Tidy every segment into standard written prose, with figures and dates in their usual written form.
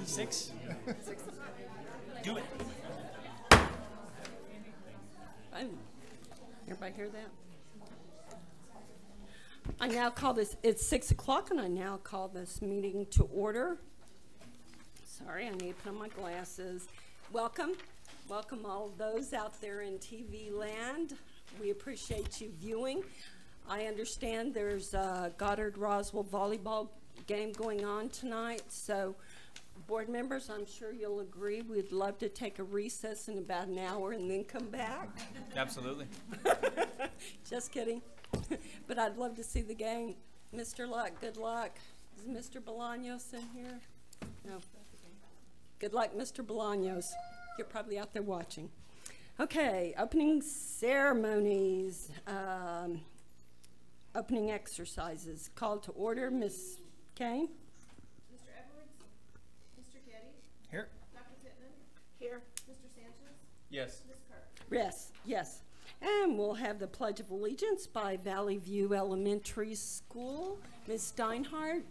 6? Do it. Everybody hear that? I now call this, it's 6 o'clock, and I now call this meeting to order. Sorry, I need to put on my glasses. Welcome all those out there in TV land. We appreciate you viewing. I understand there's a Goddard Roswell volleyball game going on tonight, so board members, I'm sure you'll agree, we'd love to take a recess in about an hour and then come back. Absolutely. Just kidding. But I'd love to see the game. Mr. Luck, good luck. Is Mr. Bolaños in here? No. Good luck, Mr. Bolaños. You're probably out there watching. Okay, opening ceremonies, opening exercises. Call to order, Ms. Kane. Mr. Edwards? Mr. Getty? Here. Dr. Pittman? Here. Mr. Sanchez? Yes. Ms. Kerr? Yes, yes. And we'll have the Pledge of Allegiance by Valley View Elementary School. Ms. Steinhardt.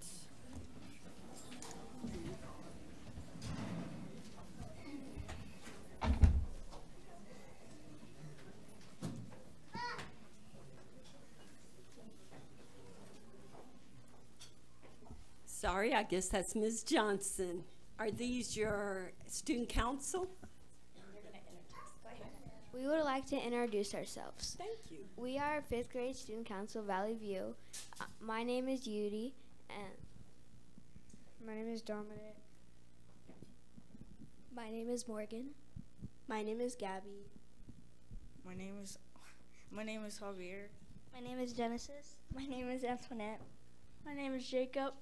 Sorry, I guess that's Ms. Johnson. Are these your student council? We would like to introduce ourselves. Thank you. We are 5th grade student council, Valley View. My name is Judy, and my name is Dominic. my name is Morgan. My name is Gabby. My name is Javier. My name is Genesis. My name is Antoinette. My name is Jacob.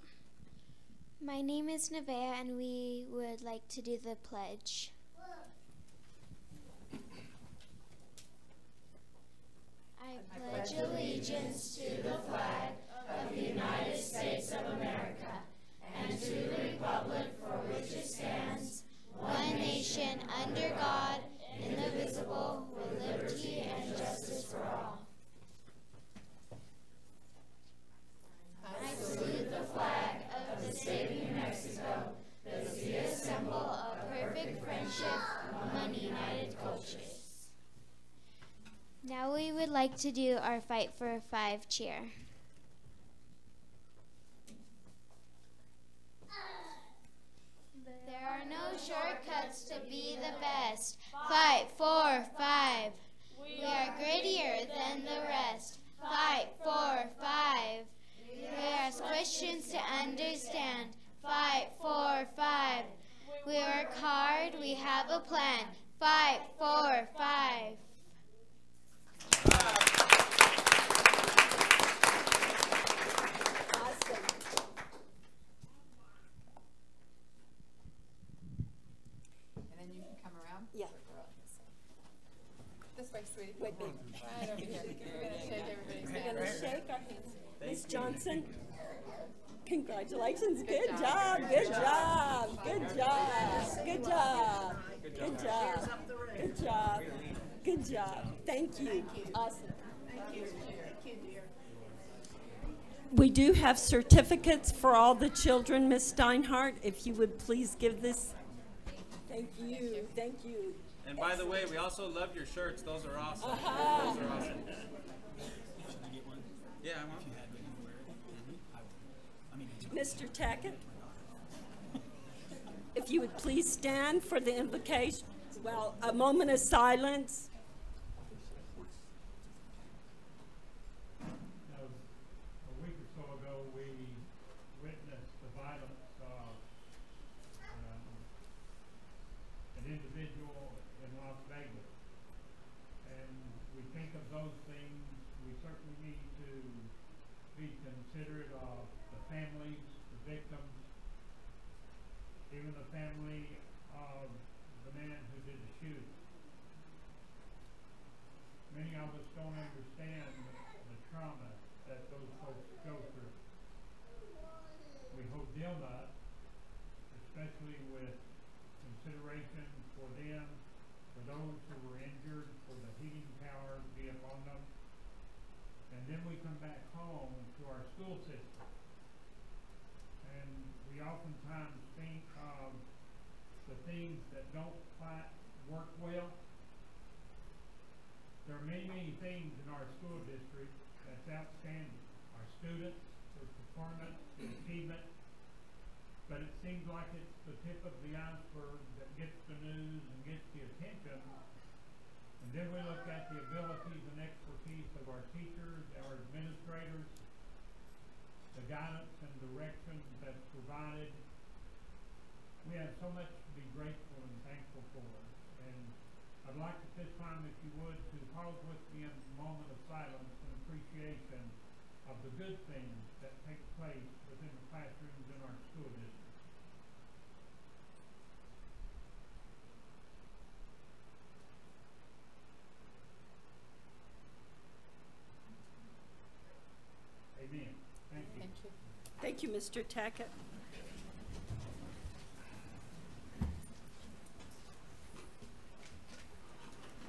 My name is Nevaeh, and we would like to do the pledge. I pledge allegiance to the flag of the United States of America and to the republic for which it stands, one nation under God, indivisible, with liberty and justice for all. I salute the flag of the state of New Mexico, the symbol of perfect friendship among united cultures. Now we would like to do our Fight for 5 cheer. There are no shortcuts to be the best. Fight for 5. We are grittier than the rest. Fight for 5. We ask questions to understand. Fight for 5. We work hard, we have a plan. Fight for 5. Awesome. And then you can come around? Yeah. This way, sweetie. Wait, baby. Right over here. We're going to shake everybody's We're hand. going to shake our hands. Ms. Johnson, congratulations. Good job. Good job. Good job. Good job. Good job. Good job. Good job. Thank you. Awesome. Thank you. Thank you, dear. We do have certificates for all the children, Ms. Steinhardt. If you would please give this. Thank you. Thank you. And by the way, we also love your shirts. Those are awesome. Those are awesome. Yeah, I want. Mr. Tackett, if you would please stand for the invocation. Well, a moment of silence. A week or so ago, we witnessed the violence of an individual in Las Vegas. And we think of those things, we certainly need to be considerate of the families, the victims, even the family of the man who did the shooting. Many of us don't understand the trauma that those folks go through. We hold them up, especially with consideration for them, for those who were injured, for the heating power to be upon them. And then we come back home to our school system. And we oftentimes think of the things that don't quite work well. There are many, many things in our school district that's outstanding. Our students, their performance, their achievement, but it seems like it's the tip of the iceberg that gets the news and gets the attention. And then we look at the abilities and expertise of our teachers, our administrators, the guidance and direction that's provided. We have so much to be grateful and thankful for. And I'd like at this time, if you would, to pause with me in a moment of silence and appreciation of the good things that take place within the classrooms in our school district. Amen. Thank you. Thank you. Thank you, Mr. Tackett.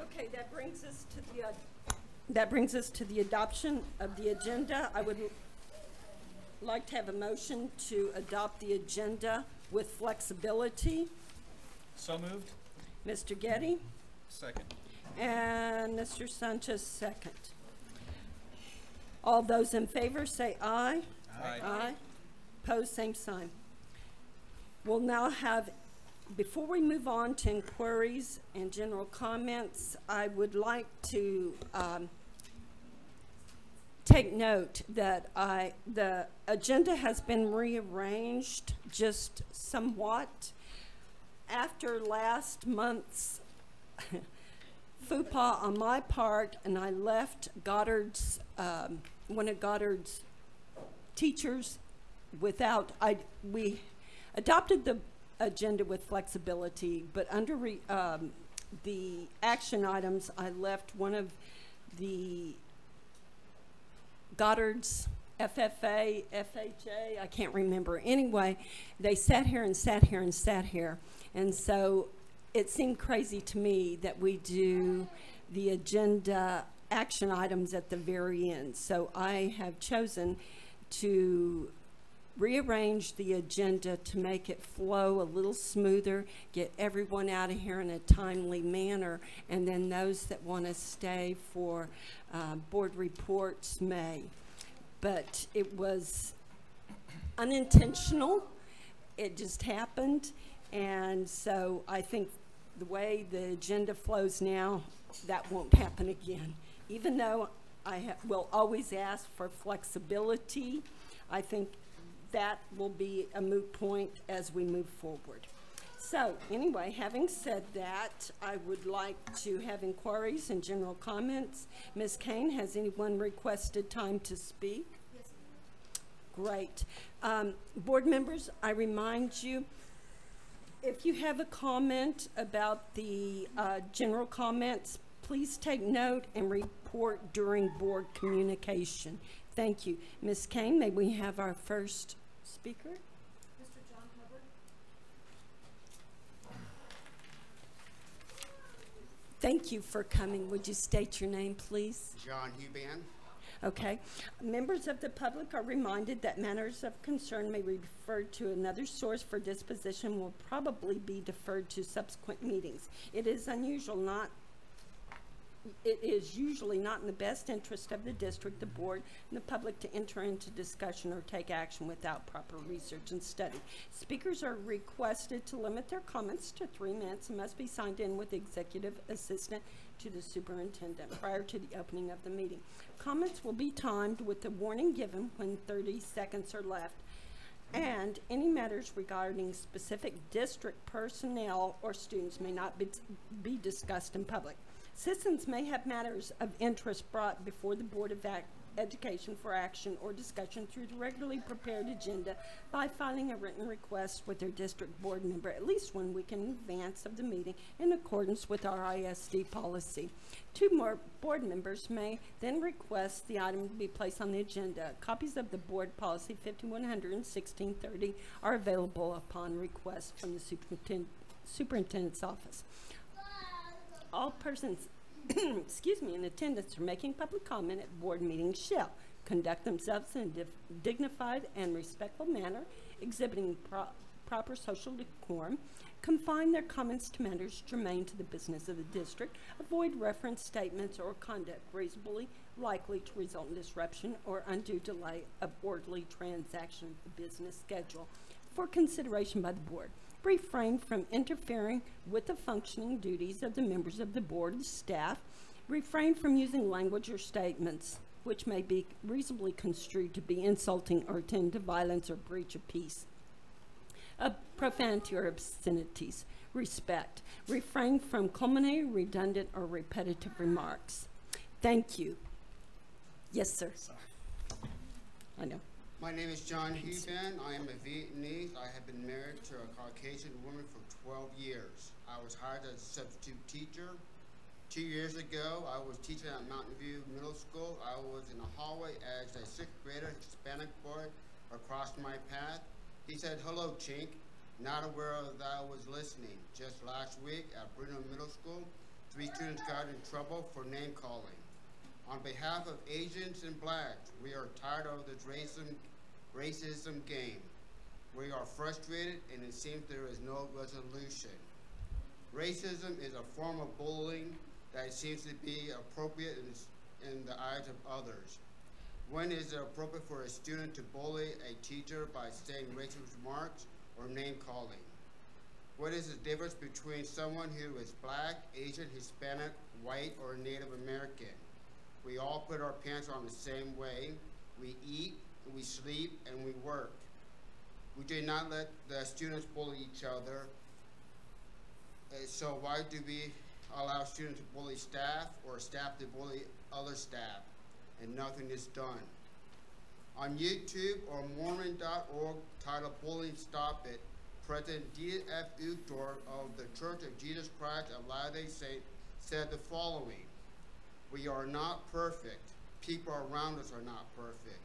Okay, that brings us to the adoption of the agenda. I would like to have a motion to adopt the agenda with flexibility. So moved. Mr. Getty Second. and Mr. Sanchez second. All those in favor say aye. Aye. Aye. Pose same sign. We'll now have, before we move on to inquiries and general comments, I would like to take note that the agenda has been rearranged just somewhat after last month's faux pas on my part, and I left Goddard's, one of Goddard's teachers without, we adopted the agenda with flexibility, but under the action items, I left one of the Goddard's FFA, FHA, I can't remember. Anyway, they sat here and sat here and sat here. And so it seemed crazy to me that we do the agenda action items at the very end. So I have chosen to rearrange the agenda to make it flow a little smoother, get everyone out of here in a timely manner, and then those that want to stay for board reports may. But it was unintentional. It just happened. And so I think the way the agenda flows now, that won't happen again. Even though I will always ask for flexibility, I think that will be a moot point as we move forward. So anyway, having said that, I would like to have inquiries and general comments. Ms. Kane, has anyone requested time to speak? Yes. Great. Board members, I remind you, if you have a comment about the general comments, please take note and report during board communication. Thank you. Ms. Kane, may we have our first speaker? Mr. John Hubbard. Thank you for coming. Would you state your name, please? John Huban. Okay. Members of the public are reminded that matters of concern may be referred to another source for disposition will probably be deferred to subsequent meetings. It is usually not in the best interest of the district, the board, and the public to enter into discussion or take action without proper research and study. Speakers are requested to limit their comments to 3 minutes and must be signed in with the executive assistant to the superintendent prior to the opening of the meeting. Comments will be timed with the warning given when 30 seconds are left, and any matters regarding specific district personnel or students may not be discussed in public. Citizens may have matters of interest brought before the Board of Education for action or discussion through the regularly prepared agenda by filing a written request with their district board member at least 1 week in advance of the meeting in accordance with our ISD policy. 2 more board members may then request the item to be placed on the agenda. Copies of the board policy 5100 and 1630 are available upon request from the superintendent's office. All persons excuse me, in attendance or making public comment at board meetings shall conduct themselves in a dignified and respectful manner, exhibiting proper social decorum, confine their comments to matters germane to the business of the district, avoid reference statements or conduct reasonably likely to result in disruption or undue delay of orderly transaction of the business schedule for consideration by the board. Refrain from interfering with the functioning duties of the members of the board and staff. Refrain from using language or statements which may be reasonably construed to be insulting or tend to violence or breach of peace. Profanity or obscenities. Respect. Refrain from culminating, redundant, or repetitive remarks. Thank you. Yes, sir. Sorry. I know. My name is John Heban. I am a Vietnamese. I have been married to a Caucasian woman for 12 years. I was hired as a substitute teacher. 2 years ago, I was teaching at Mountain View Middle School. I was in a hallway as a sixth grader, Hispanic boy, across my path. He said, "Hello, Chink." Not aware that I was listening. Just last week at Bruno Middle School, 3 students got in trouble for name calling. On behalf of Asians and blacks, we are tired of this racism game. We are frustrated and it seems there is no resolution. Racism is a form of bullying that seems to be appropriate in the eyes of others. When is it appropriate for a student to bully a teacher by saying racist remarks or name calling? What is the difference between someone who is black, Asian, Hispanic, white, or Native American? We all put our pants on the same way. We eat, we sleep, and we work. We do not let the students bully each other. So why do we allow students to bully staff or staff to bully other staff and nothing is done? On YouTube or Mormon.org titled Bullying Stop It, President D.F. Uchtdorf of the Church of Jesus Christ of Latter-day Saints said the following: "We are not perfect. People around us are not perfect.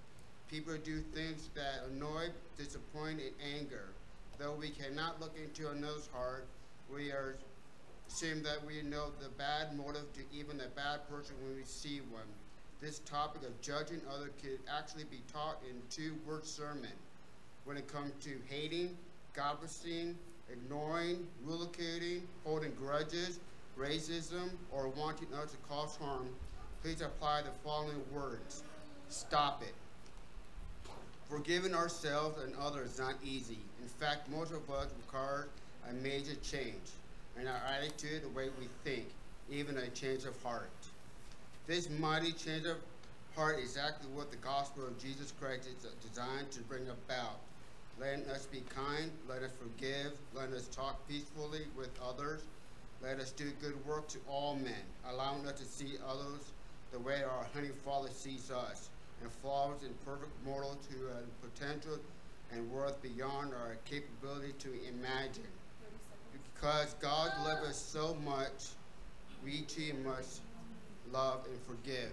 People do things that annoy, disappoint, and anger. Though we cannot look into another's heart, we are assumed that we know the bad motive to even a bad person when we see one. This topic of judging others could actually be taught in 2-word sermon. When it comes to hating, gossiping, ignoring, ridiculing, holding grudges, racism, or wanting others to cause harm, please apply the following words: stop it. Forgiving ourselves and others is not easy. In fact, most of us require a major change in our attitude, the way we think, even a change of heart. This mighty change of heart is exactly what the gospel of Jesus Christ is designed to bring about. Letting us be kind, let us forgive, let us talk peacefully with others, let us do good work to all men, allowing us to see others the way our Heavenly Father sees us, and flawless and perfect mortal to a potential and worth beyond our capability to imagine. Because God loved us so much, we too must love and forgive.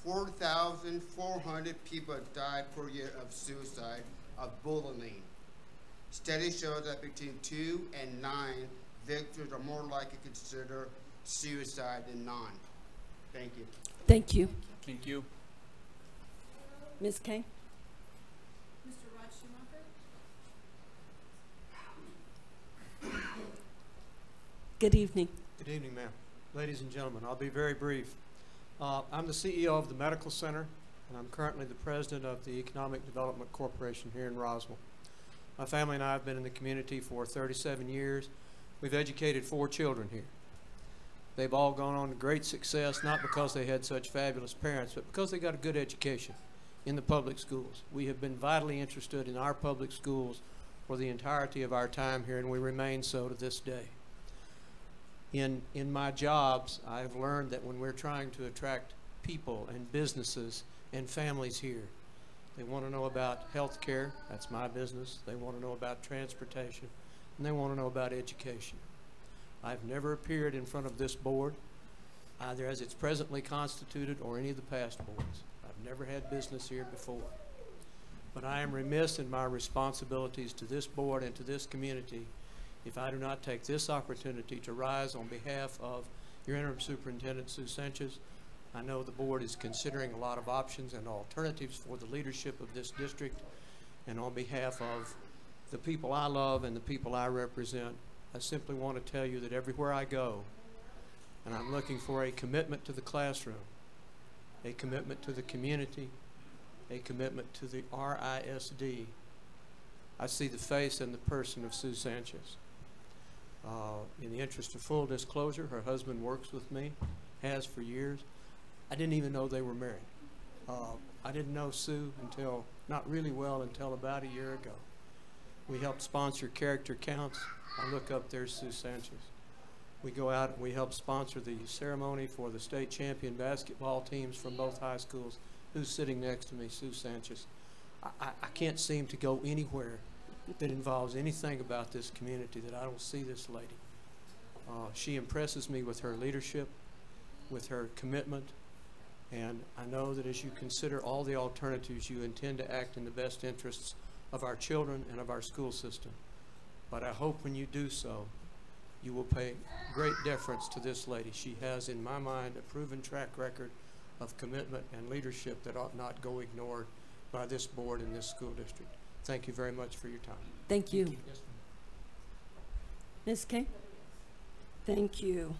4,400 people died per year of suicide, of bullying. Studies show that between 2 and 9 victims are more likely to consider suicide than none. Thank you. Thank you. Thank you. Ms. Kay? Mr. Rod Schumacher? Good evening. Good evening, ma'am. Ladies and gentlemen, I'll be very brief. I'm the CEO of the Medical Center, and I'm currently the president of the Economic Development Corporation here in Roswell. My family and I have been in the community for 37 years. We've educated 4 children here. They've all gone on to great success, not because they had such fabulous parents, but because they got a good education in the public schools. We have been vitally interested in our public schools for the entirety of our time here, and we remain so to this day. In my jobs, I've learned that when we're trying to attract people and businesses and families here, they want to know about health care, that's my business, they want to know about transportation, and they want to know about education. I've never appeared in front of this board, either as it's presently constituted or any of the past boards. I've never had business here before. But I am remiss in my responsibilities to this board and to this community if I do not take this opportunity to rise on behalf of your interim superintendent, Sue Sanchez. I know the board is considering a lot of options and alternatives for the leadership of this district, and on behalf of the people I love and the people I represent, I simply want to tell you that everywhere I go, and I'm looking for a commitment to the classroom, a commitment to the community, a commitment to the RISD, I see the face and the person of Sue Sanchez. In the interest of full disclosure, her husband works with me, has for years. I didn't even know they were married. I didn't know Sue until, not really well, until about a year ago. We helped sponsor Character Counts. I look up, there's Sue Sanchez. We go out and we help sponsor the ceremony for the state champion basketball teams from both high schools. Who's sitting next to me? Sue Sanchez. I can't seem to go anywhere that involves anything about this community that I don't see this lady. She impresses me with her leadership, with her commitment, and I know that as you consider all the alternatives, you intend to act in the best interests of our children and of our school system. But I hope when you do so, you will pay great deference to this lady. She has, in my mind, a proven track record of commitment and leadership that ought not go ignored by this board and this school district. Thank you very much for your time. Thank you. Yes, ma'am. Ms. Kay? Thank you.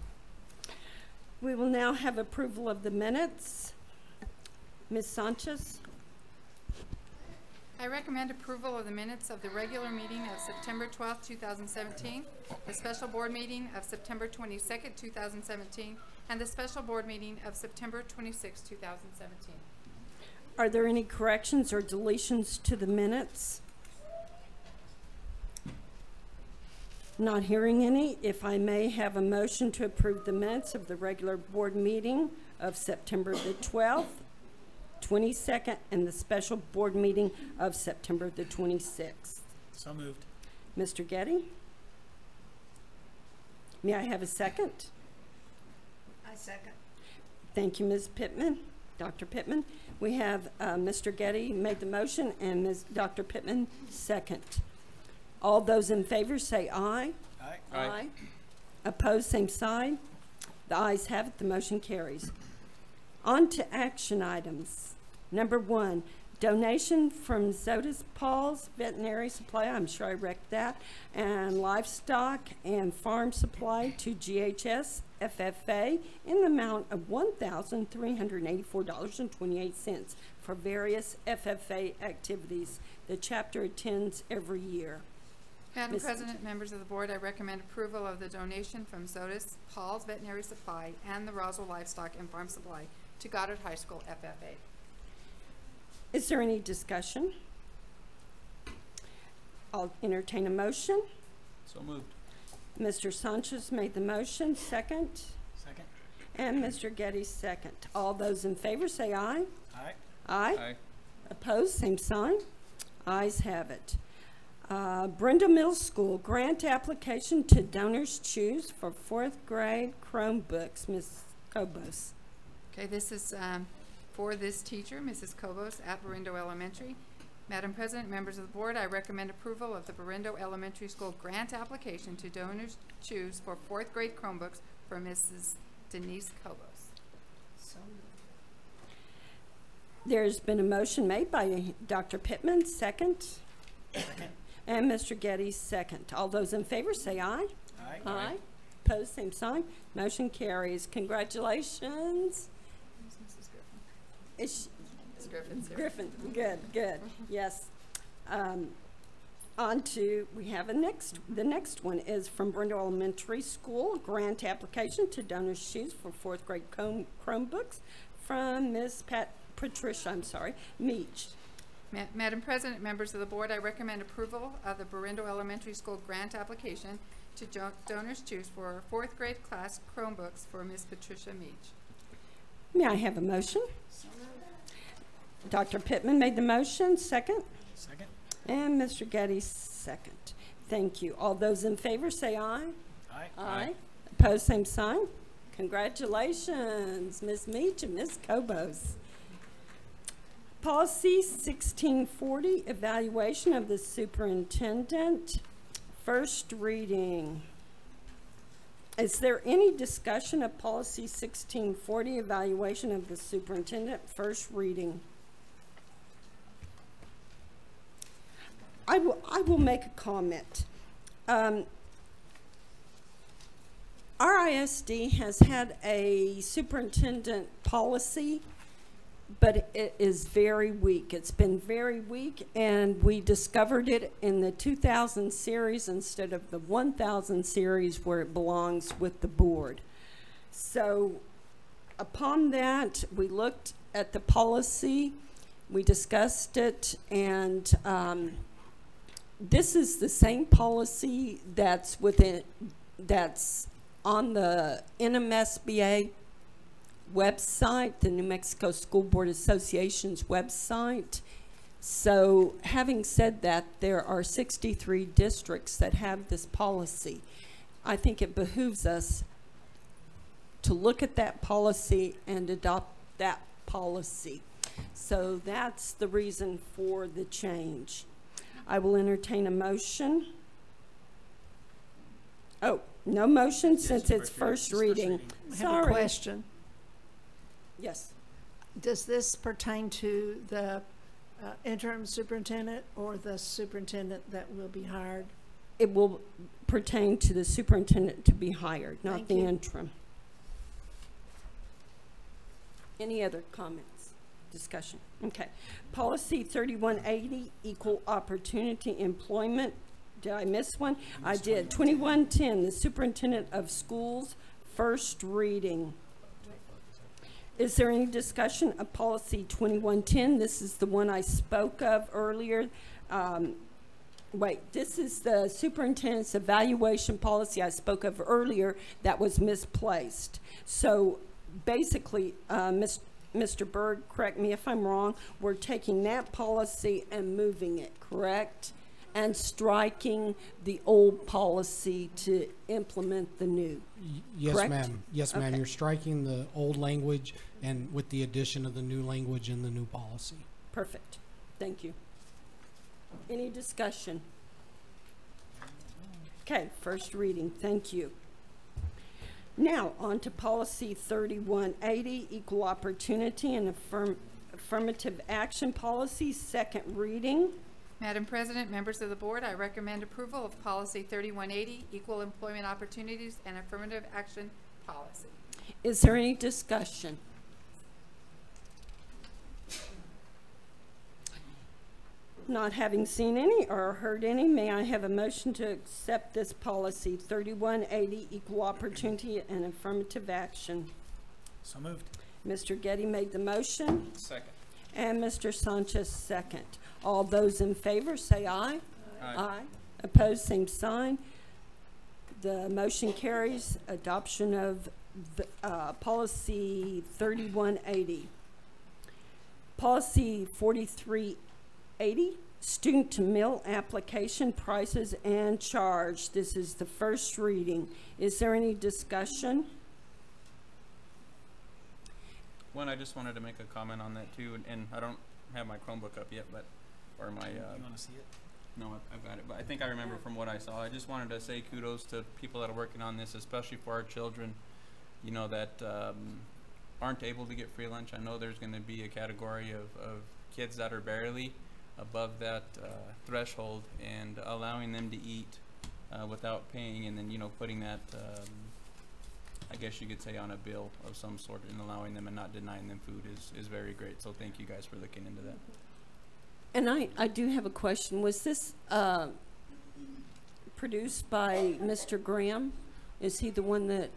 We will now have approval of the minutes. Ms. Sanchez? I recommend approval of the minutes of the regular meeting of September 12th, 2017, the special board meeting of September 22nd, 2017, and the special board meeting of September 26th, 2017. Are there any corrections or deletions to the minutes? Not hearing any. If I may have a motion to approve the minutes of the regular board meeting of September the 12th, 22nd, and the special board meeting of September the 26th. So moved. Mr. Getty? May I have a second? I second. Thank you, Ms. Pittman. Dr. Pittman. We have Mr. Getty made the motion and Dr. Pittman second. All those in favor say aye. Aye. Aye. Opposed, same side. The ayes have it. The motion carries. On to action items. Number 1, donation from Zotis Paul's Veterinary Supply, I'm sure I wrecked that, and Livestock and Farm Supply to GHS FFA in the amount of $1,384.28 for various FFA activities the chapter attends every year. Madam President, members of the board, I recommend approval of the donation from Zotis Paul's Veterinary Supply and the Roswell Livestock and Farm Supply to Goddard High School FFA. Is there any discussion? I'll entertain a motion. So moved. Mr. Sanchez made the motion, second. Second. And Mr. Getty second. All those in favor say aye. Aye. Aye. Aye. Opposed, same sign. Ayes have it. Brenda Middle School grant application to donors choose for 4th grade Chromebooks. Ms. Kobos. Okay, this is for this teacher, Mrs. Kobos, at Barindo Elementary. Madam President, members of the board, I recommend approval of the Barindo Elementary School grant application to donors choose for 4th grade Chromebooks for Mrs. Denise Kobos. There's been a motion made by Dr. Pittman, second. Second. And Mr. Getty, second. All those in favor say aye. Aye. Aye. Opposed, same sign. Motion carries. Congratulations. Who's Mrs. Griffin? Is Ms. Griffin's here. Griffin, good, good. Yes. On to, we have the next one is from Brindle Elementary School, grant application to donors choose for 4th grade Chromebooks from Ms. Patricia Meach. Madam President, members of the board, I recommend approval of the Barindo Elementary School grant application to donors choose for 4th grade class Chromebooks for Ms. Patricia Meach. May I have a motion? Dr. Pittman made the motion, second. Second. And Mr. Getty, second. Thank you. All those in favor say aye. Aye. Aye. Opposed, same sign. Congratulations, Ms. Meach and Ms. Kobos. Policy 1640, evaluation of the superintendent. First reading. Is there any discussion of policy 1640, evaluation of the superintendent? First reading. I will make a comment. Our ISD has had a superintendent policy, but it is very weak. It's been very weak, and we discovered it in the 2000 series instead of the 1000 series where it belongs with the board. So upon that, we looked at the policy, we discussed it, and this is the same policy that's on the NMSBA website, the New Mexico School Board Association's website. So having said that, there are 63 districts that have this policy. I think it behooves us to look at that policy and adopt that policy. So that's the reason for the change. I will entertain a motion. Oh, no motion since it's first reading. I have Sorry. a question. Yes. Does this pertain to the interim superintendent or the superintendent that will be hired? It will pertain to the superintendent to be hired, not Thank the you. interim. Any other comments, discussion? Okay. Policy 3180, equal opportunity employment. Did I miss one? I did. 2110, the superintendent of schools, first reading. Is there any discussion of policy 2110? This is the one I spoke of earlier. This is the superintendent's evaluation policy I spoke of earlier that was misplaced. So basically, Mr. Byrd, correct me if I'm wrong, we're taking that policy and moving it, correct? And striking the old policy to implement the new. Yes, correct? ma'am. Yes, ma'am. Okay. You're striking the old language and with the addition of the new language in the new policy. Perfect. Thank you. Any discussion? Okay, first reading. Thank you. Now, on to policy 3180, equal opportunity and affirmative action policy, second reading. Madam President, members of the board, I recommend approval of policy 3180, equal employment opportunities and affirmative action policy. Is there any discussion? Not having seen any or heard any, may I have a motion to accept this policy 3180, equal opportunity and affirmative action? So moved. Mr. Getty made the motion Second. and Mr. Sanchez second. All those in favor say aye. Aye. Opposed, same sign. The motion carries. Adoption of the, policy 3180. Policy 4380, student to meal application prices and charge. This is the first reading. Is there any discussion? One, I just wanted to make a comment on that too, and I don't have my Chromebook up yet, but, or my, You want to see it? no, I've got it, but I think I remember from what I saw. I just wanted to say kudos to people that are working on this, especially for our children, you know, that aren't able to get free lunch. I know there's going to be a category of kids that are barely above that threshold, and allowing them to eat without paying, and then, you know, putting that, I guess you could say, on a bill of some sort, and allowing them and not denying them food is very great. So thank you guys for looking into that. And I do have a question. Was this produced by Mr. Graham? Is he the one that?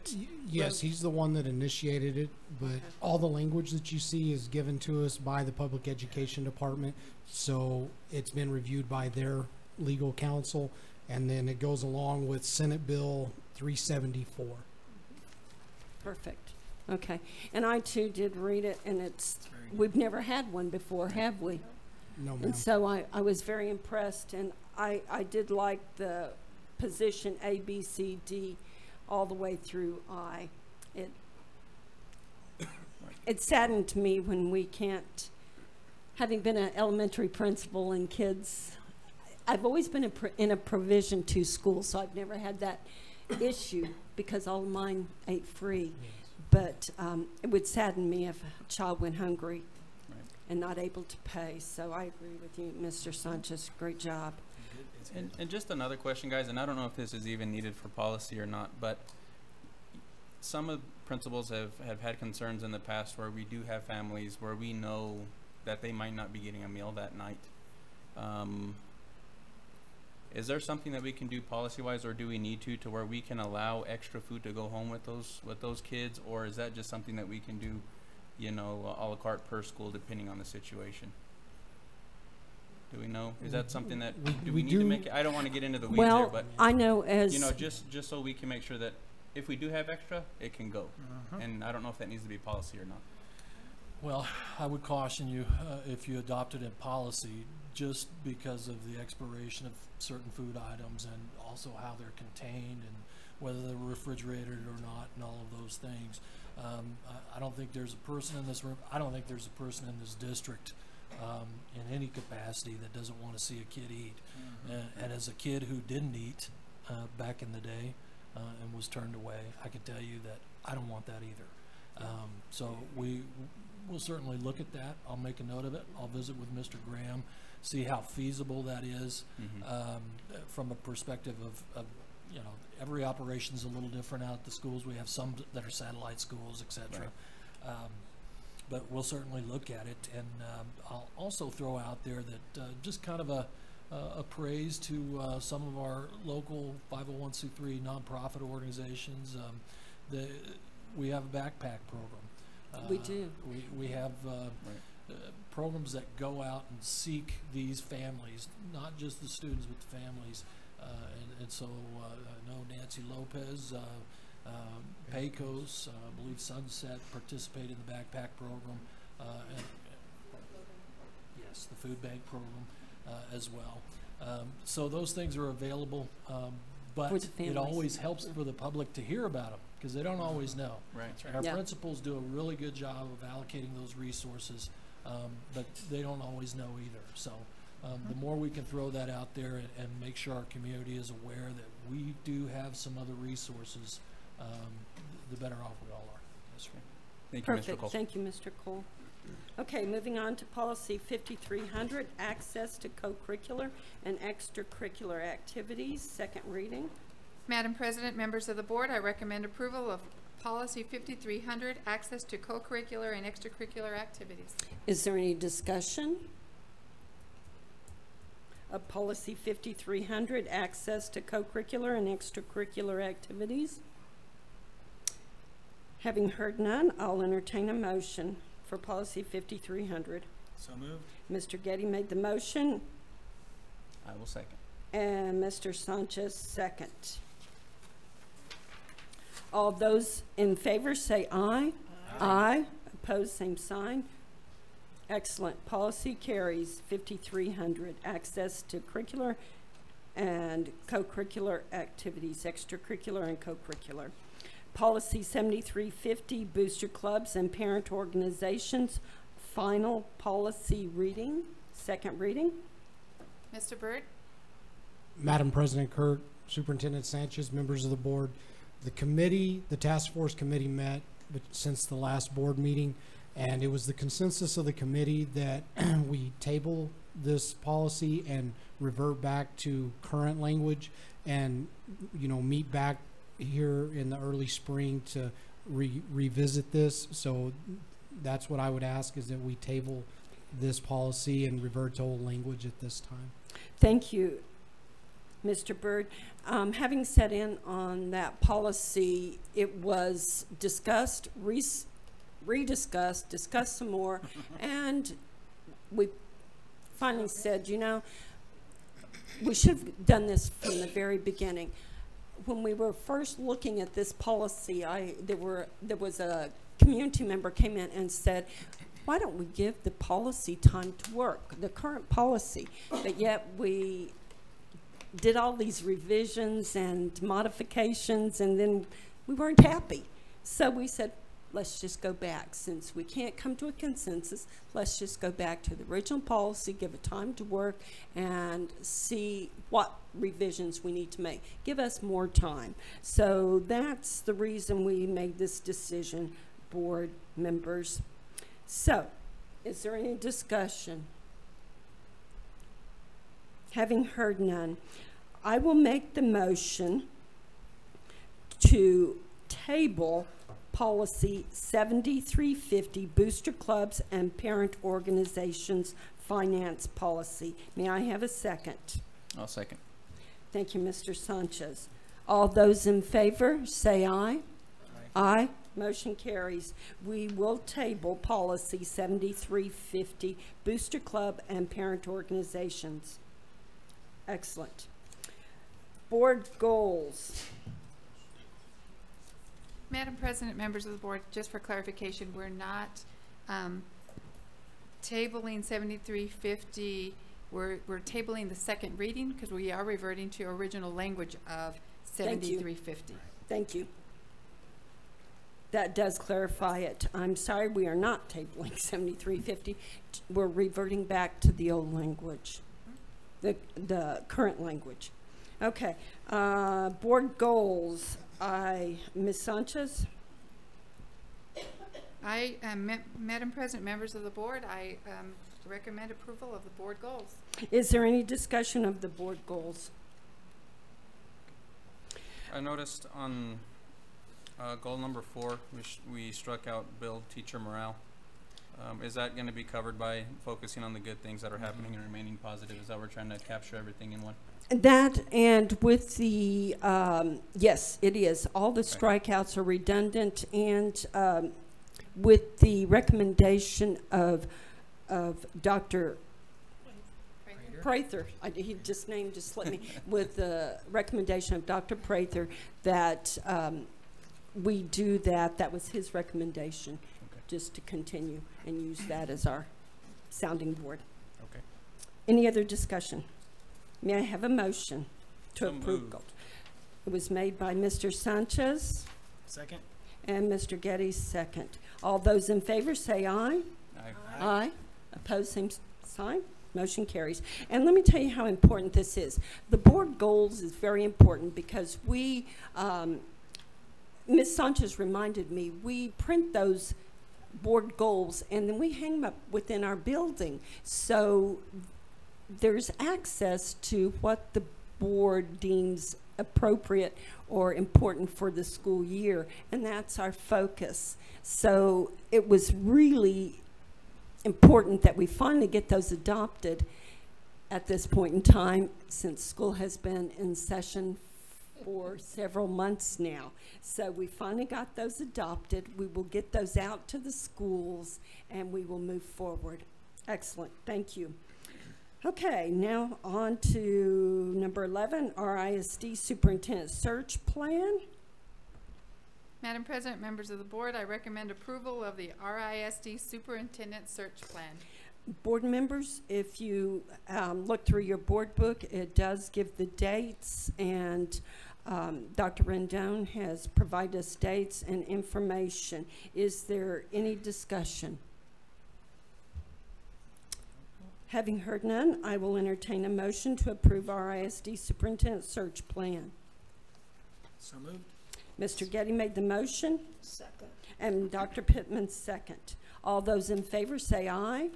Yes, he's the one that initiated it, but all the language that you see is given to us by the Public Education Department. So it's been reviewed by their legal counsel, and then it goes along with Senate Bill 374. Perfect. Okay. And I too did read it, and we've never had one before, have we? No, ma'am. And so I was very impressed, and I did like the position A, B, C, D, all the way through I. It saddened me when we can't, having been an elementary principal and kids, I've always been in a Provision 2 school, so I've never had that issue because all of mine ate free. Yes. But it would sadden me if a child went hungry Right. and not able to pay. So I agree with you, Mr. Sanchez. Great job. And just another question, guys, and I don't know if this is even needed for policy or not, but some of principals have had concerns in the past where we do have families where we know that they might not be getting a meal that night. Is there something that we can do policy-wise, or do we need to where we can allow extra food to go home with those kids, or is that just something that we can do, you know, a la carte per school depending on the situation? Do we know? Is that something that we need to make it? I don't want to get into the weeds there, but I know as you know, just so we can make sure that if we do have extra, it can go. And I don't know if that needs to be policy or not. Well, I would caution you if you adopted a policy, just because of the expiration of certain food items and also how they're contained and whether they're refrigerated or not and all of those things. I don't think there's a person in this room, I don't think there's a person in this district in any capacity that doesn't want to see a kid eat. And as a kid who didn't eat back in the day and was turned away, I can tell you that I don't want that either. So we'll certainly look at that. I'll make a note of it. I'll visit with Mr. Graham, see how feasible that is from a perspective of, you know, every operation is a little different out at the schools. We have some that are satellite schools, etc. Right. But we'll certainly look at it, and I'll also throw out there that just kind of a praise to some of our local 501c3 nonprofit organizations. We have a backpack program. We do. We have programs that go out and seek these families, not just the students, but the families. And so I know Nancy Lopez, Pecos, I believe Sunset participated in the backpack program, and yes, the food bank program as well. So those things are available, but it always helps for the public to hear about them because they don't always know. Right. And our principals do a really good job of allocating those resources, but they don't always know either. So the more we can throw that out there and make sure our community is aware that we do have some other resources, the better off we all are. That's right. Thank Perfect. you, Mr. Cole. Thank you, Mr. Cole. Okay, moving on to policy 5300, access to co-curricular and extracurricular activities, second reading. Madam President, members of the board, I recommend approval of policy 5300, access to co-curricular and extracurricular activities. Is there any discussion of policy 5300, access to co-curricular and extracurricular activities? Having heard none, I'll entertain a motion for policy 5300. So moved. Mr. Getty made the motion, I will second. and Mr. Sanchez second. All those in favor say aye. Aye. Opposed, same sign. Excellent. Policy carries 5300, access to curricular and co-curricular activities, extracurricular and co-curricular. Policy 7350, booster clubs and parent organizations, final policy reading, second reading. Mr. Byrd? Madam President Kirk, Superintendent Sanchez, members of the board, the committee, the task force committee met since the last board meeting, and it was the consensus of the committee that we table this policy and revert back to current language and, you know, meet back here in the early spring to revisit this. So that's what I would ask, is that we table this policy and revert to old language at this time. Thank you, Mr. Byrd. Having set in on that policy, it was discussed, rediscussed, discussed some more, and we finally said, you know, we should have done this from the very beginning. When we were first looking at this policy, there was a community member came in and said, why don't we give the policy time to work, the current policy? But yet we did all these revisions and modifications, and then we weren't happy. So we said, let's just go back. Since we can't come to a consensus, let's just go back to the original policy, give it time to work, and see what revisions we need to make. Give us more time. So that's the reason we made this decision, board members. So, is there any discussion? Having heard none, I will make the motion to table policy 7350, booster clubs and parent organizations finance policy. May I have a second? I'll second. Thank you, Mr. Sanchez. All those in favor, say aye. Aye. Motion carries. We will table policy 7350, booster club and parent organizations. Excellent. Board goals. Madam President, members of the board, just for clarification, we're not tabling 7350. We're tabling the second reading because we are reverting to original language of 7350. Thank you. That does clarify it. I'm sorry, we are not tabling 7350. We're reverting back to the old language, the current language. Okay, board goals. Ms. Sanchez? Madam President, members of the board, I recommend approval of the board goals. Is there any discussion of the board goals? I noticed on goal number 4, we struck out build teacher morale. Is that going to be covered by focusing on the good things that are happening and remaining positive? Is that we're trying to capture everything in one? That, and with the, yes, it is. All the strikeouts are redundant, and with the recommendation of Dr. Prather, he just named, just let me, with the recommendation of Dr. Prather that we do that. That was his recommendation, just to continue and use that as our sounding board. Okay. Any other discussion? May I have a motion to So approve moved. goals? It was made by Mr. Sanchez. Second. And Mr. Getty's second. All those in favor say aye. Aye. Aye. Opposed, same sign. Motion carries. And let me tell you how important this is. The board goals is very important because we, Ms. Sanchez reminded me, we print those board goals and then we hang them up within our building. So there's access to what the board deems appropriate or important for the school year, and that's our focus. So it was really important that we finally get those adopted at this point in time, since school has been in session for several months now. So we finally got those adopted. We will get those out to the schools and we will move forward. Excellent, thank you. Okay, now on to number 11, our ISD Superintendent Search Plan. Madam President, members of the board, I recommend approval of the RISD Superintendent Search Plan. Board members, if you look through your board book, it does give the dates, and Dr. Rendon has provided us dates and information. Is there any discussion? Having heard none, I will entertain a motion to approve our ISD Superintendent Search Plan. So moved. Mr. Getty made the motion. Second. And Dr. Pittman second. All those in favor say aye.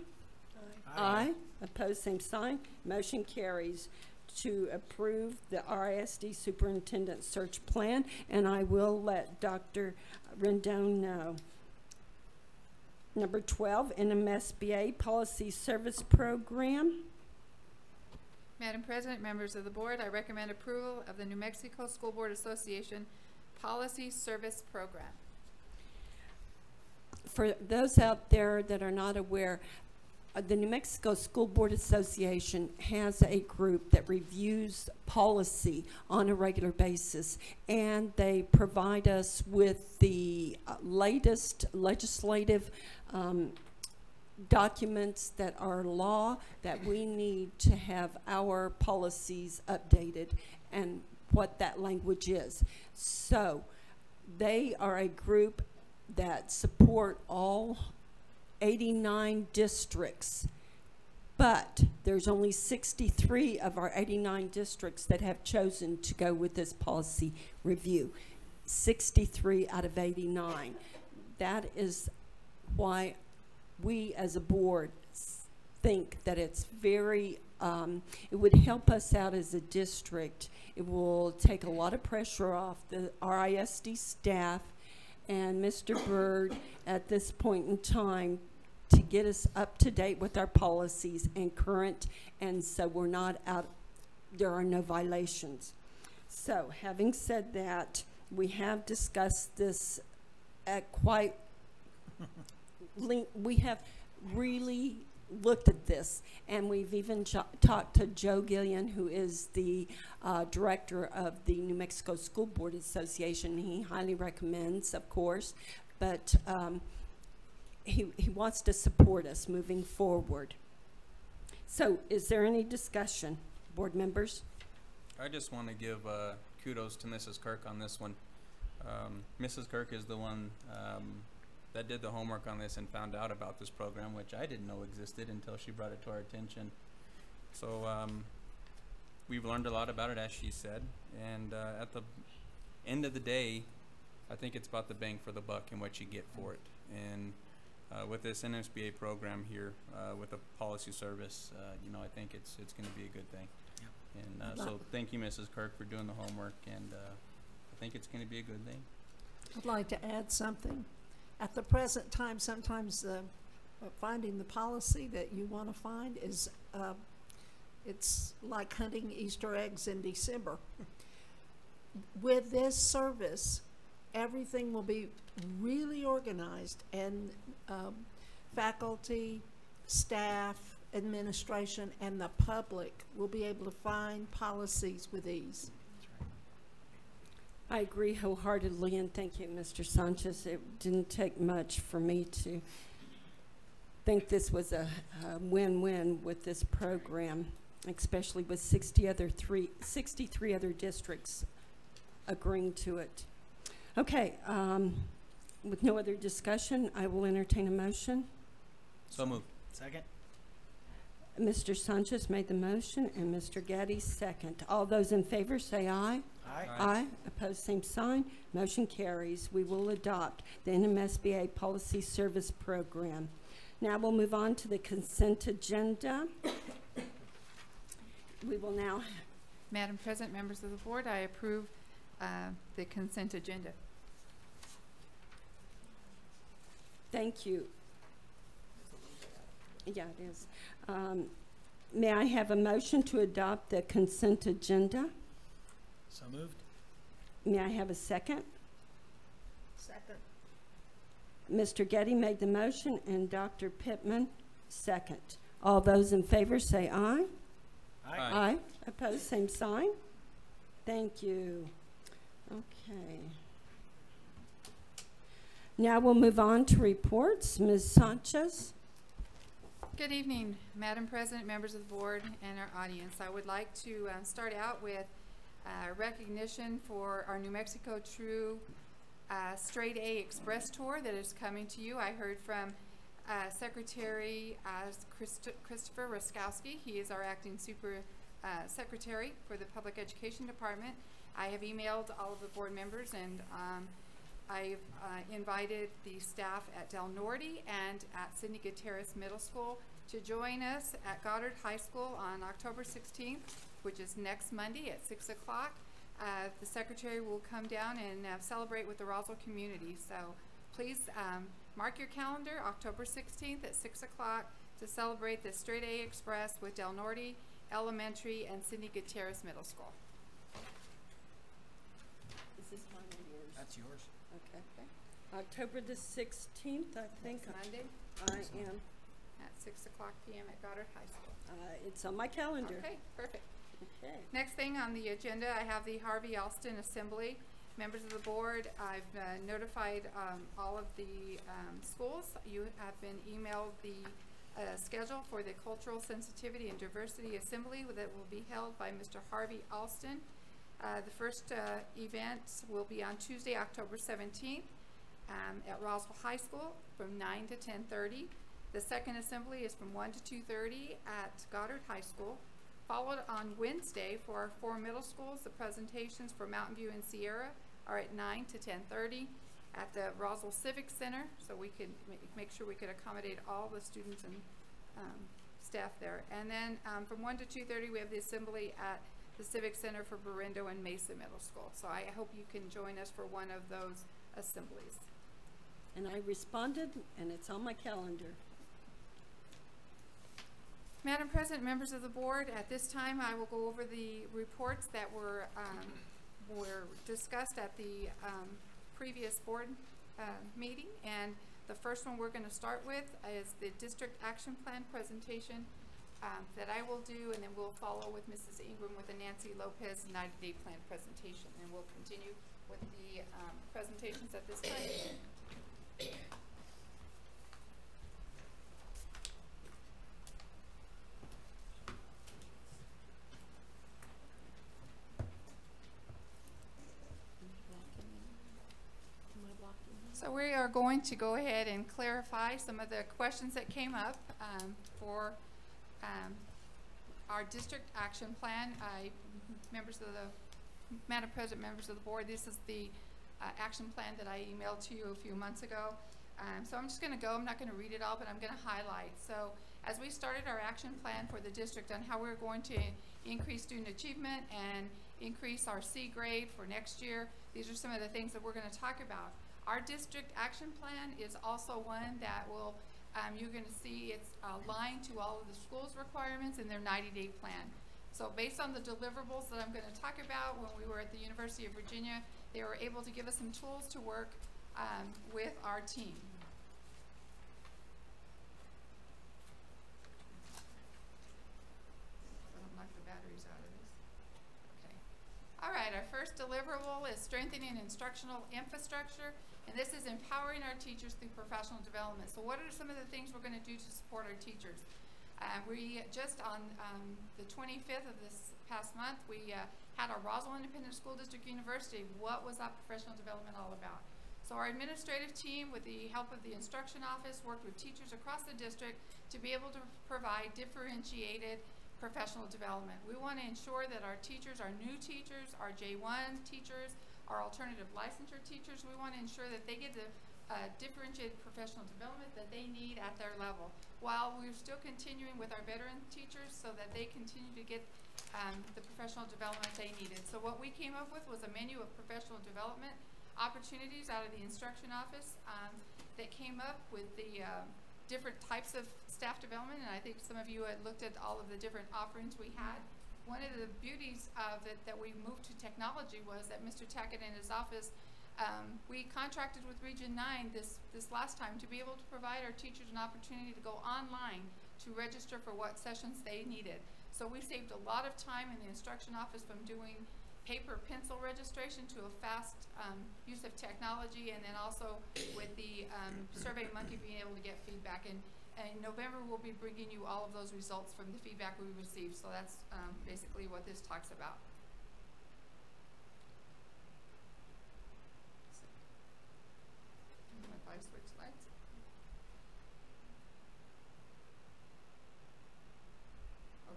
Aye. Opposed, same sign. Motion carries to approve the RISD Superintendent Search Plan, and I will let Dr. Rendon know. Number 12, NMSBA Policy Service Program. Madam President, members of the board, I recommend approval of the New Mexico School Board Association Policy Service Program. For those out there that are not aware, the New Mexico School Board Association has a group that reviews policy on a regular basis, and they provide us with the latest legislative documents that are law that we need to have our policies updated and what that language is. So they are a group that support all 89 districts, but there's only 63 of our 89 districts that have chosen to go with this policy review. 63 out of 89. That is why we as a board think that it's very it would help us out as a district. It will take a lot of pressure off our ISD staff and Mr. Byrd at this point in time to get us up to date with our policies and current, and so we're not out, there are no violations. So having said that, we have discussed this at quite we have really looked at this, and we've even talked to Joe Gillian, who is the director of the New Mexico School Board Association. He highly recommends, of course, but he wants to support us moving forward. So is there any discussion, board members? I just want to give kudos to Mrs. Kirk on this one. Mrs. Kirk is the one that did the homework on this and found out about this program, which I didn't know existed until she brought it to our attention. So we've learned a lot about it, as she said, and at the end of the day, I think it's about the bang for the buck and what you get for it. And with this NSBA program here, with a policy service, you know, I think it's going to be a good thing. Yep. And so thank you, Mrs. Kirk, for doing the homework, and I think it's going to be a good thing. I'd like to add something. At the present time, sometimes finding the policy that you want to find is, it's like hunting Easter eggs in December. With this service, everything will be really organized, and faculty, staff, administration, and the public will be able to find policies with ease. I agree wholeheartedly, and thank you, Mr. Sanchez. It didn't take much for me to think this was a win-win with this program, especially with 63 other districts agreeing to it. Okay, with no other discussion, I will entertain a motion. So moved. Second. Mr. Sanchez made the motion and Mr. Gaddy second. All those in favor say aye. Aye. Aye. Opposed, same sign. Motion carries. We will adopt the NMSBA Policy Service Program. Now we'll move on to the consent agenda. We will now. Madam President, members of the board, I approve the consent agenda. Thank you. Yeah, it is. May I have a motion to adopt the consent agenda? So moved. May I have a second? Second. Mr. Getty made the motion and Dr. Pittman second. All those in favor say aye. Aye. Aye. Opposed, same sign. Thank you. Okay. Now we'll move on to reports. Ms. Sanchez. Good evening, Madam President, members of the board, and our audience. I would like to start out with recognition for our New Mexico True Straight A Express Tour that is coming to you. I heard from Secretary Christopher Raskowski. He is our acting super secretary for the Public Education Department. I have emailed all of the board members, and I've invited the staff at Del Norte and at Sidney Gutierrez Middle School to join us at Goddard High School on October 16th, which is next Monday at 6 o'clock. The secretary will come down and celebrate with the Roswell community. So please mark your calendar, October 16th at 6 o'clock to celebrate the Straight A Express with Del Norte Elementary and Sidney Gutierrez Middle School. Is this mine or yours? That's yours. Okay. October the 16th, I think. Monday. I am. At 6 o'clock p.m. at Goddard High School. It's on my calendar. Okay, perfect. Okay. Next thing on the agenda, I have the Harvey Alston Assembly. Members of the board, I've notified all of the schools. You have been emailed the schedule for the Cultural Sensitivity and Diversity Assembly that will be held by Mr. Harvey Alston. The first event will be on Tuesday, October 17th at Roswell High School from 9 to 10:30. The second assembly is from 1 to 2:30 at Goddard High School. Followed on Wednesday for our 4 middle schools, the presentations for Mountain View and Sierra are at 9 to 10:30 at the Roswell Civic Center, so we could make sure we could accommodate all the students and staff there. And then from 1 to 2:30, we have the assembly at the Civic Center for Berindo and Mesa Middle School. So I hope you can join us for one of those assemblies. And I responded, and it's on my calendar. Madam President, members of the board, at this time I will go over the reports that were discussed at the previous board meeting. And the first one we're going to start with is the district action plan presentation that I will do, and then we'll follow with Mrs. Ingram with the Nancy Lopez 90-day plan presentation, and we'll continue with the presentations at this time. So we are going to go ahead and clarify some of the questions that came up for our district action plan. Madam President, members of the board, this is the action plan that I emailed to you a few months ago. So I'm just going to go. I'm not going to read it all, but I'm going to highlight. So as we started our action plan for the district on how we're going to increase student achievement and increase our C grade for next year, these are some of the things that we're going to talk about. Our district action plan is also one that will, you're going to see it's aligned to all of the school's requirements in their 90-day plan. So based on the deliverables that I'm going to talk about, when we were at the University of Virginia, they were able to give us some tools to work with our team. Knock the batteries out of this. Okay. All right, our first deliverable is strengthening instructional infrastructure, and this is empowering our teachers through professional development. So what are some of the things we're going to do to support our teachers? We just on the 25th of this past month, we had our Roswell Independent School District University. What was that professional development all about? So our administrative team, with the help of the instruction office, worked with teachers across the district to be able to provide differentiated professional development. We want to ensure that our teachers, our new teachers, our J1 teachers, our alternative licensure teachers, we want to ensure that they get the differentiated professional development that they need at their level, while we're still continuing with our veteran teachers so that they continue to get the professional development they needed. So what we came up with was a menu of professional development opportunities out of the instruction office that came up with the different types of staff development, and I think some of you had looked at all of the different offerings we had. One of the beauties of it that we moved to technology was that Mr. Tackett and his office, we contracted with Region 9 this last time to be able to provide our teachers an opportunity to go online to register for what sessions they needed. So we saved a lot of time in the instruction office from doing paper pencil registration to a fast use of technology, and then also with the SurveyMonkey being able to get feedback. And in November, we'll be bringing you all of those results from the feedback we received. So that's basically what this talks about. If I switch slides.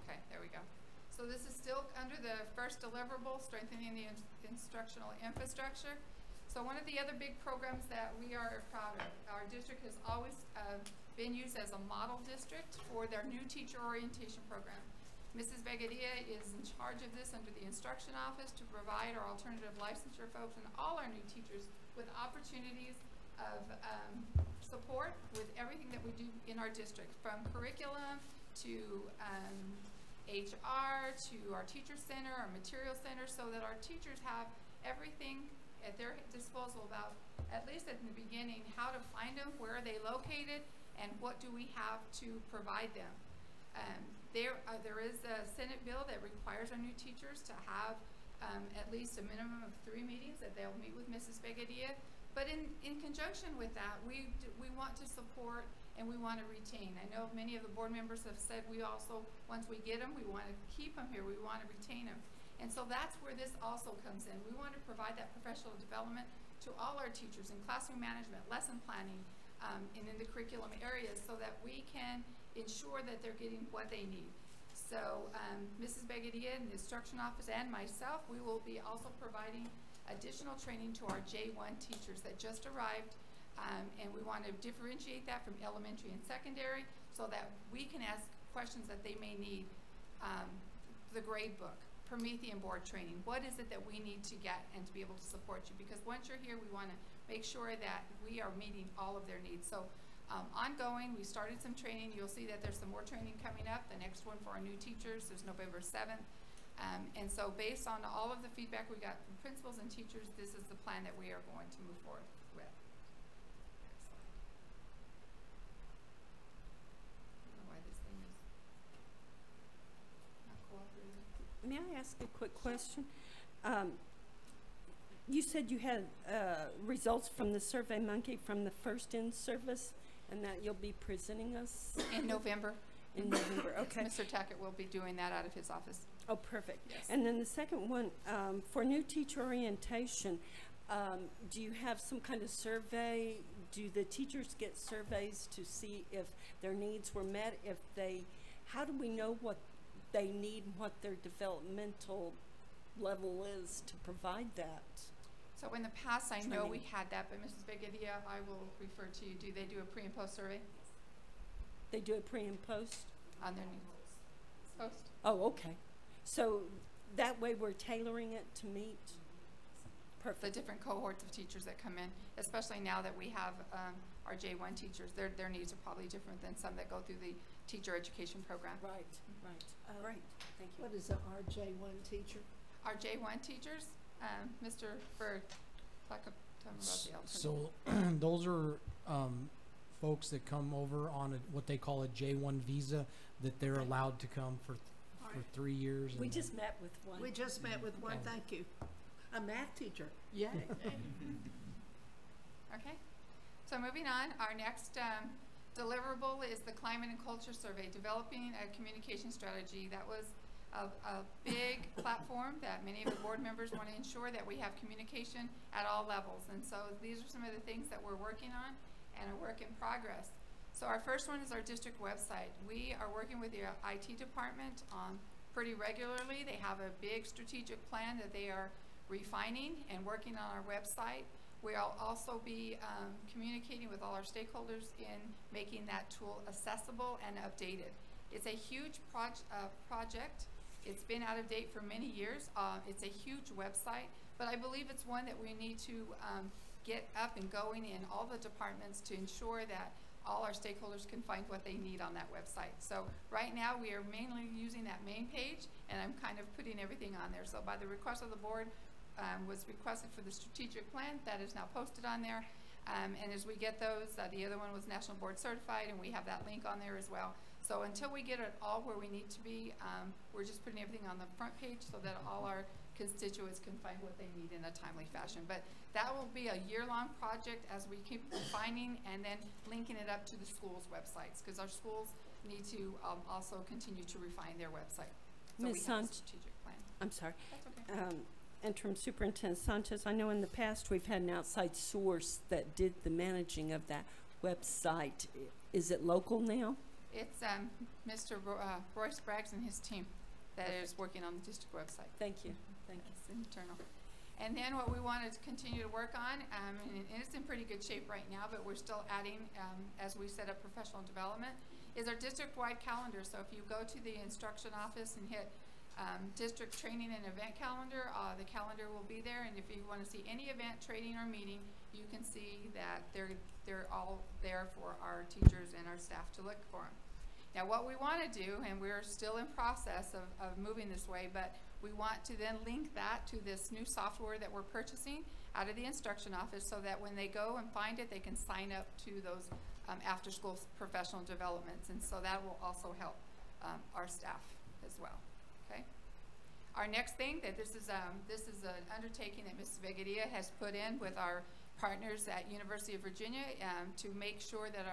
Okay, there we go. So this is still under the first deliverable, strengthening the instructional infrastructure. So one of the other big programs that we are proud of, our district has always been used as a model district for their new teacher orientation program. Mrs. Vegadia is in charge of this under the instruction office to provide our alternative licensure folks and all our new teachers with opportunities of support with everything that we do in our district, from curriculum to HR to our teacher center, our material center, so that our teachers have everything at their disposal about, at least at the beginning, how to find them, where are they located, and what do we have to provide them. There is a Senate bill that requires our new teachers to have at least a minimum of 3 meetings that they'll meet with Mrs. Vegadia. But in conjunction with that, we want to support and we want to retain. I know many of the board members have said we also, once we get them, we want to keep them here, we want to retain them. And so that's where this also comes in. We want to provide that professional development to all our teachers in classroom management, lesson planning, and in the curriculum areas, so that we can ensure that they're getting what they need. So Mrs. Begadia in the instruction office and myself, we will be also providing additional training to our J1 teachers that just arrived, and we want to differentiate that from elementary and secondary so that we can ask questions that they may need, the grade book, Promethean board training. What is it that we need to get and to be able to support you? Because once you're here, we want to make sure that we are meeting all of their needs. So ongoing, we started some training. You'll see that there's some more training coming up. The next one for our new teachers is November 7th. And so based on all of the feedback we got from principals and teachers, this is the plan that we are going to move forward with. I don't know why this thing is not cooperating. May I ask a quick question? You said you had results from the Survey Monkey from the first in-service, and that you'll be presenting us? In November. In November, okay. Mr. Tackett will be doing that out of his office. Oh, perfect. Yes. And then the second one, for new teacher orientation, do you have some kind of survey? Do the teachers get surveys to see if their needs were met? If they, how do we know what they need and what their developmental level is to provide that? So in the past, I know we Training. had that, but Mrs. Begadia, I will refer to you. Do they do a pre and post survey They do a pre and post? on their needs? Post. Oh, okay. So that way we're tailoring it to meet? The Perfect. different cohorts of teachers that come in, especially now that we have our J1 teachers. Their needs are probably different than some that go through the teacher education program. Right, right. Great, thank you. What is an RJ1 teacher? Our J1 teachers, Mr. Bird, tell me about the alternative. So those are folks that come over on what they call a J1 visa, that they're allowed to come for 3 years. We and just met with one. We just met with one, Okay. thank you. A math teacher, yay. Okay, so moving on, our next deliverable is the Climate and Culture Survey, developing a communication strategy. That was a big platform that many of the board members want to ensure that we have communication at all levels. And so these are some of the things that we're working on and a work in progress. So our first one is our district website. We are working with the IT department pretty regularly. They have a big strategic plan that they are refining and working on our website. We'll also be communicating with all our stakeholders in making that tool accessible and updated. It's a huge project. It's been out of date for many years. It's a huge website, but I believe it's one that we need to get up and going in all the departments to ensure that all our stakeholders can find what they need on that website. So right now we are mainly using that main page, and I'm kind of putting everything on there. So by the request of the board, was requested for the strategic plan that is now posted on there. And as we get those, the other one was National Board Certified, and we have that link on there as well. So until we get it all where we need to be, we're just putting everything on the front page so that all our constituents can find what they need in a timely fashion. But that will be a year-long project as we keep refining and then linking it up to the schools' websites, because our schools need to also continue to refine their website. So we have a strategic plan. I'm sorry. That's okay. Interim Superintendent Sanchez, I know in the past we've had an outside source that did the managing of that website. Is it local now? It's Mr. Royce Braggs and his team that is working on the district website. Thank you. Thank you. It's internal. And then what we wanted to continue to work on, and it's in pretty good shape right now, but we're still adding as we set up professional development, is our district-wide calendar. So if you go to the instruction office and hit district training and event calendar, the calendar will be there, and if you want to see any event, training, or meeting, you can see that they're all there for our teachers and our staff to look for them. Now what we want to do, and we're still in process of moving this way, but we want to then link that to this new software that we're purchasing out of the instruction office, so that when they go and find it, they can sign up to those after-school professional developments, and so that will also help our staff as well. Okay. Our next thing, that this is an undertaking that Mrs. Vegadia has put in with our partners at University of Virginia to make sure that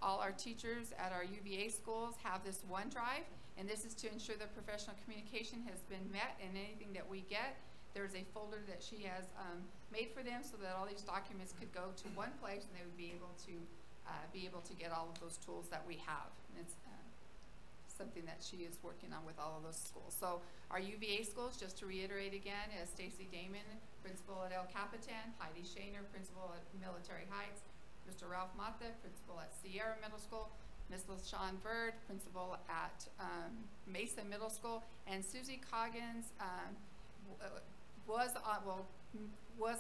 all our teachers at our UVA schools have this OneDrive, and this is to ensure that professional communication has been met, and anything that we get, there's a folder that she has made for them so that all these documents could go to one place and they would be able to get all of those tools that we have. And it's something that she is working on with all of those schools. So our UVA schools, just to reiterate again, is Stacy Damon, principal at El Capitan, Heidi Shaner, principal at Military Heights, Mr. Ralph Mata, principal at Sierra Middle School, Ms. LaShawn Bird, principal at Mesa Middle School, and Susie Coggins was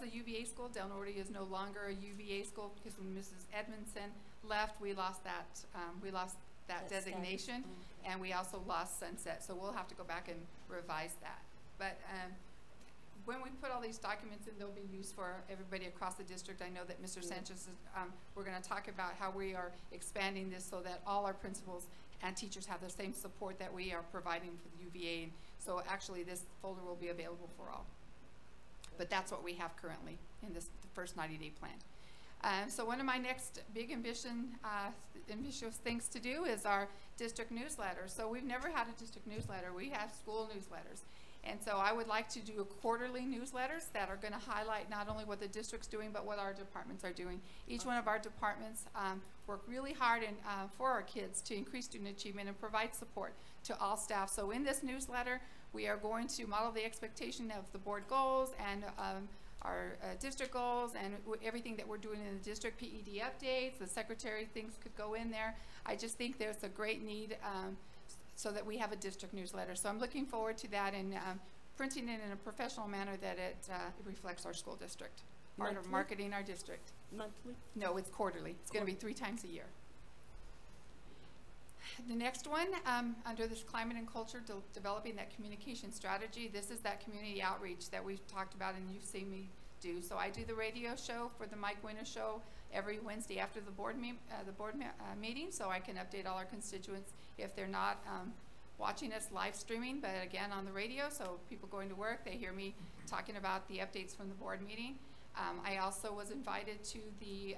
a UVA school. Del Norte is no longer a UVA school because when Mrs. Edmondson left, we lost that designation, and we also lost Sunset. So we'll have to go back and revise that. But when we put all these documents in, they'll be used for everybody across the district. I know that Mr. Sanchez is, we're going to talk about how we are expanding this so that all our principals and teachers have the same support that we are providing for the UVA. And so actually this folder will be available for all. But that's what we have currently in this the first 90-day plan. So one of my next big ambitious things to do is our district newsletter. So we've never had a district newsletter. We have school newsletters. And so I would like to do quarterly newsletters that are going to highlight not only what the district's doing, but what our departments are doing. Each one of our departments work really hard for our kids to increase student achievement and provide support to all staff. So in this newsletter, we are going to model the expectation of the board goals and our district goals and everything that we're doing in the district, PED updates, the secretary things could go in there. I just think there's a great need so that we have a district newsletter. So I'm looking forward to that and printing it in a professional manner that it reflects our school district. Part of marketing our district. Monthly? No, it's quarterly. It's going to be 3 times a year. The next one, under this climate and culture, developing that communication strategy, this is that community outreach that we've talked about and you've seen me do. So I do the radio show for the Mike Winter Show every Wednesday after the board meeting, so I can update all our constituents if they're not watching us live streaming, but again on the radio, so people going to work, they hear me talking about the updates from the board meeting. I also was invited to the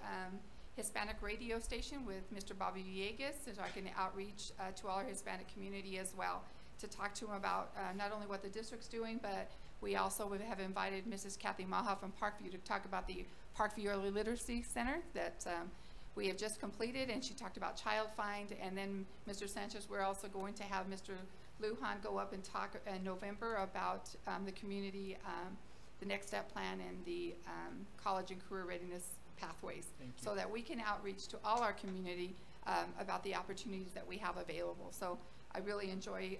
Hispanic radio station with Mr. Bobby Villegas, so I can outreach to all our Hispanic community as well to talk to them about not only what the district's doing, but we also have invited Mrs. Kathy Maha from Parkview to talk about the Parkview Early Literacy Center that we have just completed, and she talked about child find. And then Mr. Sanchez, we're also going to have Mr. Lujan go up and talk in November about the community, the Next Step Plan and the college and career readiness pathways, so that we can outreach to all our community about the opportunities that we have available. So I really enjoy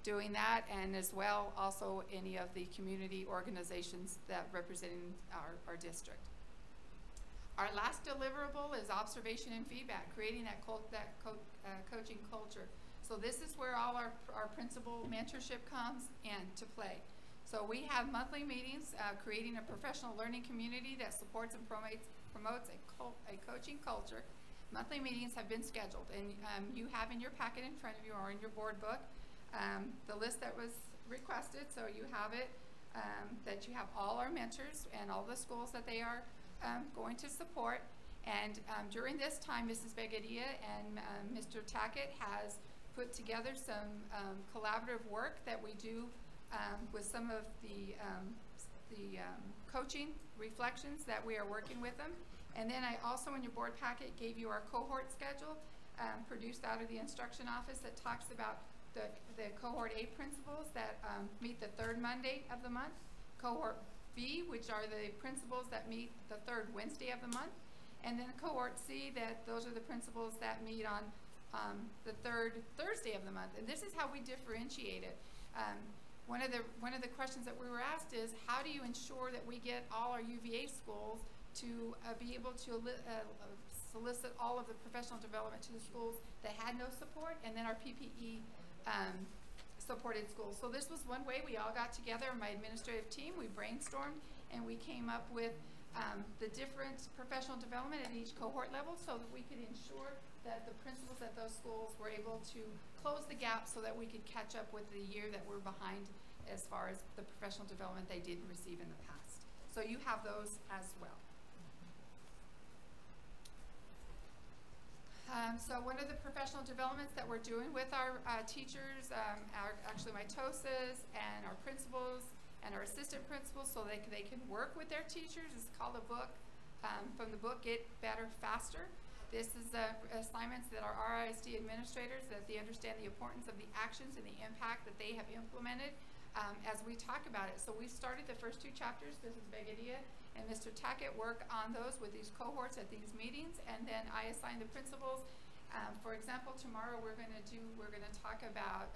doing that, and as well also any of the community organizations that represent our district. Our last deliverable is observation and feedback, creating that coaching culture. So this is where all our principal mentorship comes into play. So we have monthly meetings, creating a professional learning community that supports and promotes a coaching culture. Monthly meetings have been scheduled, and you have in your packet in front of you or in your board book the list that was requested, so you have it, that you have all our mentors and all the schools that they are going to support. And during this time, Mrs. Begadia and Mr. Tackett has put together some collaborative work that we do with some of the coaching reflections that we are working with them. And then I also in your board packet gave you our cohort schedule produced out of the instruction office that talks about the cohort A principals that meet the 3rd Monday of the month, cohort B, which are the principals that meet the 3rd Wednesday of the month, and then cohort C, that those are the principals that meet on the 3rd Thursday of the month. And this is how we differentiate it. One of the questions that we were asked is, how do you ensure that we get all our UVA schools to be able to solicit all of the professional development to the schools that had no support, and then our PPE supported schools. So this was one way we all got together, my administrative team, we brainstormed, and we came up with the different professional development at each cohort level so that we could ensure that the principals at those schools were able to close the gap so that we could catch up with the year that we're behind as far as the professional development they did receive in the past. So you have those as well. So one of the professional developments that we're doing with our teachers, actually my TOSAs and our principals and our assistant principals, so they can work with their teachers, is called a book, from the book Get Better Faster. This is assignments that our ISD administrators, that they understand the importance of the actions and the impact that they have implemented as we talk about it. So we started the first 2 chapters. This is Begadia and Mr. Tackett work on those with these cohorts at these meetings, and then I assign the principals For example, tomorrow we're going to talk about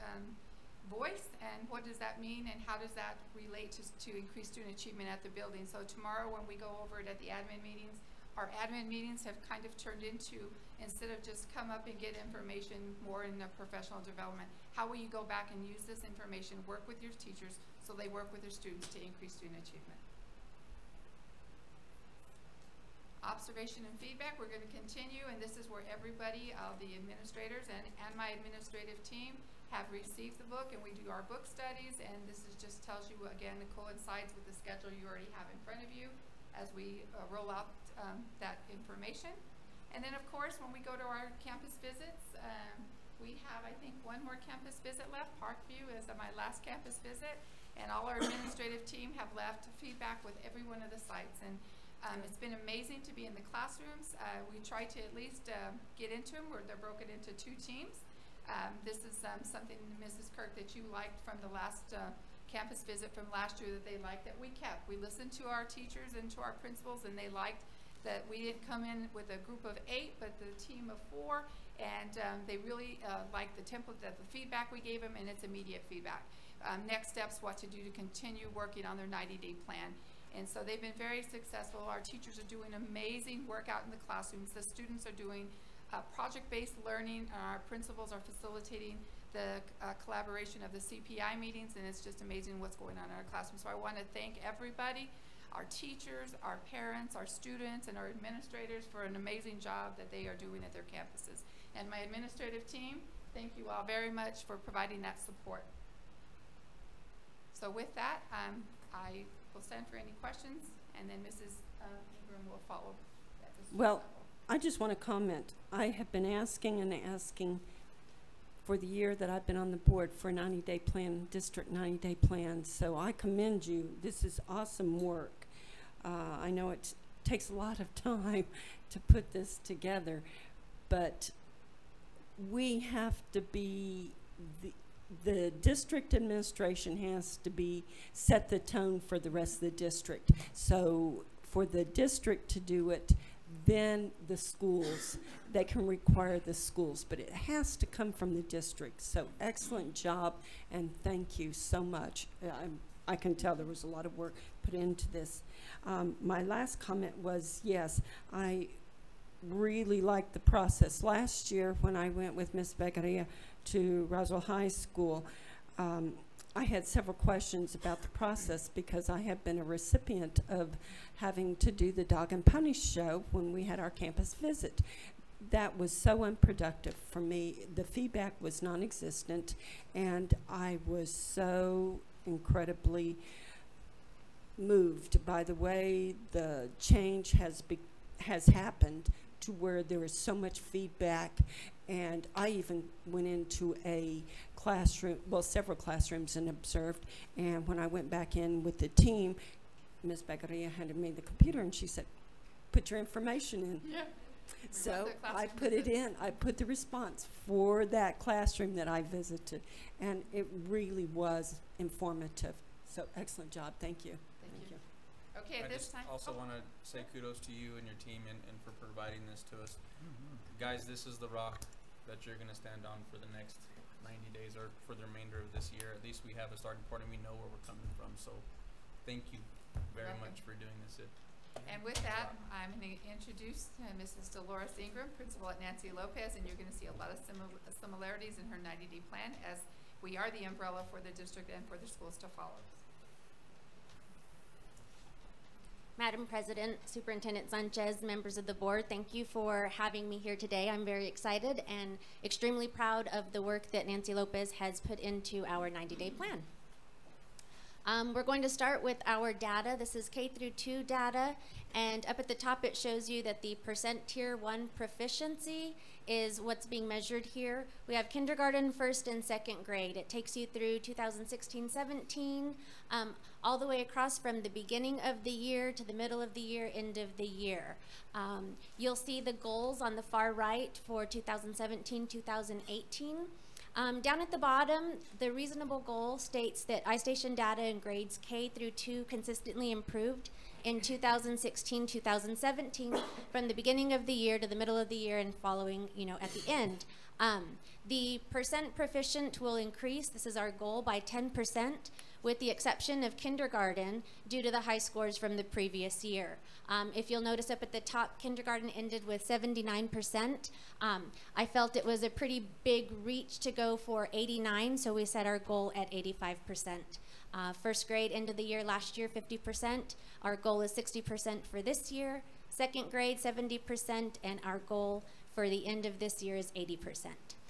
voice and what does that mean and how does that relate to increased student achievement at the building. So tomorrow when we go over it at the admin meetings, our admin meetings have kind of turned into, instead of just come up and get information more in the professional development, how will you go back and use this information, work with your teachers so they work with their students to increase student achievement. Observation and feedback, we're going to continue, and this is where everybody, the administrators and my administrative team have received the book, and we do our book studies, and this is just tells you, again, it coincides with the schedule you already have in front of you as we roll out that information. And then, of course, when we go to our campus visits, we have, I think, one more campus visit left. Parkview is my last campus visit, and all our administrative team have left feedback with every one of the sites. And it's been amazing to be in the classrooms. We try to at least get into them where they're broken into 2 teams. This is something, Mrs. Kirk, that you liked from the last campus visit from last year that they liked that we kept. We listened to our teachers and to our principals, and they liked that we didn't come in with a group of 8, but the team of 4, and they really liked the template, the feedback we gave them, and it's immediate feedback. Next steps, what to do to continue working on their 90-day plan. And so they've been very successful. Our teachers are doing amazing work out in the classrooms. The students are doing project-based learning. Our principals are facilitating the collaboration of the CPI meetings, and it's just amazing what's going on in our classroom. So I want to thank everybody, our teachers, our parents, our students, and our administrators for an amazing job that they are doing at their campuses. And my administrative team, thank you all very much for providing that support. So with that, I will stand for any questions, and then Mrs. Ingram will follow at this level. I just want to comment. I have been asking and asking for the year that I've been on the board for a 90-day plan, district 90-day plan. So I commend you. This is awesome work. I know it takes a lot of time to put this together, but we have to be, the district administration has to be, set the tone for the rest of the district. So for the district to do it, then the schools, they can require the schools, but it has to come from the district. So excellent job, and thank you so much. I can tell there was a lot of work put into this. My last comment was, yes, I really liked the process. Last year when I went with Ms. Beccaria to Roswell High School, I had several questions about the process because I have been a recipient of having to do the dog and pony show when we had our campus visit. That was so unproductive for me. The feedback was non-existent, and I was so incredibly moved by the way the change has happened to where there is so much feedback. And I even went into a classroom, well, several classrooms, and observed. And when I went back in with the team, Ms. Beccaria handed me the computer, and she said, put your information in. Yeah. So I put it in. I put the response for that classroom that I visited, and it really was informative. So excellent job. Thank you. Thank you. Okay, at this time. I also want to say kudos to you and your team and for providing this to us. Guys, this is the rock that you're going to stand on for the next 90 days or for the remainder of this year. At least we have a starting point and we know where we're coming from. So thank you very much for doing this. And with that, I'm going to introduce Mrs. Dolores Ingram, principal at Nancy Lopez, and you're going to see a lot of similarities in her 90-day plan, as we are the umbrella for the district and for the schools to follow. Madam President, Superintendent Sanchez, members of the board, thank you for having me here today. I'm very excited and extremely proud of the work that Nancy Lopez has put into our 90-day plan. We're going to start with our data. This is K through 2 data, and up at the top it shows you that the % Tier 1 proficiency is what's being measured here. We have kindergarten, first and second grade. It takes you through 2016-17, all the way across from the beginning of the year to the middle of the year, end of the year. You'll see the goals on the far right for 2017-2018. Down at the bottom, the reasonable goal states that iStation data in grades K through 2 consistently improved in 2016, 2017, from the beginning of the year to the middle of the year and following, at the end. The percent proficient will increase, this is our goal, by 10%, with the exception of kindergarten due to the high scores from the previous year. If you'll notice up at the top, kindergarten ended with 79%. I felt it was a pretty big reach to go for 89, so we set our goal at 85%. First grade end of the year last year, 50%. Our goal is 60% for this year. Second grade, 70%, and our goal for the end of this year is 80%.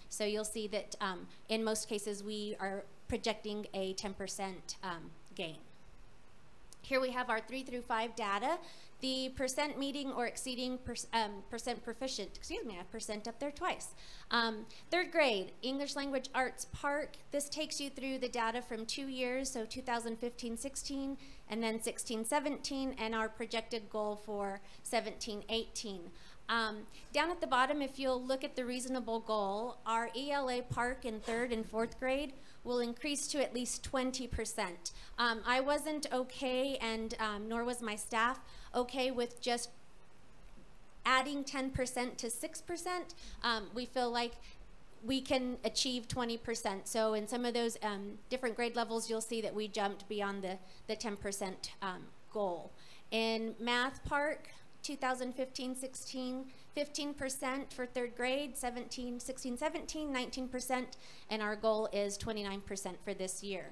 So you'll see that in most cases we are projecting a 10% gain. Here we have our 3 through 5 data. The percent meeting or exceeding percent proficient, excuse me, I have percent up there twice. Third grade, English Language Arts Park. This takes you through the data from 2 years, so 2015-16 and then 16-17, and our projected goal for 17-18. Down at the bottom, if you'll look at the reasonable goal, our ELA Park in 3rd and 4th grade will increase to at least 20%. I wasn't okay, and nor was my staff, okay with just adding 10% to 6%. We feel like we can achieve 20%. So in some of those different grade levels, you'll see that we jumped beyond the 10% goal. In Math Park, 2015-16, 15% for 3rd grade, 16-17, 19%, and our goal is 29% for this year.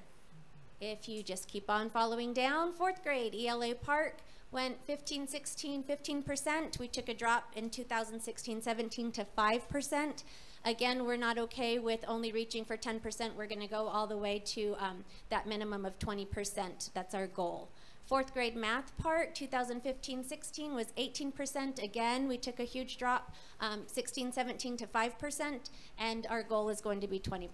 If you just keep on following down, 4th grade, ELA Park went 15-16, 15%. We took a drop in 2016-17 to 5%. Again, we're not okay with only reaching for 10%. We're going to go all the way to that minimum of 20%. That's our goal. 4th grade Math Part, 2015-16 was 18%. Again, we took a huge drop, 16-17 to 5%, and our goal is going to be 20%.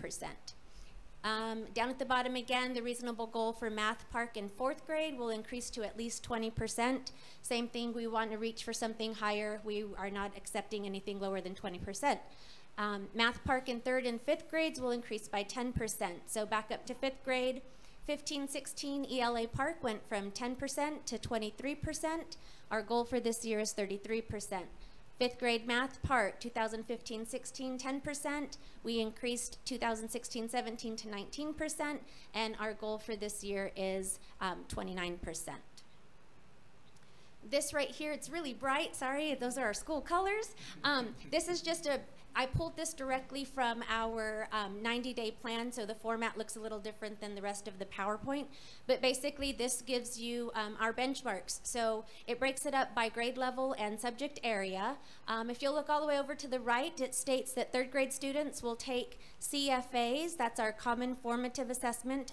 Down at the bottom again, the reasonable goal for Math Park in 4th grade will increase to at least 20%. Same thing, we want to reach for something higher. We are not accepting anything lower than 20%. Math Park in 3rd and 5th grades will increase by 10%. So back up to 5th grade, 15-16 ELA Park went from 10% to 23%. Our goal for this year is 33%. 5th grade Math Part, 2015-16, 10%. We increased 2016-17 to 19%, and our goal for this year is 29%. This right here, it's really bright, sorry, those are our school colors. This is just I pulled this directly from our 90-day plan, so the format looks a little different than the rest of the PowerPoint. But basically, this gives you our benchmarks. So it breaks it up by grade level and subject area. If you'll look all the way over to the right, it states that 3rd grade students will take CFAs, that's our Common Formative Assessment,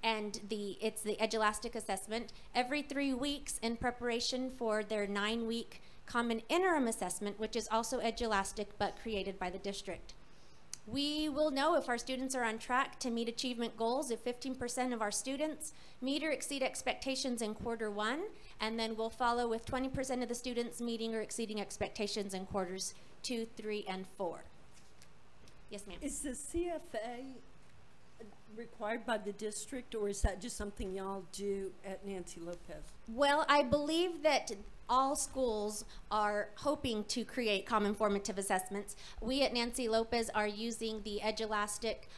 and it's the Edulastic Assessment, every 3 weeks in preparation for their 9-week Common Interim Assessment, which is also Edulastic but created by the district. We will know if our students are on track to meet achievement goals if 15% of our students meet or exceed expectations in quarter 1, and then we'll follow with 20% of the students meeting or exceeding expectations in quarters 2, 3, and 4. Yes, ma'am. Is the CFA required by the district, or is that just something y'all do at Nancy Lopez? Well, I believe that all schools are hoping to create common formative assessments. We at Nancy Lopez are using the Edulastic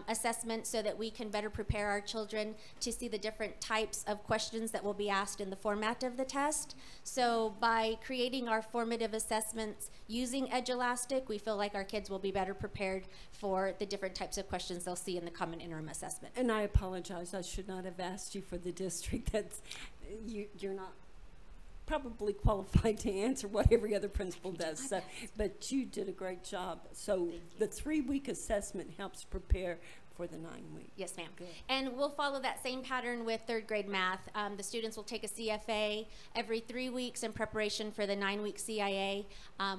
assessment so that we can better prepare our children to see the different types of questions that will be asked in the format of the test. So by creating our formative assessments using Edulastic, we feel like our kids will be better prepared for the different types of questions they'll see in the common interim assessment. And I apologize, I should not have asked you for the district. That's you're not probably qualified to answer what every other principal does. So, but you did a great job. So the 3-week assessment helps prepare for the 9-week. Yes, ma'am. And we'll follow that same pattern with 3rd grade math. The students will take a CFA every 3 weeks in preparation for the 9-week CIA.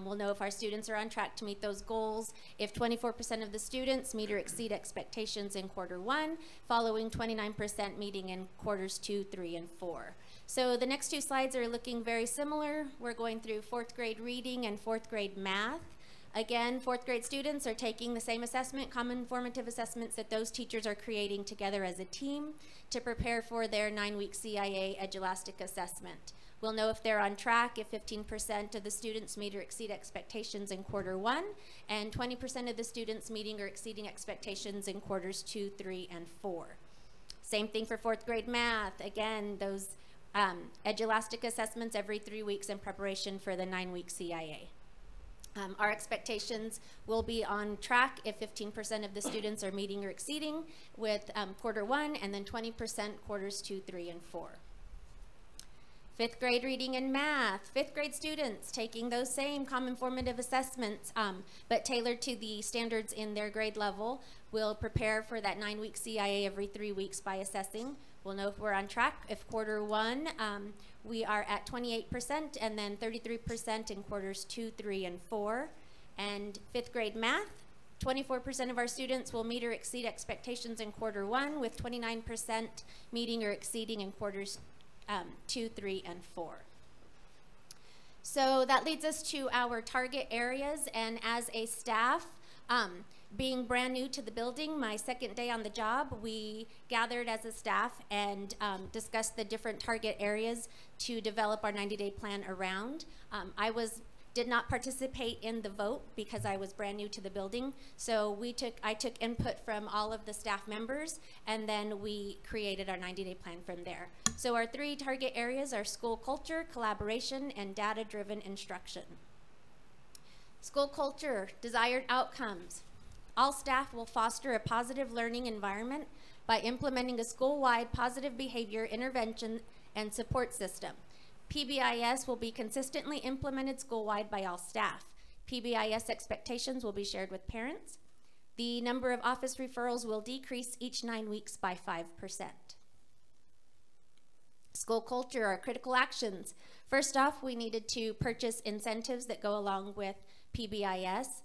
We'll know if our students are on track to meet those goals. If 24% of the students meet or exceed expectations in quarter 1, following 29% meeting in quarters 2, 3, and 4. So the next 2 slides are looking very similar. We're going through 4th grade reading and 4th grade math. Again, fourth grade students are taking the same assessment, common formative assessments that those teachers are creating together as a team to prepare for their 9-week CIA Edulastic assessment. We'll know if they're on track if 15% of the students meet or exceed expectations in quarter 1, and 20% of the students meeting or exceeding expectations in quarters 2, 3, and 4. Same thing for fourth grade math. Again, those Edulastic assessments every 3 weeks in preparation for the 9-week CIA. Our expectations will be on track if 15% of the students are meeting or exceeding with quarter 1, and then 20% quarters 2, 3, and 4. Fifth grade reading and math. Fifth grade students taking those same common formative assessments, but tailored to the standards in their grade level, will prepare for that 9-week CIA every 3 weeks by assessing. We'll know if we're on track. If quarter 1, we are at 28%, and then 33% in quarters 2, 3, and 4. And fifth grade math, 24% of our students will meet or exceed expectations in quarter 1, with 29% meeting or exceeding in quarters 2, 3, and 4. So that leads us to our target areas, and as a staff, being brand new to the building, my second day on the job, we gathered as a staff and discussed the different target areas to develop our 90-day plan around. Did not participate in the vote because I was brand new to the building, so I took input from all of the staff members, and then we created our 90-day plan from there. So our 3 target areas are school culture, collaboration, and data-driven instruction. School culture, desired outcomes. All staff will foster a positive learning environment by implementing a school-wide positive behavior intervention and support system. PBIS will be consistently implemented school-wide by all staff. PBIS expectations will be shared with parents. The number of office referrals will decrease each 9 weeks by 5%. School culture are critical actions. First off, we needed to purchase incentives that go along with PBIS.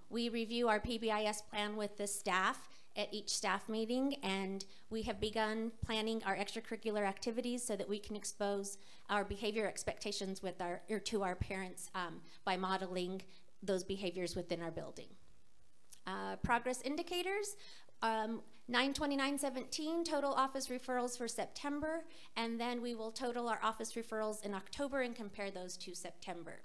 We review our PBIS plan with the staff at each staff meeting, and we have begun planning our extracurricular activities so that we can expose our behavior expectations to our parents by modeling those behaviors within our building. Progress indicators, 9/29/17 total office referrals for September, and then we will total our office referrals in October and compare those to September.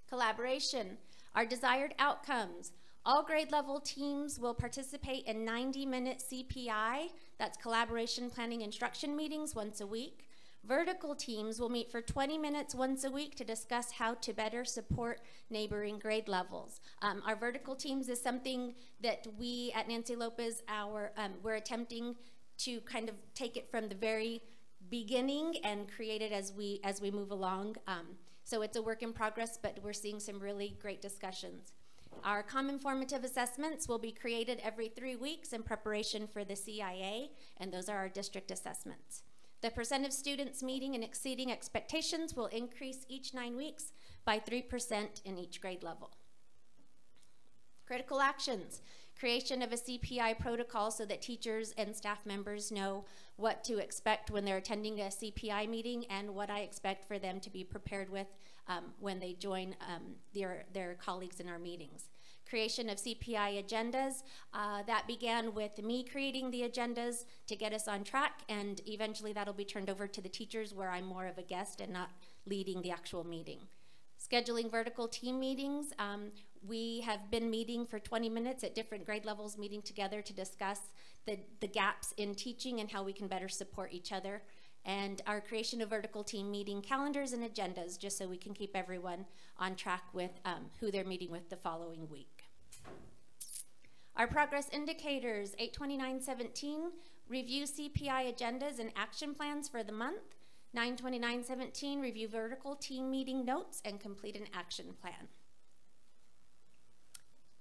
Collaboration, our desired outcomes. All grade level teams will participate in 90-minute CPI, that's collaboration planning instruction meetings, once a week. Vertical teams will meet for 20 minutes once a week to discuss how to better support neighboring grade levels. Our vertical teams is something that we at Nancy Lopez, we're attempting to kind of take it from the very beginning and create it as we move along. So it's a work in progress, but we're seeing some really great discussions. Our common formative assessments will be created every 3 weeks in preparation for the CIA, and those are our district assessments. The percent of students meeting and exceeding expectations will increase each 9 weeks by 3% in each grade level. Critical actions, creation of a CPI protocol so that teachers and staff members know what to expect when they're attending a CPI meeting and what I expect for them to be prepared with when they join their colleagues in our meetings. Creation of CPI agendas, that began with me creating the agendas to get us on track, and eventually that'll be turned over to the teachers where I'm more of a guest and not leading the actual meeting. Scheduling vertical team meetings, we have been meeting for 20 minutes at different grade levels, meeting together to discuss the gaps in teaching and how we can better support each other. And our creation of vertical team meeting calendars and agendas, just so we can keep everyone on track with who they're meeting with the following week. Our progress indicators, 8/29/17, review CPI agendas and action plans for the month. 9/29/17, review vertical team meeting notes and complete an action plan.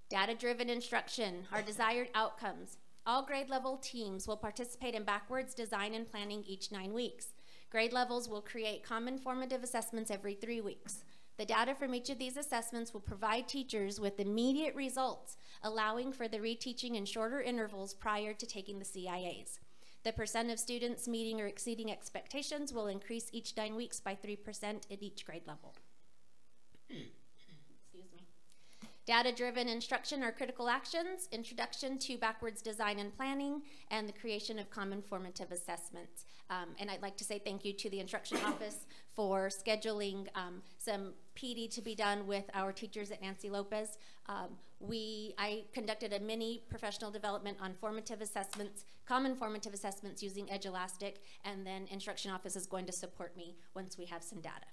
Data-driven instruction, our desired outcomes. All grade level teams will participate in backwards design and planning each 9 weeks. Grade levels will create common formative assessments every 3 weeks. The data from each of these assessments will provide teachers with immediate results, allowing for the reteaching in shorter intervals prior to taking the CIAs. The percent of students meeting or exceeding expectations will increase each 9 weeks by 3% at each grade level. Excuse me. Data-driven instruction or critical actions, introduction to backwards design and planning, and the creation of common formative assessments. And I'd like to say thank you to the instruction office for scheduling some PD to be done with our teachers at Nancy Lopez. I conducted a mini professional development on formative assessments, common formative assessments using Edulastic, and then instruction office is going to support me once we have some data.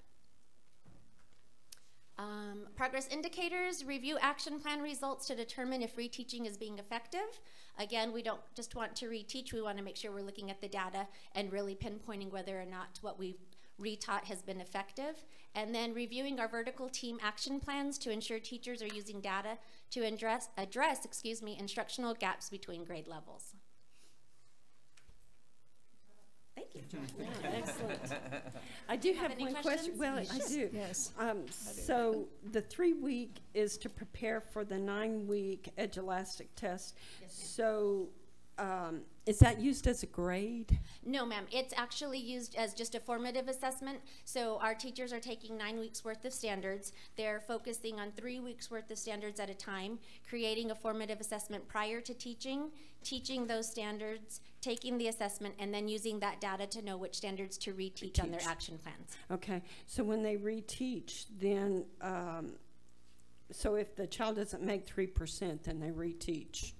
Progress indicators, review action plan results to determine if reteaching is being effective. Again, we don't just want to reteach, we want to make sure we're looking at the data and really pinpointing whether or not what we've retaught has been effective. And then reviewing our vertical team action plans to ensure teachers are using data to address instructional gaps between grade levels. Thank you. Yeah, excellent. I do have one question. Well, I do. Yes. So the 3-week is to prepare for the 9-week Edulastic test. Yes, so is that used as a grade? No, ma'am. It's actually used as just a formative assessment. So our teachers are taking 9 weeks worth of standards. They're focusing on 3 weeks worth of standards at a time, creating a formative assessment prior to teaching those standards, taking the assessment, and then using that data to know which standards to reteach on their action plans. Okay. So when they reteach, then, so if the child doesn't make 3%, then they reteach?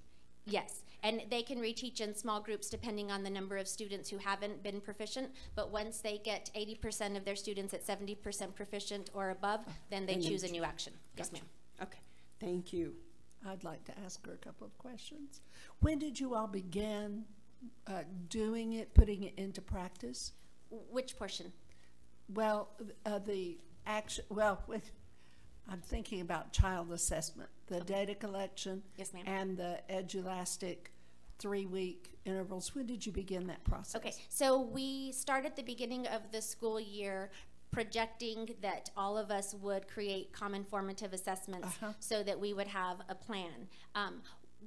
Yes. And they can reteach in small groups depending on the number of students who haven't been proficient. But once they get 80% of their students at 70% proficient or above, then they choose a new action. Gotcha. Yes, ma'am. Okay. Thank you. I'd like to ask her a couple of questions. When did you all begin doing it, putting it into practice? Which portion? Well, the action, I'm thinking about child assessment, the data collection. Yes, ma'am. And the Edulastic 3-week intervals. When did you begin that process? Okay, so we start at the beginning of the school year projecting that all of us would create common formative assessments so that we would have a plan.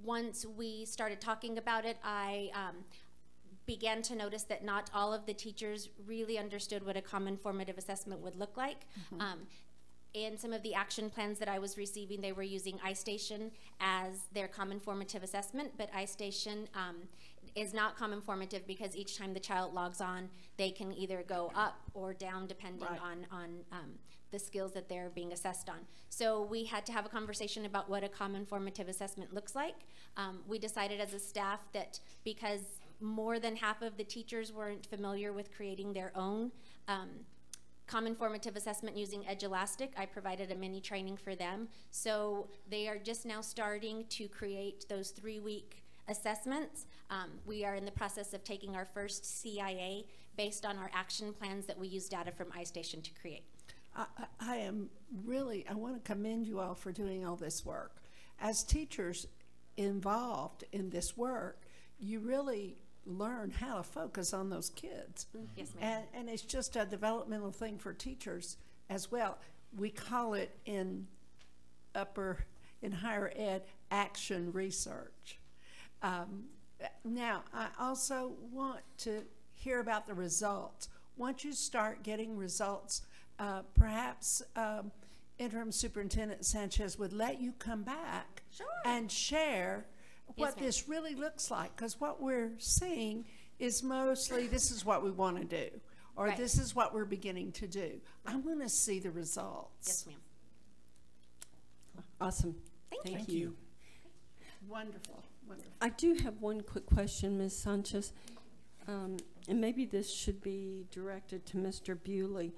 Once we started talking about it, I began to notice that not all of the teachers really understood what a common formative assessment would look like. In some of the action plans that I was receiving, they were using iStation as their common formative assessment, but iStation is not common formative because each time the child logs on, they can either go up or down depending on the skills that they're being assessed on. So we had to have a conversation about what a common formative assessment looks like. We decided as a staff that because more than half of the teachers weren't familiar with creating their own common formative assessment using Edulastic, I provided a mini training for them. So they are just now starting to create those 3-week assessments. We are in the process of taking our first CIA based on our action plans that we use data from iStation to create. I want to commend you all for doing all this work. As teachers involved in this work, you really learn how to focus on those kids. Yes, ma'am. And it's just a developmental thing for teachers as well. We call it in higher ed, action research. Now, I also want to hear about the results. Once you start getting results, perhaps Interim Superintendent Sanchez would let you come back and share what this really looks like, because what we're seeing is mostly this is what we want to do, or this is what we're beginning to do. I want to see the results. Yes, ma'am. Awesome. Thank you. Wonderful, wonderful. I do have one quick question, Ms. Sanchez, and maybe this should be directed to Mr. Bewley.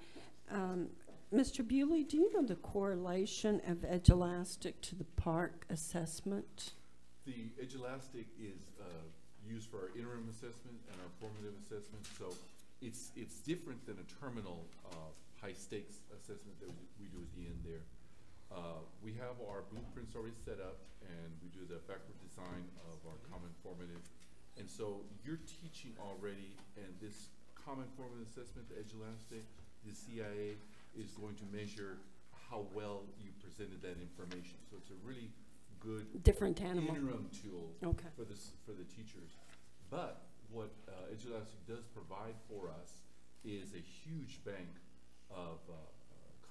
Mr. Bewley, do you know the correlation of Edulastic to the PARC assessment? The Edulastic is used for our interim assessment and our formative assessment, so it's different than a terminal high stakes assessment that we do at the end there. We have our blueprints already set up, and we do the backward design of our common formative, and so you're teaching already, and this common formative assessment, the Edulastic, the CIA, is going to measure how well you presented that information. So it's a really good different animal interim tool for the teachers. But what Edulastic does provide for us is a huge bank of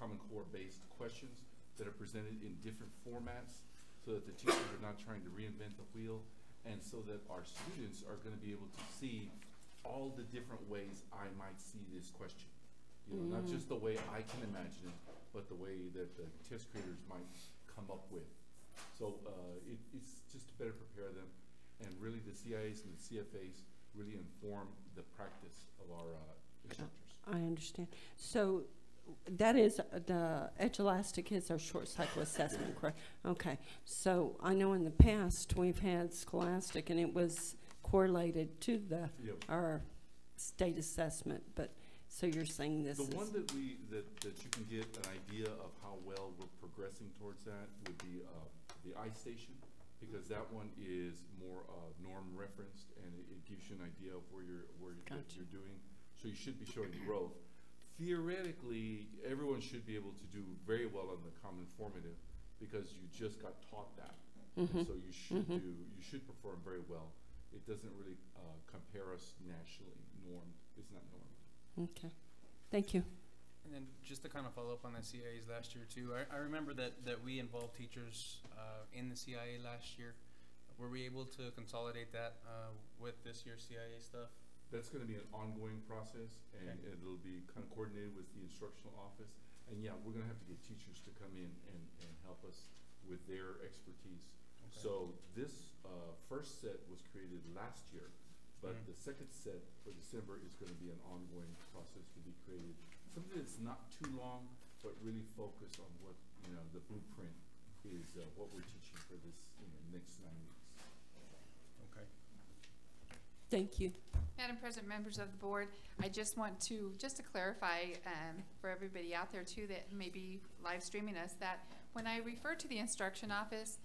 Common Core based questions that are presented in different formats so that the teachers are not trying to reinvent the wheel, and so that our students are going to be able to see all the different ways I might see this question. You know, not just the way I can imagine it, but the way that the test creators might come up with. So it's just to better prepare them, and really the CIAs and the CFAs really inform the practice of our instructors. I understand. So that is, the Edge Elastic is our short cycle assessment, correct? Okay. So I know in the past we've had Scholastic and it was correlated to the our state assessment, but so you're saying this is... The one that you can get an idea of how well we're progressing towards that would be the iStation, because that one is more norm referenced, and it gives you an idea of where you're doing. So you should be showing growth. Theoretically, everyone should be able to do very well on the common formative because you just got taught that. And so you should you should perform very well. It doesn't really compare us nationally. It's not normed. Okay, thank you. And then just to kind of follow up on the CIAs last year too, I remember that we involved teachers in the CIA last year. Were we able to consolidate that with this year's CIA stuff? That's going to be an ongoing process, and it'll be kind of coordinated with the instructional office. And yeah, we're going to have to get teachers to come in and help us with their expertise. Okay. So this first set was created last year, but the second set for December is going to be an ongoing process to be created. Something that's not too long, but really focused on what, the blueprint is, what we're teaching for this next 9 weeks. Okay. Thank you. Madam President, members of the board, I just want to clarify for everybody out there too that may be live streaming us, that when I refer to the instruction office,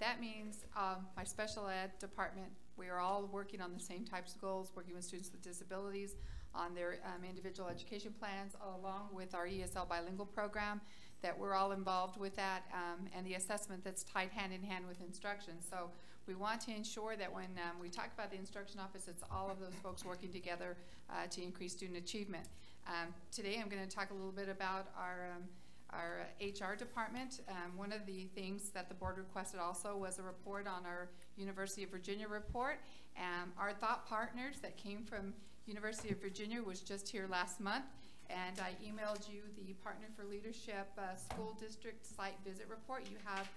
that means my special ed department. We are all working on the same types of goals, working with students with disabilities on their individual education plans, along with our ESL bilingual program, that we're all involved with that, and the assessment that's tied hand in hand with instruction. So we want to ensure that when we talk about the instruction office, it's all of those folks working together to increase student achievement. Today I'm going to talk a little bit about our HR department. One of the things that the board requested also was a report on our University of Virginia report. Our thought partners that came from University of Virginia was just here last month, and I emailed you the Partner for Leadership School District Site Visit Report. You have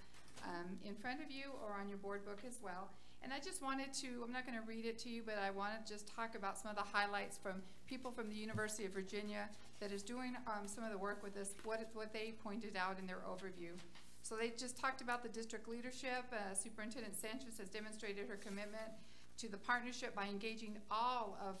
in front of you or on your board book as well. And I just wanted to, I'm not going to read it to you, but I want to just talk about some of the highlights from people from the University of Virginia that is doing some of the work with us, what they pointed out in their overview. So they just talked about the district leadership. Superintendent Sanchez has demonstrated her commitment to the partnership by engaging all of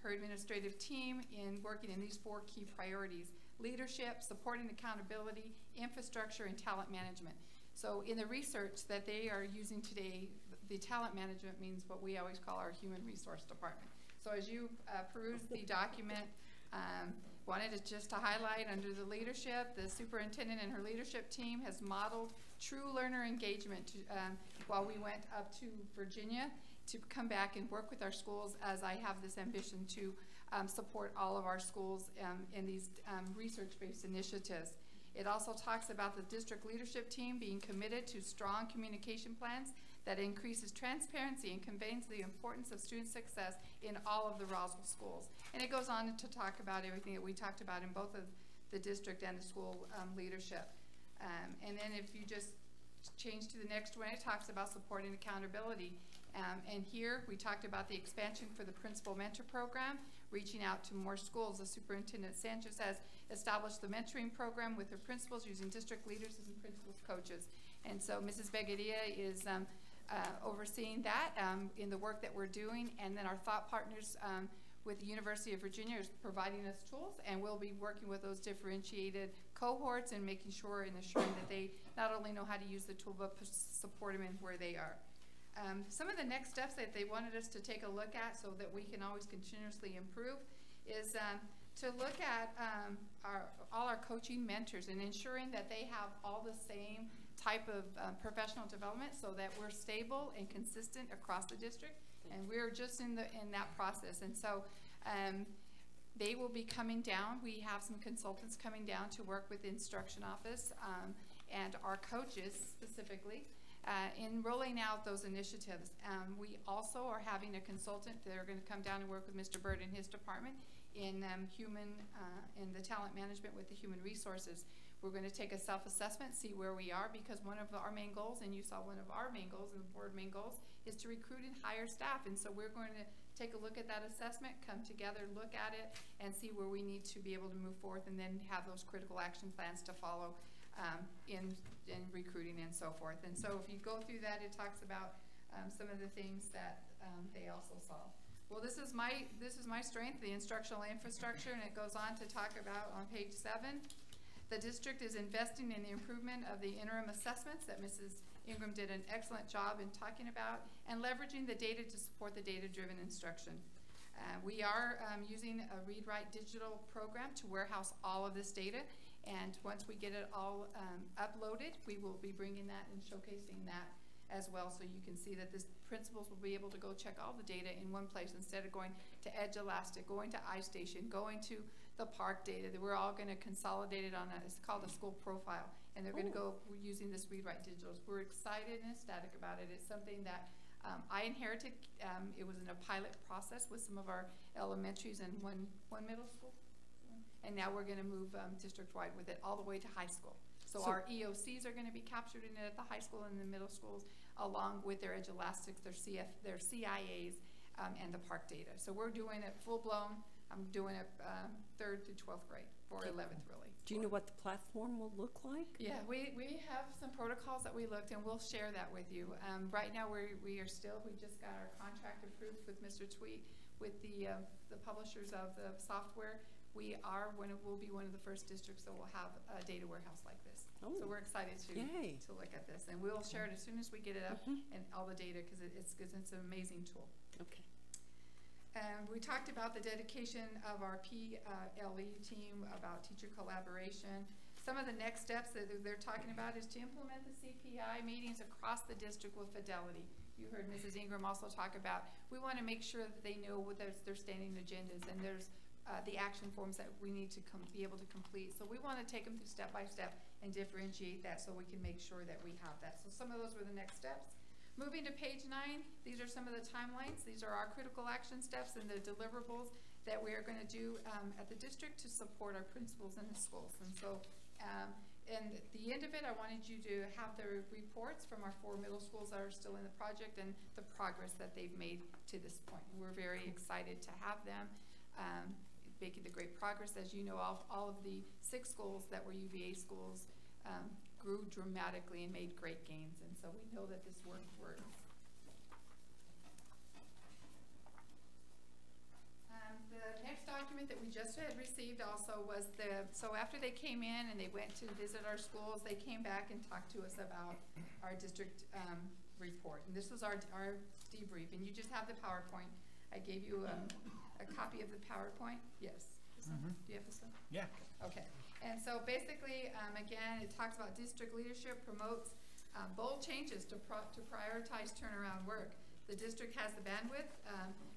her administrative team in working in these 4 key priorities: leadership, supporting accountability, infrastructure, and talent management. So in the research that they are using today, the talent management means what we always call our human resource department. So as you peruse the document, wanted to just to highlight under the leadership, the superintendent and her leadership team has modeled true learner engagement to, while we went up to Virginia to come back and work with our schools, as I have this ambition to support all of our schools in these research-based initiatives. It also talks about the district leadership team being committed to strong communication plans that increases transparency and conveys the importance of student success in all of the Roswell schools. And it goes on to talk about everything that we talked about in both of the district and the school leadership. And then if you just change to the next one, it talks about supporting accountability. And here we talked about the expansion for the Principal Mentor Program, reaching out to more schools. The Superintendent Sanchez has established the mentoring program with her principals using district leaders and principals coaches. And so Mrs. Begadia is overseeing that in the work that we're doing. And then our thought partners with the University of Virginia is providing us tools, and we'll be working with those differentiated cohorts and making sure and assuring that they not only know how to use the tool, but support them in where they are. Some of the next steps that they wanted us to take a look at so that we can always continuously improve is to look at all our coaching mentors and ensuring that they have all the same type of professional development so that we're stable and consistent across the district. And we're just in that process. And so they will be coming down. We have some consultants coming down to work with the instruction office. and our coaches specifically in rolling out those initiatives. We also are having a consultant that are going to come down and work with Mr. Bird and his department in in the talent management with the human resources. We're going to take a self-assessment, see where we are, because one of our main goals, and you saw one of our main goals, and the board main goals, is to recruit and hire staff. And so we're going to take a look at that assessment, come together, look at it, and see where we need to be able to move forth, and then have those critical action plans to follow in recruiting and so forth. And so if you go through that, it talks about some of the things that they also saw. Well, this is my strength, the instructional infrastructure, and it goes on to talk about on page 7. The district is investing in the improvement of the interim assessments that Mrs. Ingram did an excellent job in talking about, and leveraging the data to support the data-driven instruction. We are using a read-write digital program to warehouse all of this data, and once we get it all uploaded, we will be bringing that and showcasing that as well, so you can see that the principals will be able to go check all the data in one place instead of going to Edge Elastic, going to iStation, going to the park data. That we're all going to consolidate it on it's called a school profile, and they're going to go using this read-write digitals. We're excited and ecstatic about it. It's something that I inherited. It was in a pilot process with some of our elementaries and one middle school, and now we're going to move district-wide with it all the way to high school. So our EOCs are going to be captured in it at the high school and the middle schools, along with their Edge Elastics, their CIAs, and the park data. So we're doing it full-blown. I'm doing it 3rd through 12th grade, or 11th really. Do you know what the platform will look like? Yeah, we have some protocols that we looked, and we'll share that with you. Right now we just got our contract approved with Mr. Tweet with the publishers of the software. We'll be one of the first districts that will have a data warehouse like this. Oh. So we're excited to look at this, and we'll share it as soon as we get it up and all the data, because it's an amazing tool. Okay. We talked about the dedication of our PLE team, about teacher collaboration. Some of the next steps that they're talking about is to implement the CPI meetings across the district with fidelity. You heard Mrs. Ingram also talk about, we want to make sure that they know what their standing agendas, and there's the action forms that we need to be able to complete. So we want to take them through step by step and differentiate that so we can make sure that we have that. So some of those were the next steps. Moving to page 9, these are some of the timelines. These are our critical action steps and the deliverables that we are going to do at the district to support our principals in the schools. And so, and at the end of it, I wanted you to have the reports from our 4 middle schools that are still in the project and the progress that they've made to this point. We're very excited to have them making the great progress. As you know, all of the 6 schools that were UVA schools grew dramatically and made great gains, and so we know that this work works. The next document that we just had received also was so after they came in and they went to visit our schools, they came back and talked to us about our district report, and this was our debrief, and you just have the PowerPoint. I gave you a copy of the PowerPoint. Yes. Do you have this one? Yeah. Okay. And so basically, again, it talks about district leadership promotes bold changes to prioritize turnaround work. The district has the bandwidth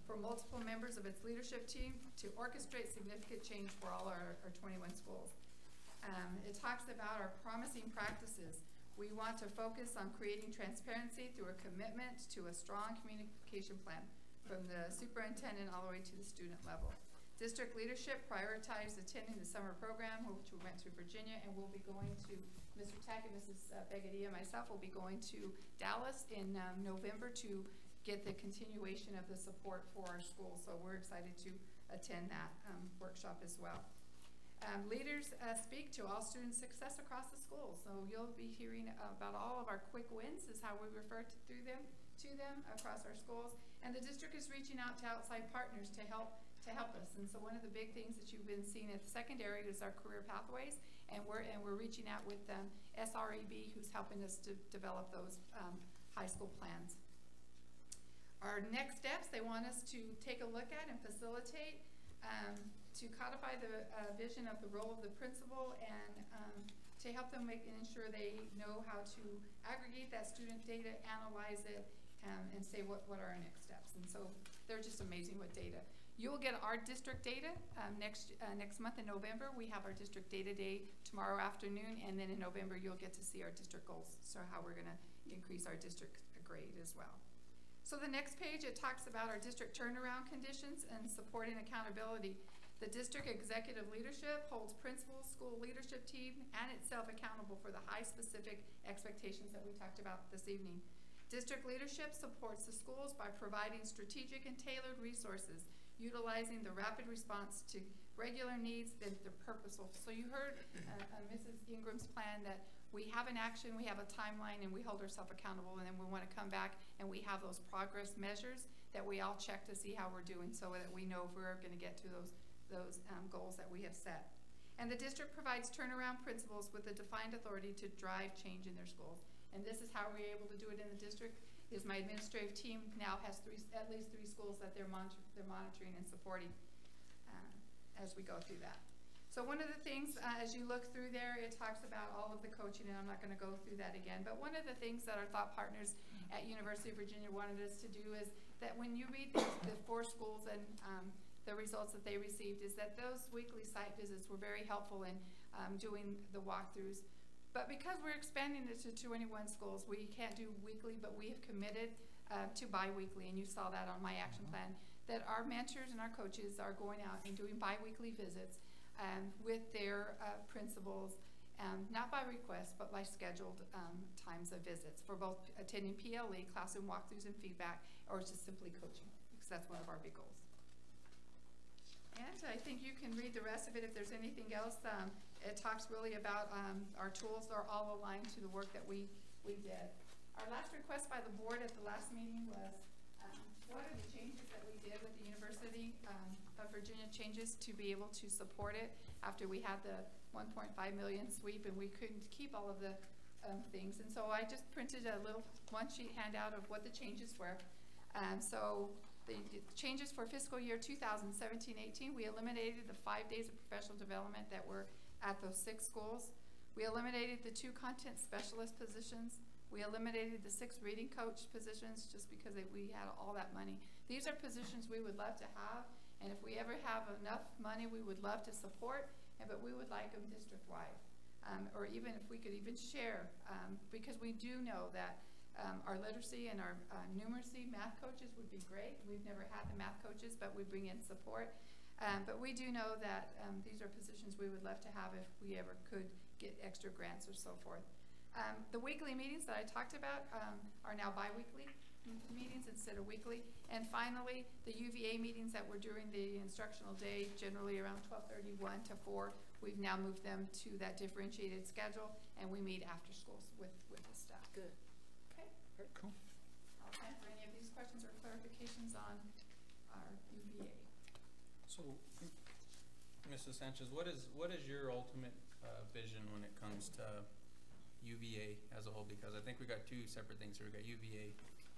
for multiple members of its leadership team to orchestrate significant change for all our 21 schools. It talks about our promising practices. We want to focus on creating transparency through a commitment to a strong communication plan from the superintendent all the way to the student level. District leadership prioritized attending the summer program, which we went to Virginia, and we'll be going to, Mr. Tack and Mrs. Begadia and myself will be going to Dallas in November to get the continuation of the support for our schools. So we're excited to attend that workshop as well. Leaders speak to all student success across the schools. So you'll be hearing about all of our quick wins is how we refer to them across our schools. And the district is reaching out to outside partners to help us. And so one of the big things that you've been seeing at the secondary is our career pathways, and we're reaching out with SREB, who's helping us to develop those high school plans. Our next steps, they want us to take a look at and facilitate to codify the vision of the role of the principal, and to help them ensure they know how to aggregate that student data, analyze it, and say what are our next steps. And so they're just amazing with data. You will get our district data next month in November. We have our district data day tomorrow afternoon, and then in November you'll get to see our district goals, so how we're going to increase our district grade as well. So the next page, it talks about our district turnaround conditions and support and accountability. The district executive leadership holds principals, school leadership team, and itself accountable for the high specific expectations that we talked about this evening. District leadership supports the schools by providing strategic and tailored resources, utilizing the rapid response to regular needs that they're purposeful. So you heard Mrs. Ingram's plan that we have an action, we have a timeline, and we hold ourselves accountable, and then we want to come back and we have those progress measures that we all check to see how we're doing so that we know if we're going to get to those goals that we have set. And the district provides turnaround principals with the defined authority to drive change in their schools. And this is how we're able to do it in the district, is my administrative team now has at least three schools that they're monitoring and supporting as we go through that. So one of the things, as you look through there, it talks about all of the coaching, and I'm not going to go through that again, but one of the things that our thought partners at University of Virginia wanted us to do is that when you read the 4 schools and the results that they received, is that those weekly site visits were very helpful in doing the walkthroughs. But because we're expanding it to 21 schools, we can't do weekly, but we have committed to bi-weekly, and you saw that on my action plan, that our mentors and our coaches are going out and doing bi-weekly visits with their principals, not by request, but by scheduled times of visits for both attending PLE, classroom walkthroughs and feedback, or just simply coaching, because that's one of our big goals. And I think you can read the rest of it if there's anything else. It talks really about our tools are all aligned to the work that we did. Our last request by the board at the last meeting was what are the changes that we did with the University of Virginia changes to be able to support it after we had the 1.5 million sweep and we couldn't keep all of the things. And so I just printed a little one-sheet handout of what the changes were. So the changes for fiscal year 2017-18, we eliminated the 5 days of professional development that were at those 6 schools. We eliminated the 2 content specialist positions. We eliminated the 6 reading coach positions just because we had all that money. These are positions we would love to have, and if we ever have enough money, we would love to support, but we would like them district-wide. Or even if we could even share, because we do know that our literacy and our numeracy math coaches would be great. We've never had the math coaches, but we bring in support. But we do know that these are positions we would love to have if we ever could get extra grants or so forth. The weekly meetings that I talked about are now bi-weekly meetings instead of weekly. And finally, the UVA meetings that were during the instructional day, generally around 12:31 to 4, we've now moved them to that differentiated schedule, and we meet after schools with the staff. Good. Okay. Very cool. I'll time for any of these questions or clarifications on our UVA. So, Mrs. Sanchez, what is your ultimate vision when it comes to UVA as a whole? Because I think we got 2 separate things here. We got UVA,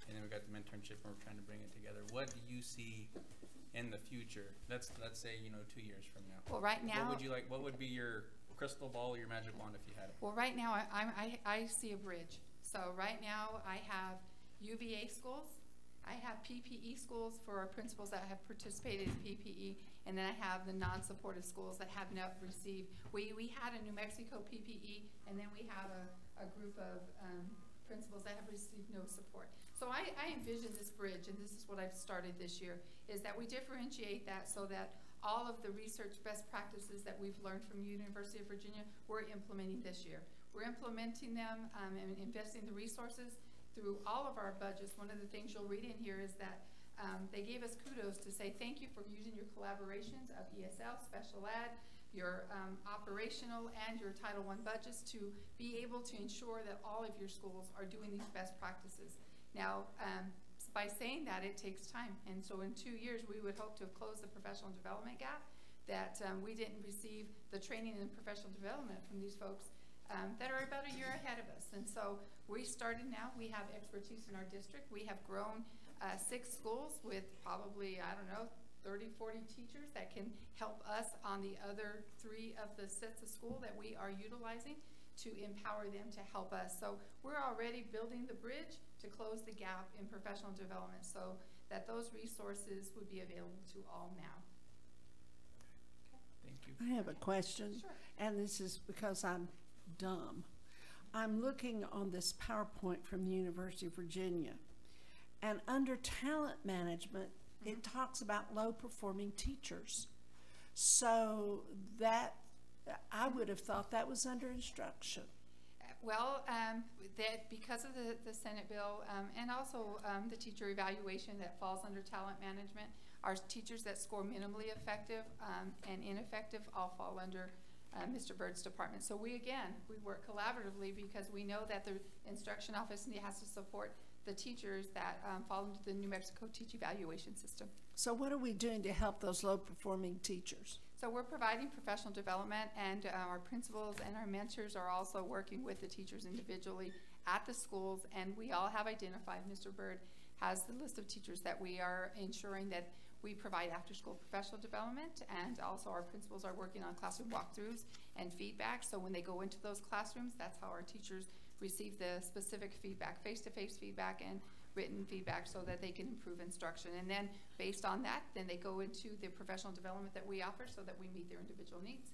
and then we got the mentorship, and we're trying to bring it together. What do you see in the future? Let's say 2 years from now. Well, right now, what would you like? What would be your crystal ball or your magic wand if you had it? Well, right now I see a bridge. So right now I have UVA schools. I have PPE schools for our principals that have participated in PPE, and then I have the non-supported schools that have not received. We had a New Mexico PPE, and then we have a group of principals that have received no support. So I envision this bridge, and this is what I've started this year, is that we differentiate that so that all of the research best practices that we've learned from University of Virginia, we're implementing this year. We're implementing them and investing the resources through all of our budgets. One of the things you'll read in here is that they gave us kudos to say thank you for using your collaborations of ESL, special ed, your operational and your Title I budgets to be able to ensure that all of your schools are doing these best practices. Now, by saying that, it takes time. And so in 2 years, we would hope to have closed the professional development gap, that we didn't receive the training and professional development from these folks that are about a year ahead of us. And so we started now. We have expertise in our district. We have grown 6 schools with probably, 30, 40 teachers that can help us on the other 3 of the sets of school that we are utilizing to empower them to help us. So we're already building the bridge to close the gap in professional development so that those resources would be available to all now. Thank you. I have a question, Sure. and this is because I'm dumb. I'm looking on this PowerPoint from the University of Virginia, and under talent management, it talks about low-performing teachers. So that, I would have thought that was under instruction. Well, that because of the Senate bill and also the teacher evaluation that falls under talent management, our teachers that score minimally effective and ineffective all fall under Mr. Bird's department. So we work collaboratively because we know that the instruction office has to support the teachers that fall into the New Mexico Teach Evaluation System. So what are we doing to help those low-performing teachers? So we're providing professional development, and our principals and our mentors are also working with the teachers individually at the schools, and we all have identified, Mr. Bird has the list of teachers that we are ensuring that we provide after-school professional development, and also our principals are working on classroom walkthroughs and feedback. So when they go into those classrooms, that's how our teachers receive the specific feedback, face-to-face feedback and written feedback, so that they can improve instruction. And then based on that, then they go into the professional development that we offer so that we meet their individual needs.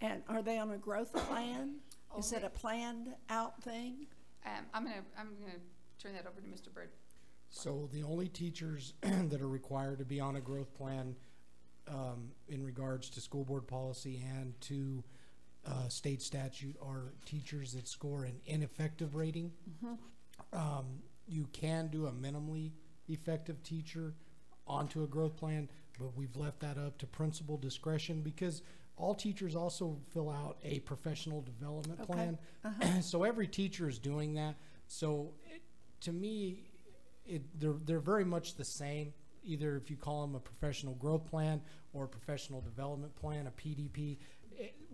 And are they on a growth plan? Is it a planned out thing? I'm gonna turn that over to Mr. Bird. So the only teachers that are required to be on a growth plan in regards to school board policy and to state statute are teachers that score an ineffective rating. You can do a minimally effective teacher onto a growth plan, but we've left that up to principal discretion because all teachers also fill out a professional development plan. So every teacher is doing that. So to me, they're very much the same. Either if you call them a professional growth plan or a professional development plan, a PDP,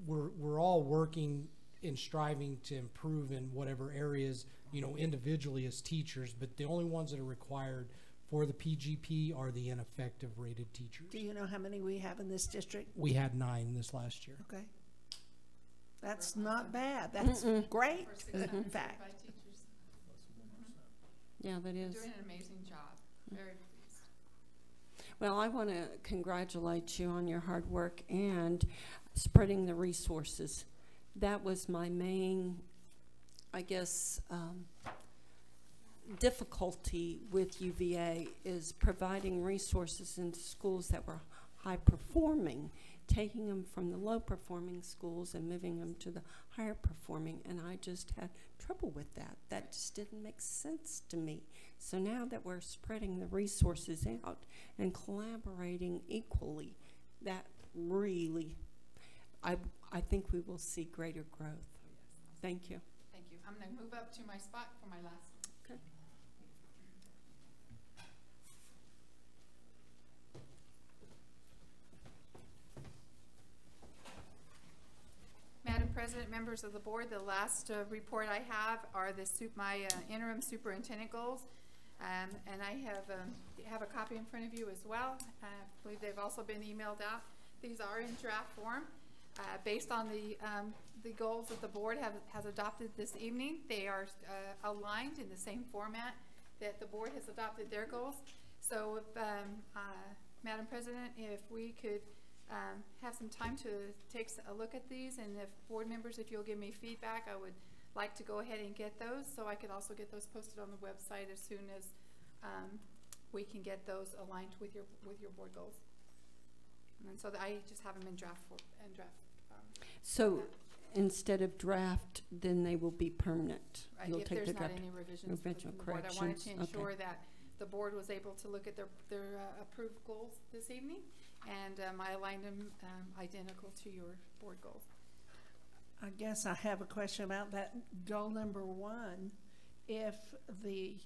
we're all working and striving to improve in whatever areas, you know, individually as teachers, but the only ones that are required for the PGP are the ineffective rated teachers. Do you know how many we have in this district? We had 9 this last year. Okay. That's not bad. That's great, in fact. Yeah, that is. Doing an amazing job. Very pleased. Well, I want to congratulate you on your hard work and spreading the resources. That was my main, I guess, difficulty with UVA is providing resources into schools that were high performing, taking them from the low performing schools and moving them to the higher performing, and I just had trouble with that. That just didn't make sense to me. So now that we're spreading the resources out and collaborating equally, that really, I think we will see greater growth. Thank you. Thank you. I'm going to move up to my spot for my last. Okay. Madam President, members of the board, the last report I have are my interim superintendent goals. And I have a copy in front of you as well. I believe they've also been emailed out. These are in draft form. Based on the goals that the board has adopted this evening, they are aligned in the same format that the board has adopted their goals. So if, Madam President, if we could have some time to take a look at these, and if board members, if you'll give me feedback, I would like to go ahead and get those, so I could also get those posted on the website as soon as we can get those aligned with your board goals. And so I just have them in draft form. So instead of draft, then they will be permanent. Right, You'll if take there's the not draft any revisions from the board. I wanted to ensure that the board was able to look at their approved goals this evening, and I aligned them identical to your board goals. I guess I have a question about that goal number 1. If the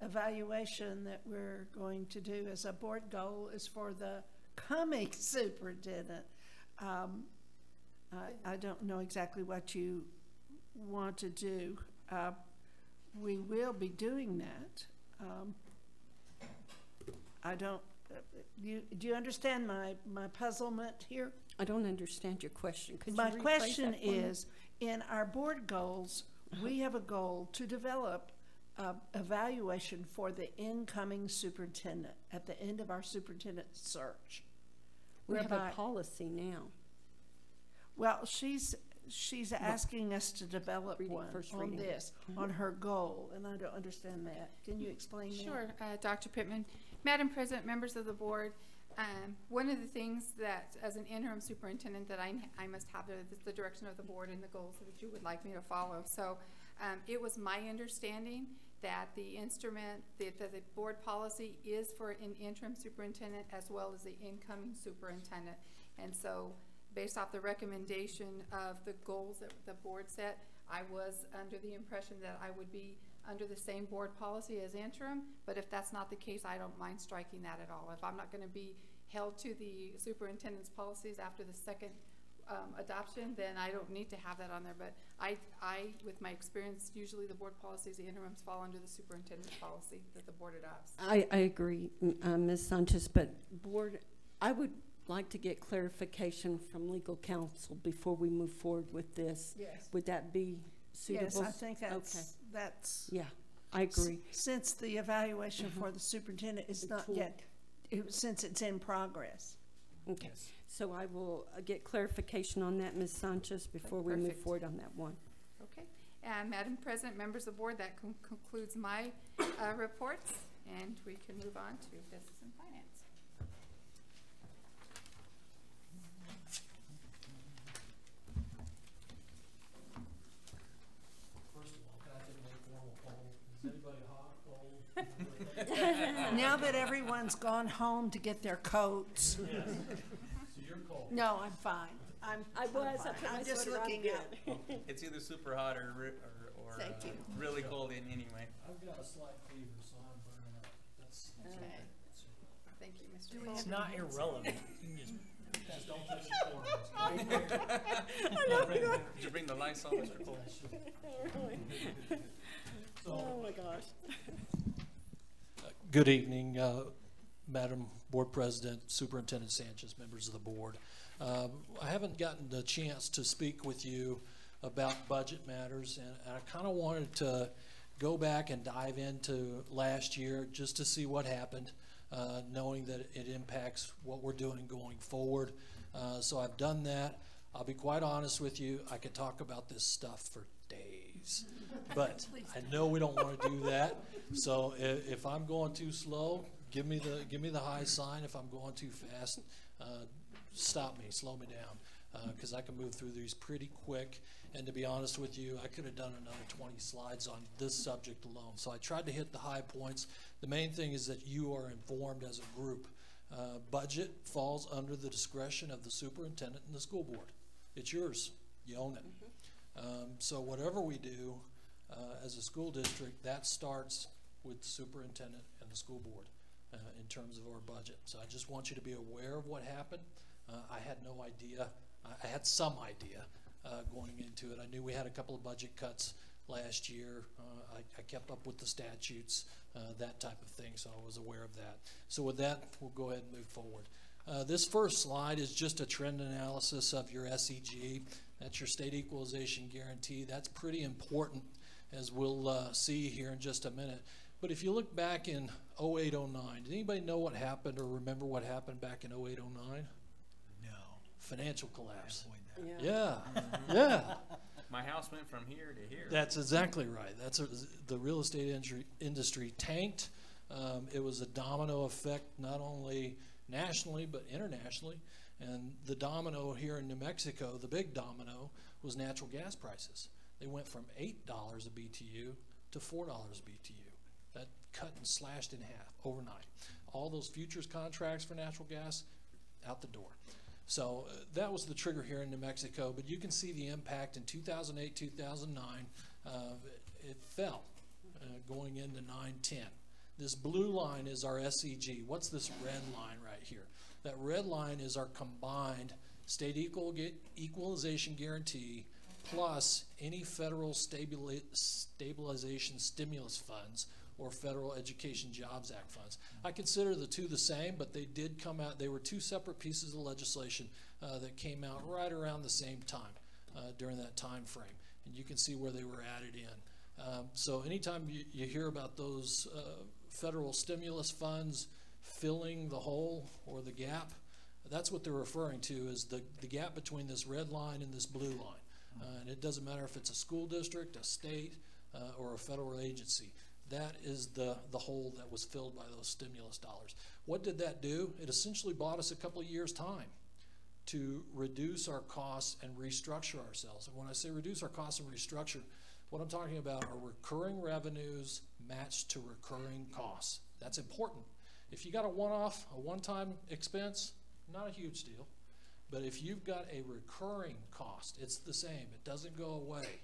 evaluation that we're going to do as a board goal is for the coming superintendent, I don't know exactly what you want to do. We will be doing that. I don't, do you understand my puzzlement here? I don't understand your question. Could My you rephrase question that for me? is, in our board goals, we have a goal to develop evaluation for the incoming superintendent at the end of our superintendent search. We have whereby- a policy now. Well, she's asking us to develop Reading, one first on reading. this, on her goal, and I don't understand that. Can you explain that? Sure, Dr. Pittman. Madam President, members of the board, one of the things that, as an interim superintendent, that I must have the direction of the board and the goals that you would like me to follow. So it was my understanding that the instrument, that the board policy is for an interim superintendent as well as the incoming superintendent. And so based off the recommendation of the goals that the board set, I was under the impression that I would be under the same board policy as interim, but if that's not the case, I don't mind striking that at all. If I'm not going to be held to the superintendent's policies after the second adoption, then I don't need to have that on there. But I, with my experience, usually the board policies, the interims fall under the superintendent's policy that the board adopts. I agree, Ms. Sanchez, but board, I would like to get clarification from legal counsel before we move forward with this. Yes. Would that be suitable? Yes, I think that's, Okay. that's. Yeah, I agree. Since the evaluation for the superintendent is not yet, since it's in progress. Okay, so I will get clarification on that, Ms. Sanchez, before we move Perfect. forward on that one. Okay, and Madam President, members of the board, that concludes my reports, and we can move on to business and finance. First of all, can I take a formal poll? Is anybody hot, cold? Now that everyone's gone home to get their coats. Yes. So you're cold. No, I'm fine. I I'm was, I fine. put my I'm just sweater on looking good. up. It's either super hot or Thank you. really cold in anyway. I've got a slight fever, so I'm burning up. That's Okay. Thank you, Mr. It's Cole. not irrelevant. Just don't touch the corners. Did you bring the Lysol, Mr. Cole? Oh, my gosh. Good evening, Madam Board President, Superintendent Sanchez, members of the board. I haven't gotten the chance to speak with you about budget matters, and I kind of wanted to go back and dive into last year just to see what happened, knowing that it impacts what we're doing going forward. So I've done that. I'll be quite honest with you, I could talk about this stuff for days, but I know we don't want to do that. So if I'm going too slow, give me the high sign. If I'm going too fast, stop me, slow me down, because I can move through these pretty quick. And to be honest with you, I could have done another 20 slides on this subject alone. So I tried to hit the high points. The main thing is that you are informed as a group. Budget falls under the discretion of the superintendent and the school board. It's yours. You own it. So whatever we do as a school district, that starts with the superintendent and the school board in terms of our budget. So I just want you to be aware of what happened. I had no idea. I had some idea going into it. I knew we had a couple of budget cuts last year. I kept up with the statutes, that type of thing, so I was aware of that. So with that, we'll go ahead and move forward. This first slide is just a trend analysis of your SEG. That's your state equalization guarantee. That's pretty important, as we'll see here in just a minute. But if you look back in 08-09, does anybody know what happened or remember what happened back in 08-09? No. Financial collapse. Yeah. Yeah. My house went from here to here. That's exactly right. The real estate industry tanked. It was a domino effect, not only nationally but internationally. And the domino here in New Mexico, the big domino, was natural gas prices. They went from $8 a BTU to $4 a BTU. That cut and slashed in half overnight. All those futures contracts for natural gas, out the door. So that was the trigger here in New Mexico, but you can see the impact in 2008, 2009. It fell going into 9-10. This blue line is our SEG. What's this red line right here? That red line is our combined state equalization guarantee plus any federal stabilization stimulus funds or Federal Education Jobs Act funds. I consider the two the same, but they did come out. They were two separate pieces of legislation that came out right around the same time during that time frame. And you can see where they were added in. So anytime you hear about those federal stimulus funds filling the hole or the gap, that's what they're referring to, is the gap between this red line and this blue line. And it doesn't matter if it's a school district, a state, or a federal agency. That is the hole that was filled by those stimulus dollars. What did that do? It essentially bought us a couple of years' time to reduce our costs and restructure ourselves. And when I say reduce our costs and restructure, what I'm talking about are recurring revenues matched to recurring costs. That's important. If you got a one-off, a one-time expense, not a huge deal. But if you've got a recurring cost, it's the same. It doesn't go away.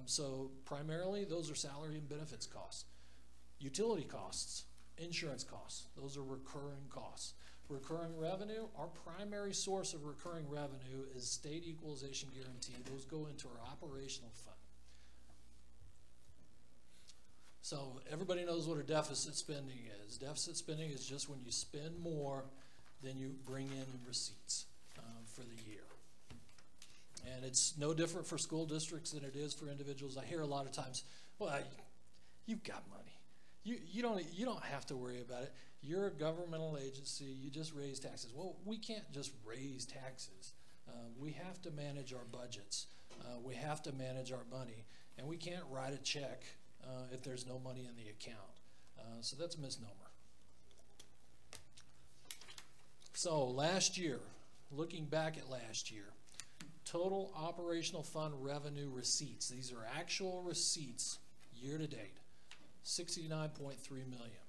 So primarily, those are salary and benefits costs. Utility costs, insurance costs, those are recurring costs. Recurring revenue, our primary source of recurring revenue is state equalization guarantee. Those go into our operational fund. So everybody knows what a deficit spending is. Deficit spending is just when you spend more than you bring in receipts for the year. And it's no different for school districts than it is for individuals. I hear a lot of times, well, you've got money. You don't have to worry about it. You're a governmental agency. You just raise taxes. Well, we can't just raise taxes. We have to manage our budgets. We have to manage our money. And we can't write a check if there's no money in the account. So that's a misnomer. So last year, looking back at last year, total operational fund revenue receipts, these are actual receipts year to date, $69.3 million.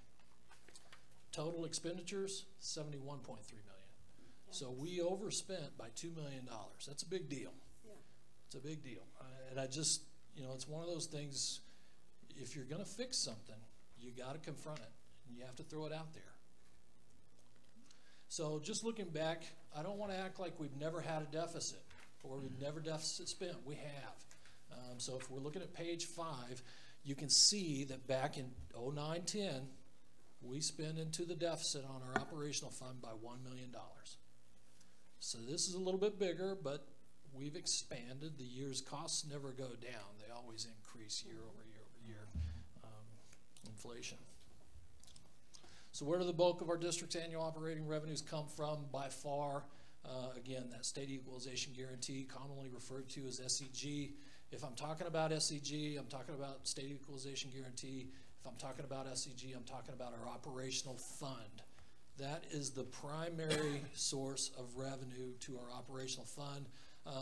Total expenditures, $71.3 million. So we overspent by $2 million. That's a big deal. Yeah. It's a big deal. And I just, it's one of those things, if you're going to fix something, you got to confront it, and you have to throw it out there. So just looking back, I don't want to act like we've never had a deficit or we've never deficit spent. We have. So if we're looking at page 5, you can see that back in 09-10, we spent into the deficit on our operational fund by $1 million. So this is a little bit bigger, but we've expanded. The year's costs never go down. They always increase year over year over year. Inflation. So where do the bulk of our district's annual operating revenues come from? By far, again, that state equalization guarantee, commonly referred to as SEG. If I'm talking about SEG, I'm talking about state equalization guarantee. If I'm talking about SEG, I'm talking about our operational fund. That is the primary source of revenue to our operational fund.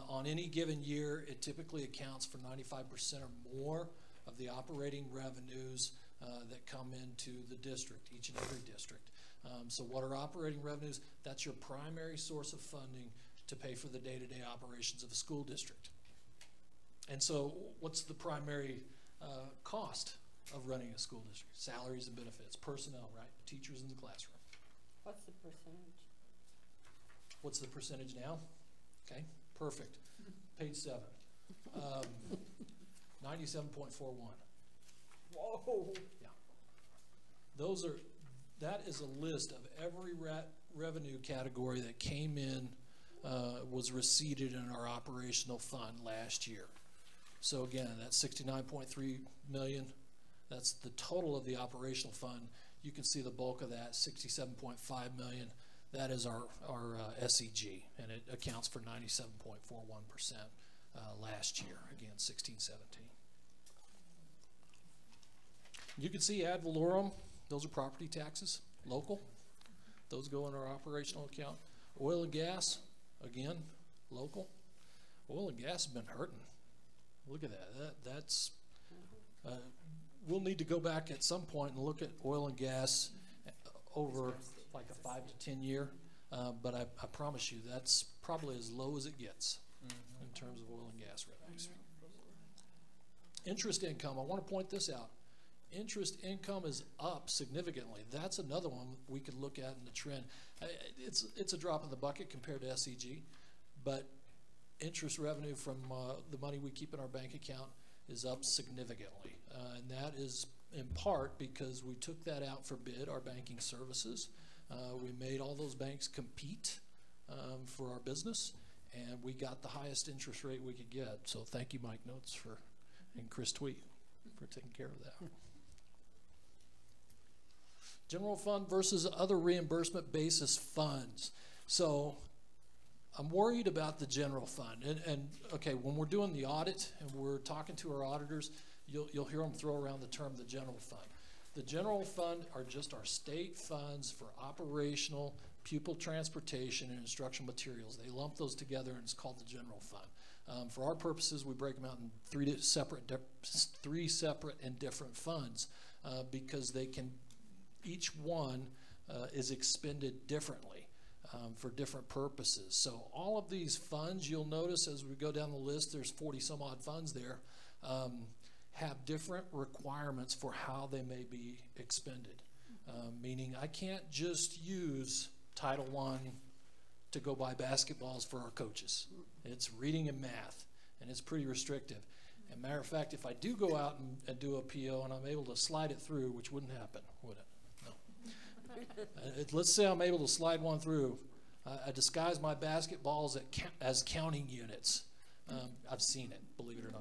On any given year, it typically accounts for 95% or more of the operating revenues that come into the district, each and every district. So what are operating revenues? That's your primary source of funding to pay for the day-to-day operations of a school district. And so what's the primary cost of running a school district? Salaries and benefits, personnel, right? Teachers in the classroom. What's the percentage? What's the percentage now? Okay, perfect. Page 7. 97.41. Whoa. Yeah. That is a list of every revenue category that came in, was receipted in our operational fund last year. So again, that's $69.3 million. That's the total of the operational fund. You can see the bulk of that, $67.5 million. That is our SEG, and it accounts for 97.41% last year, again, 16-17. You can see ad valorem, those are property taxes, local. Those go in our operational account. Oil and gas, again, local. Oil and gas has been hurting. Look at that. That's we'll need to go back at some point and look at oil and gas over like a 5 to 10 year. But I promise you, that's probably as low as it gets in terms of oil and gas revenues. Interest income, I want to point this out. Interest income is up significantly. That's another one we could look at in the trend. It's a drop in the bucket compared to SEG, but interest revenue from the money we keep in our bank account is up significantly. And that is in part because we took that out for bid, our banking services. We made all those banks compete for our business, and we got the highest interest rate we could get. So thank you, Mike Notes, and Chris Tweet for taking care of that. General fund versus other reimbursement basis funds. So I'm worried about the general fund. And okay, when we're doing the audit and we're talking to our auditors, you'll hear them throw around the term the general fund. The general fund are just our state funds for operational, pupil transportation, and instructional materials. They lump those together and it's called the general fund. For our purposes, we break them out in three separate and different funds because they can, each one is expended differently for different purposes. So all of these funds, you'll notice as we go down the list, there's 40 some odd funds there, have different requirements for how they may be expended. Meaning I can't just use Title I to go buy basketballs for our coaches. It's reading and math, and it's pretty restrictive. And matter of fact, if I do go out and do a PO and I'm able to slide it through, which wouldn't happen, would it? No. Let's say I'm able to slide one through. I disguise my basketballs as counting units. I've seen it, believe it or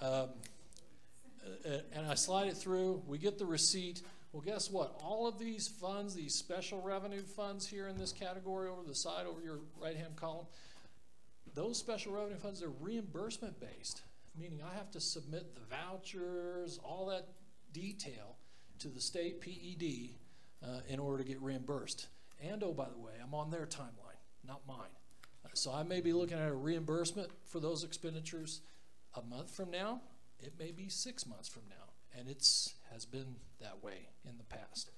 not. And I slide it through, we get the receipt. Well, guess what? All of these funds, these special revenue funds here in this category over the side, over your right-hand column, those special revenue funds are reimbursement based, meaning I have to submit the vouchers, all that detail to the state PED in order to get reimbursed. And oh, by the way, I'm on their timeline, not mine. So I may be looking at a reimbursement for those expenditures a month from now. It may be 6 months from now, and has been that way in the past.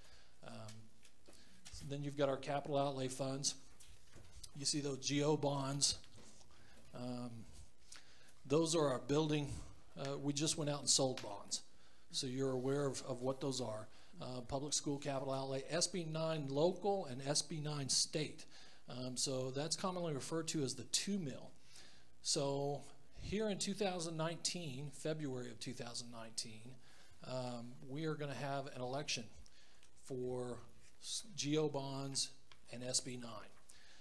So then you've got our capital outlay funds. You see those GO bonds. Those are our building. We just went out and sold bonds, so you're aware of what those are. Public school capital outlay, SB 9 local and SB 9 state. So that's commonly referred to as the 2 mil. So here in 2019, February of 2019, we are going to have an election for GO bonds and SB 9.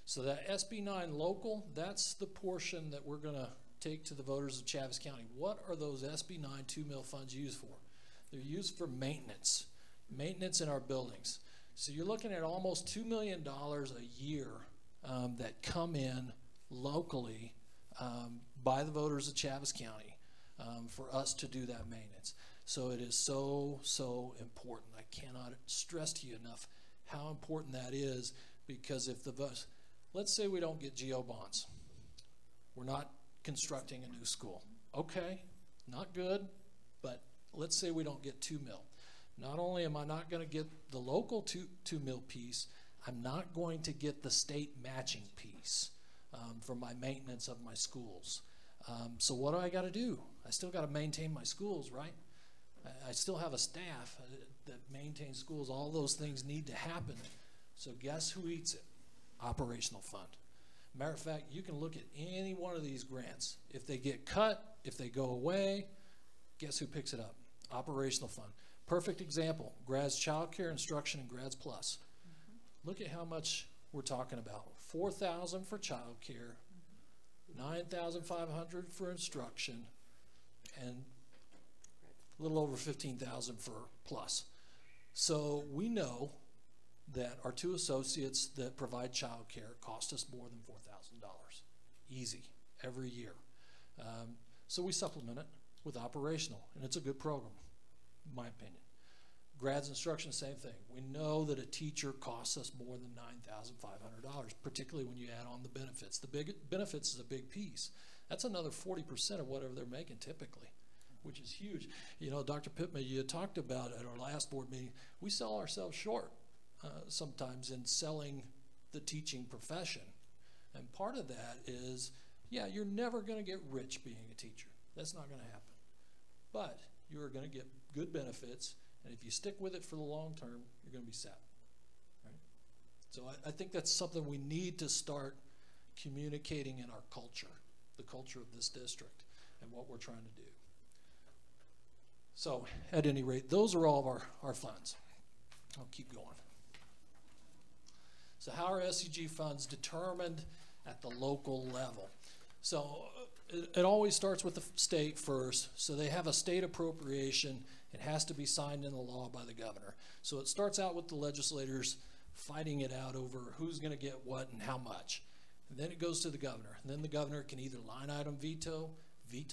So that SB 9 local, that's the portion that we're going to take to the voters of Chaves County. What are those SB 9 2 mil funds used for? They're used for maintenance in our buildings. So you're looking at almost $2 million a year that come in locally by the voters of Chaves County for us to do that maintenance. So it is so important. I cannot stress to you enough how important that is, because if let's say we don't get GO bonds, we're not constructing a new school. Okay, not good, but let's say we don't get 2 mil. Not only am I not going to get the local 2 mil piece, I'm not going to get the state matching piece for my maintenance of my schools. So what do I got to do? I still got to maintain my schools, right? I still have a staff that maintains schools. All those things need to happen. So guess who eats it? Operational fund. Matter of fact, you can look at any one of these grants. If they get cut, if they go away, guess who picks it up? Operational fund. Perfect example, Grads Child Care Instruction and Grads Plus. Look at how much we're talking about. $4,000 for child care, $9,500 for instruction, and a little over $15,000 for plus. So we know that our 2 associates that provide child care cost us more than $4,000. Easy, every year. So we supplement it with operational, and it's a good program, in my opinion. Grads instruction, same thing. We know that a teacher costs us more than $9,500, particularly when you add on the benefits. The big benefits is a big piece. That's another 40% of whatever they're making typically, which is huge. You know, Dr. Pittman, you talked about at our last board meeting, we sell ourselves short sometimes in selling the teaching profession. And part of that is, yeah, you're never going to get rich being a teacher. That's not going to happen. But you're going to get good benefits. And if you stick with it for the long term, you're going to be set. Right? So I think that's something we need to start communicating in our culture, the culture of this district, and what we're trying to do. So at any rate, those are all of our funds. I'll keep going. So how are SCG funds determined at the local level? So it always starts with the state first. So they have a state appropriation. It has to be signed into law by the governor. So it starts out with the legislators fighting it out over who's going to get what and how much. And then it goes to the governor. And then the governor can either line item veto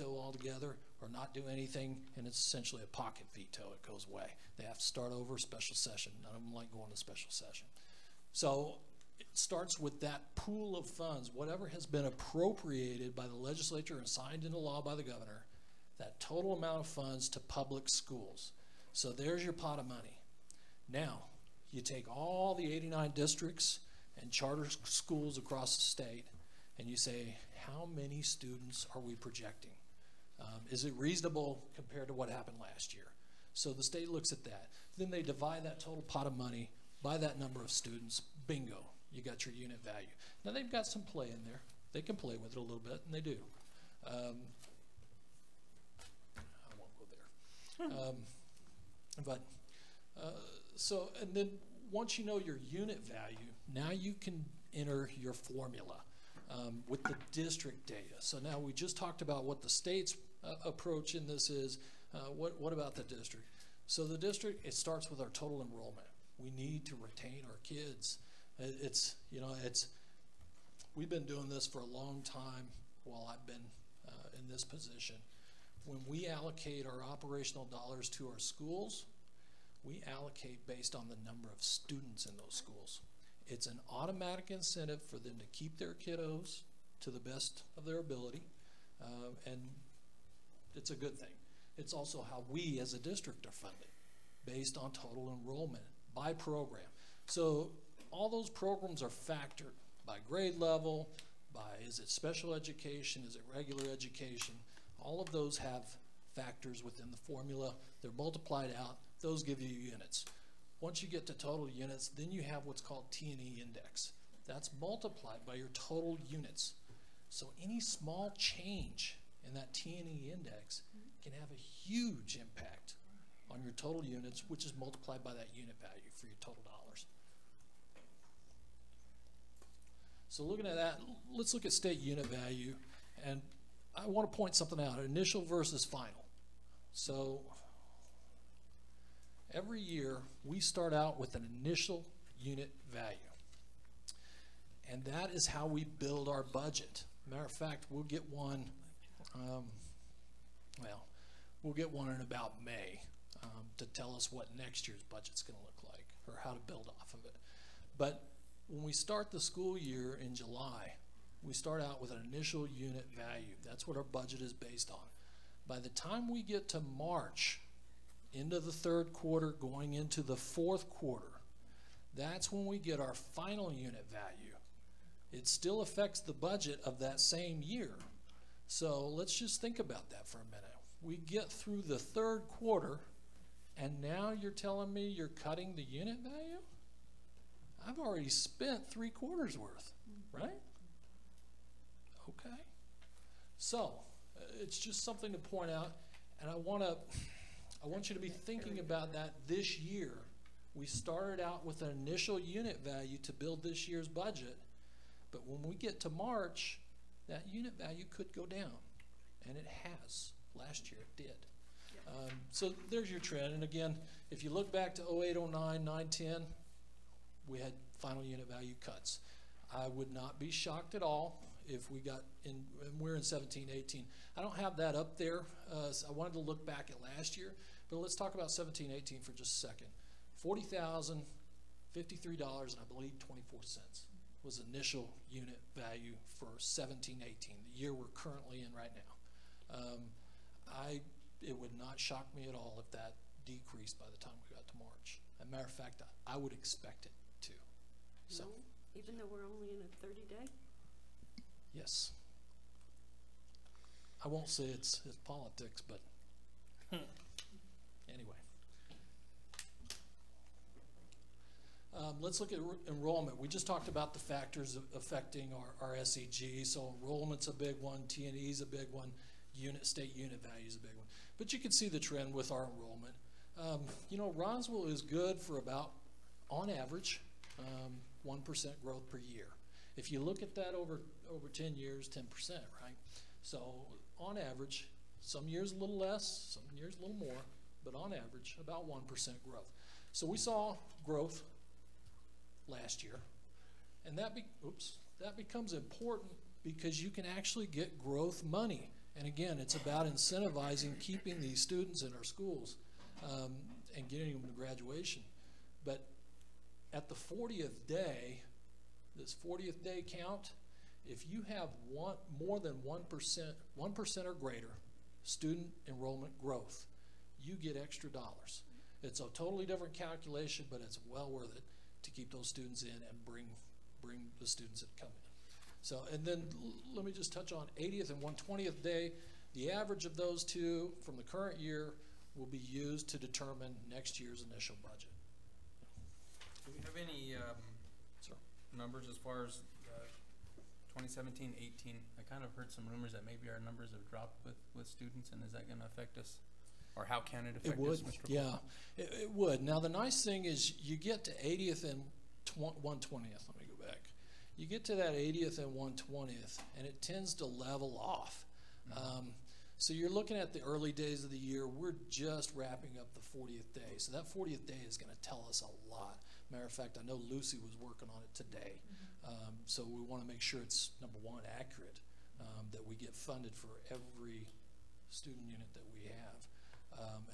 altogether, or not do anything, and it's essentially a pocket veto. It goes away. They have to start over, special session. None of them like going to special session. So it starts with that pool of funds, whatever has been appropriated by the legislature and signed into law by the governor, that total amount of funds to public schools. So there's your pot of money. Now, you take all the 89 districts and charter schools across the state, and you say, how many students are we projecting? Is it reasonable compared to what happened last year? So the state looks at that. Then they divide that total pot of money by that number of students. Bingo, you got your unit value. Now they've got some play in there. They can play with it a little bit, and they do. I won't go there. So, and then once you know your unit value, now you can enter your formula with the district data. So now we just talked about what the state's approach in this is. What about the district? So the district, it starts with our total enrollment. We need to retain our kids. We've been doing this for a long time while I've been in this position. When we allocate our operational dollars to our schools, we allocate based on the number of students in those schools. It's an automatic incentive for them to keep their kiddos to the best of their ability, and it's a good thing. It's also how we as a district are funded, based on total enrollment by program. So all those programs are factored by grade level, by is it special education, is it regular education. All of those have factors within the formula. They're multiplied out. Those give you units. Once you get to total units, then you have what's called T&E index. That's multiplied by your total units. So any small change in that T&E index can have a huge impact on your total units, which is multiplied by that unit value for your total dollars. So looking at that, let's look at state unit value. And I want to point something out, initial versus final. So every year we start out with an initial unit value. And that is how we build our budget. Matter of fact, we'll get one, we'll get one in about May to tell us what next year's budget's going to look like or how to build off of it. But when we start the school year in July, we start out with an initial unit value. That's what our budget is based on. By the time we get to March, into the third quarter, going into the fourth quarter, that's when we get our final unit value. It still affects the budget of that same year. So let's just think about that for a minute. We get through the third quarter, and now you're telling me you're cutting the unit value? I've already spent 3 quarters worth, right? Okay. So it's just something to point out, and I want you to be thinking about that this year. We started out with an initial unit value to build this year's budget, but when we get to March, that unit value could go down, and it has. Last year it did. So there's your trend, and again, if you look back to 08, 09, 9, 10, we had final unit value cuts. I would not be shocked at all if we got in, and we're in 17, 18. I don't have that up there. So I wanted to look back at last year, but let's talk about 17, 18 for just a second. $40,053, and I believe 24 cents was initial unit value for 17, 18, the year we're currently in right now. It would not shock me at all if that decreased by the time we got to March. As a matter of fact, I would expect it to. So, no, even though we're only in a 30-day? Yes. I won't say it's politics, but anyway. Let's look at enrollment. We just talked about the factors affecting our SEG. So enrollment's a big one, T&E's a big one, state unit value is a big one. But you can see the trend with our enrollment. Roswell is good for about, on average, 1% growth per year. If you look at that over 10 years, 10%, right? So on average, some years a little less, some years a little more, but on average, about 1% growth. So we saw growth last year, and that becomes important because you can actually get growth money. And again, it's about incentivizing keeping these students in our schools and getting them to graduation. But at the 40th day, this 40th day count, if you have more than 1% or greater student enrollment growth, you get extra dollars. It's a totally different calculation, but it's well worth it to keep those students in and bring the students that come in. So, and then let me just touch on 80th and 120th day. The average of those two from the current year will be used to determine next year's initial budget. Do we have any numbers as far as 2017, 18? I kind of heard some rumors that maybe our numbers have dropped with students, and is that going to affect us? Or how can it affect us, Mr. Yeah, it would. Now, the nice thing is you get to 80th and 120th. Let me go back. You get to that 80th and 120th, and it tends to level off. So you're looking at the early days of the year. We're just wrapping up the 40th day. So that 40th day is going to tell us a lot. Matter of fact, I know Lucy was working on it today. So we want to make sure it's, number one, accurate, that we get funded for every student unit that we have,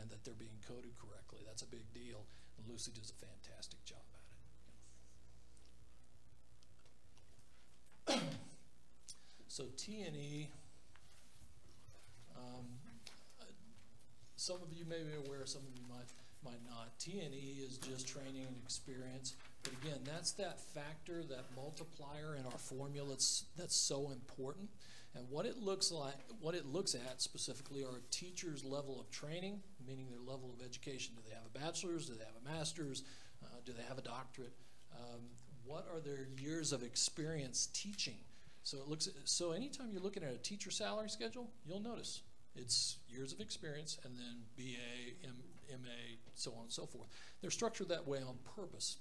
and that they're being coded correctly. That's a big deal, and Lucy does a fantastic job at it. So T&E, some of you may be aware, some of you might not. T&E is just training and experience, but again, that's that factor, that multiplier in our formula that's so important. And what it looks at specifically are a teacher's level of training, meaning their level of education. Do they have a bachelor's? Do they have a master's? Do they have a doctorate? What are their years of experience teaching? So anytime you're looking at a teacher salary schedule, you'll notice it's years of experience and then BA, MA, so on and so forth. They're structured that way on purpose.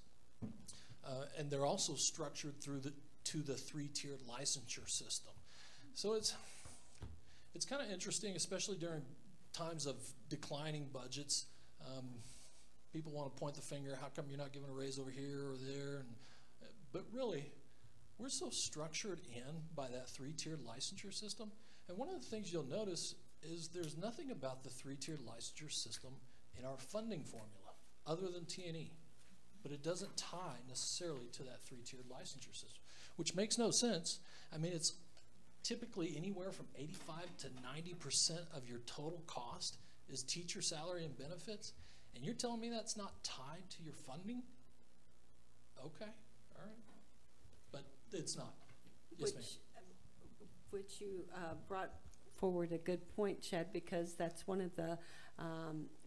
And they're also structured to the three-tiered licensure system. So it's kind of interesting, especially during times of declining budgets. People want to point the finger, how come you're not giving a raise over here or there? But really, we're so structured in by that three-tiered licensure system. And one of the things you'll notice is there's nothing about the three-tiered licensure system in our funding formula other than T&E. But it doesn't tie necessarily to that three-tiered licensure system, which makes no sense. I mean, it's typically anywhere from 85 to 90% of your total cost is teacher salary and benefits, and you're telling me that's not tied to your funding? Okay, all right. But it's not. Yes, ma'am. Which you brought forward a good point, Chad, because that's one of the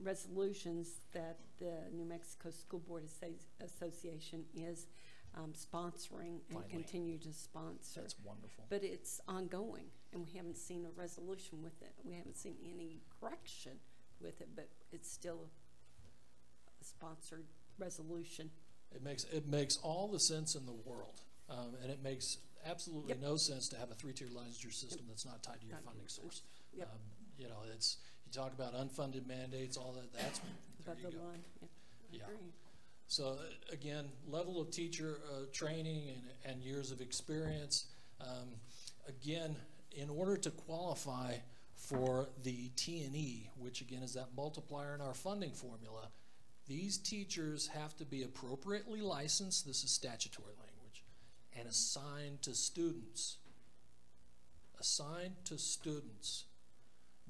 resolutions that the New Mexico School Board Association is sponsoring and Finally. continue to sponsor. That's wonderful. But it's ongoing, and we haven't seen a resolution with it. We haven't seen any correction with it, but it's still a sponsored resolution. It makes all the sense in the world, and it makes absolutely no sense to have a three-tier licensure system that's not tied to your funding source. Yep. You know, you talk about unfunded mandates, all that. That's there you go. Line. Yeah. So again, level of teacher training and years of experience. Again, in order to qualify for the T&E, which again is that multiplier in our funding formula, these teachers have to be appropriately licensed. This is statutory language, and assigned to students. Assigned to students,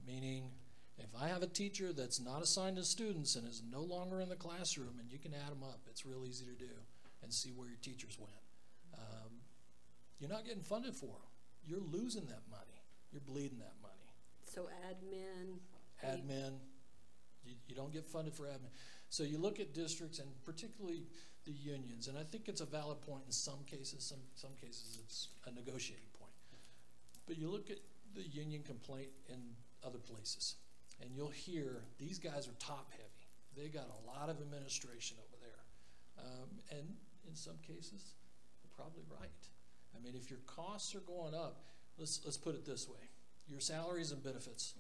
meaning if I have a teacher that's not assigned to students and is no longer in the classroom, and you can add them up, it's real easy to do and see where your teachers went. You're not getting funded for them. You're losing that money. You're bleeding that money. So Admin, you don't get funded for admin. So you look at districts and particularly the unions, and I think it's a valid point in some cases. Some cases it's a negotiating point. But you look at the union complaint in other places, and you'll hear these guys are top heavy. They got a lot of administration over there. And in some cases, they're probably right. I mean, if your costs are going up, let's put it this way. your salaries and benefits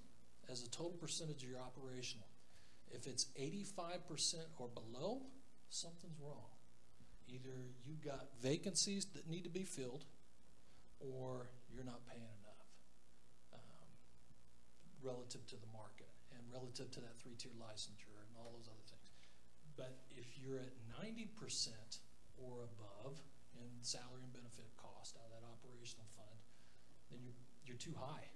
as a total percentage of your operational, if it's 85% or below, something's wrong. Either you've got vacancies that need to be filled, or you're not paying enough relative to the market and relative to that 3-tier licensure and all those other things. But if you're at 90% or above in salary and benefit cost out of that operational fund, then you're too high,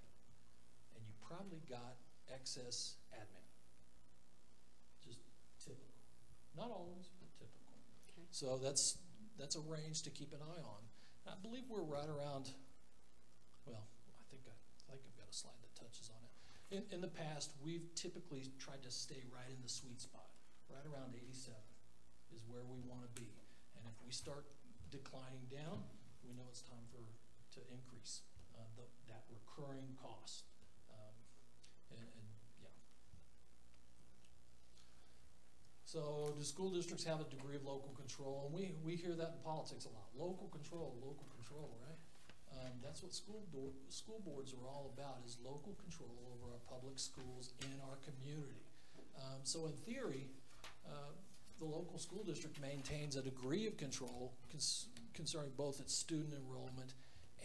and you probably got excess admin. Just typical. Not always, but typical. Okay. So that's a range to keep an eye on. I believe we're right around, well, I think I've got a slide that touches on it. In the past, we've typically tried to stay right in the sweet spot. Right around 87 is where we want to be. And if we start declining down, we know it's time to increase that recurring cost. Yeah. So do school districts have a degree of local control? And we hear that in politics a lot. Local control, right? That's what school boards are all about, is local control over our public schools in our community. So in theory, the local school district maintains a degree of control concerning both its student enrollment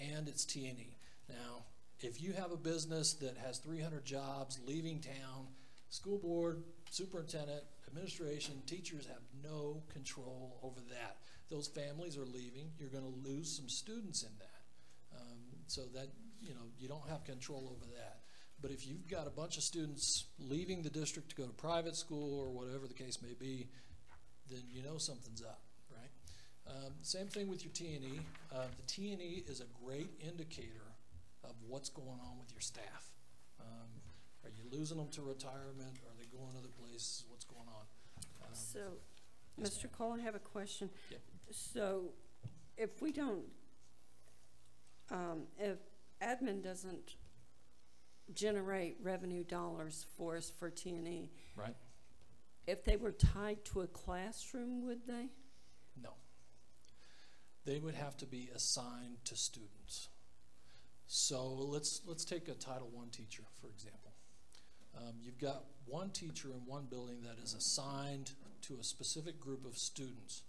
and its T&E. Now, if you have a business that has 300 jobs leaving town, school board, superintendent, administration, teachers have no control over that. Those families are leaving. You're going to lose some students in that. So that, you don't have control over that. But if you've got a bunch of students leaving the district to go to private school or whatever the case may be, then you know something's up, right? Same thing with your T&E. The T&E is a great indicator of what's going on with your staff. Are you losing them to retirement? Are they going other places? What's going on? So, yes, Mr. Cole, I have a question. Yep. So, if we don't, if admin doesn't generate revenue dollars for us for T&E, right? If they were tied to a classroom, would they? No. They would have to be assigned to students. So let's take a Title I teacher, for example. You've got one teacher in one building that is assigned to a specific group of students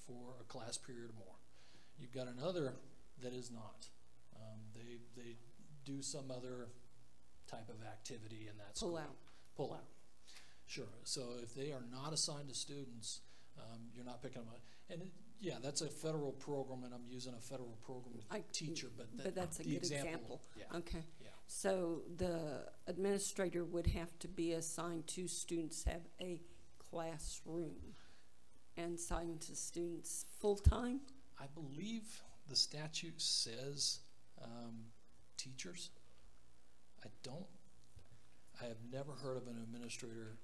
for a class period or more. You've got another that is not. They do some other type of activity in that school. Pull out. Sure. So if they are not assigned to students, you're not picking them up. And yeah, that's a federal program, and I'm using a federal program teacher, but that's a good example. Yeah. Okay. Yeah. So the administrator would have to be assigned to students, have a classroom, and assigned to students full-time? I believe the statute says teachers. I have never heard of an administrator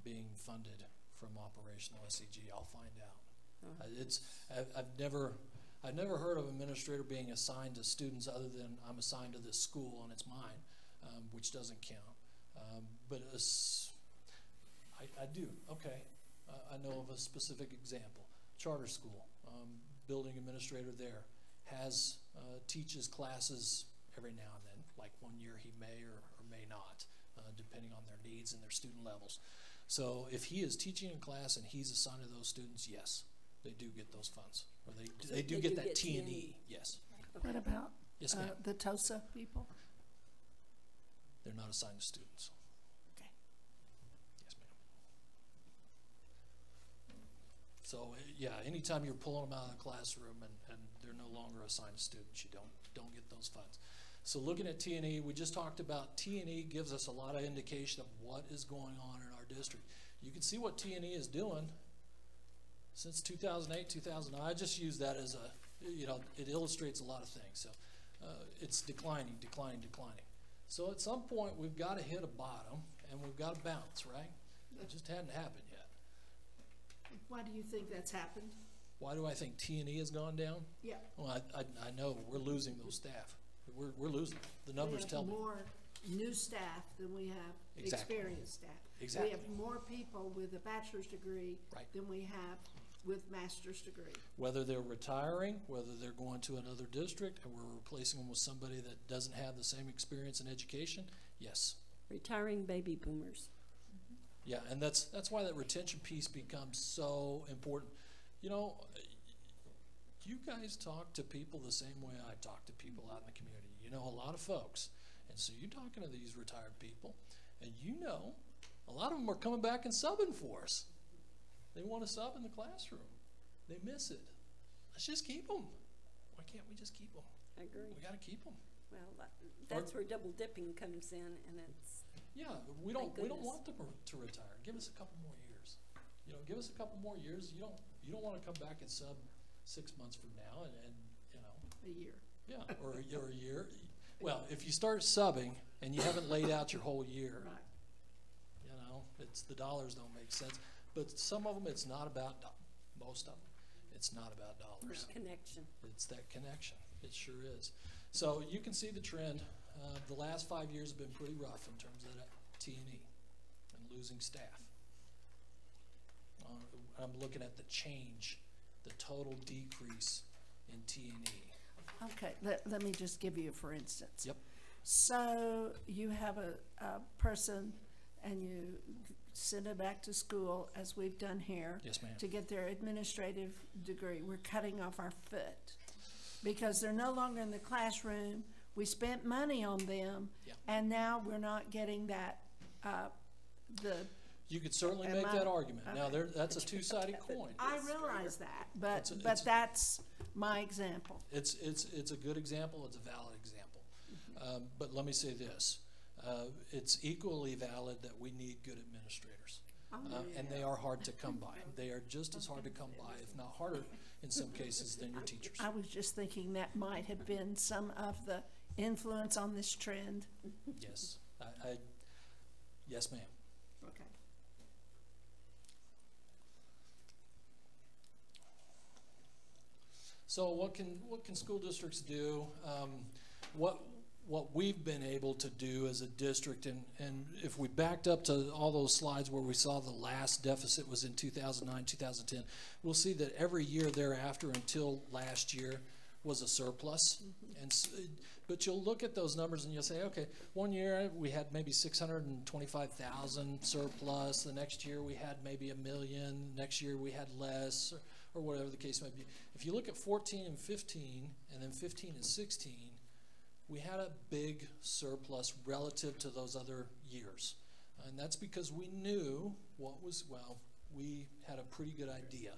being funded from operational SEG. I'll find out. I've never heard of an administrator being assigned to students other than I'm assigned to this school and it's mine, which doesn't count. But I do. Okay. I know of a specific example. Charter school, building administrator there teaches classes every now and then. Like one year he may or may not, depending on their needs and their student levels. So if he is teaching a class and he's assigned to those students, yes, they do get those funds. Or they do get that T&E, yes. What about yes, ma'am. The TOSA people? They're not assigned to students. Okay. Yes, ma'am. So yeah, anytime you're pulling them out of the classroom and they're no longer assigned to students, you don't get those funds. So looking at T&E, we just talked about T&E gives us a lot of indication of what is going on in our district. You can see what T&E is doing since 2008, 2009. I just use that as it illustrates a lot of things. So it's declining. So at some point we've got to hit a bottom and we've got to bounce, right? It just hadn't happened yet. Why do you think that's happened? Why do I think T&E has gone down? Yeah. Well, I know we're losing those staff. We're losing them. The numbers tell me. We have more new staff than we have Exactly. experienced staff. Exactly. We have more people with a bachelor's degree right. than we have with master's degree. Whether they're retiring, whether they're going to another district, and we're replacing them with somebody that doesn't have the same experience in education, yes. Retiring baby boomers. Yeah, and that's why that retention piece becomes so important. You know, you guys talk to people the same way I talk to people out in the community. You know a lot of folks, and so you're talking to these retired people, and you know a lot of them are coming back and subbing for us. They want to sub in the classroom. They miss it. Let's just keep them. Why can't we just keep them? I agree. We got to keep them. Well, that's where double dipping comes in, and it's. Yeah, we don't want them to retire. Give us a couple more years. You know, give us a couple more years. You don't want to come back and sub 6 months from now, and you know. A year. Yeah, or a year. Well, if you start subbing and you haven't laid out your whole year, Right. you know, it's the dollars don't make sense. But some of them, it's not about most of them. It's not about dollars. Connection. It's that connection. It sure is. So you can see the trend. The last 5 years have been pretty rough in terms of that T&E and losing staff. I'm looking at the change, the total decrease in T&E. Okay, let me just give you a for instance. Yep. So you have a person and you send them back to school, as we've done here. Yes, ma'am. To get their administrative degree. We're cutting off our foot because they're no longer in the classroom. We spent money on them, yeah. And now we're not getting that, You could certainly make that argument. Okay. Now, that's a two-sided coin. I realize that, but that's my example. It's a good example. It's a valid example. But let me say this. It's equally valid that we need good administrators. And they are hard to come by. They are just as hard to come by, if not harder in some cases, than your teachers. I was just thinking that might have been some of the influence on this trend. Yes. Yes, ma'am. Okay. So what can school districts do? What we've been able to do as a district, and if we backed up to all those slides where we saw the last deficit was in 2009, 2010, we'll see that every year thereafter until last year was a surplus. Mm-hmm. But you'll look at those numbers and you'll say, okay, one year we had maybe 625,000 surplus. The next year we had maybe $1 million. Next year we had less, or whatever the case might be. If you look at 14 and 15, and then 15 and 16, we had a big surplus relative to those other years. And that's because we knew we had a pretty good idea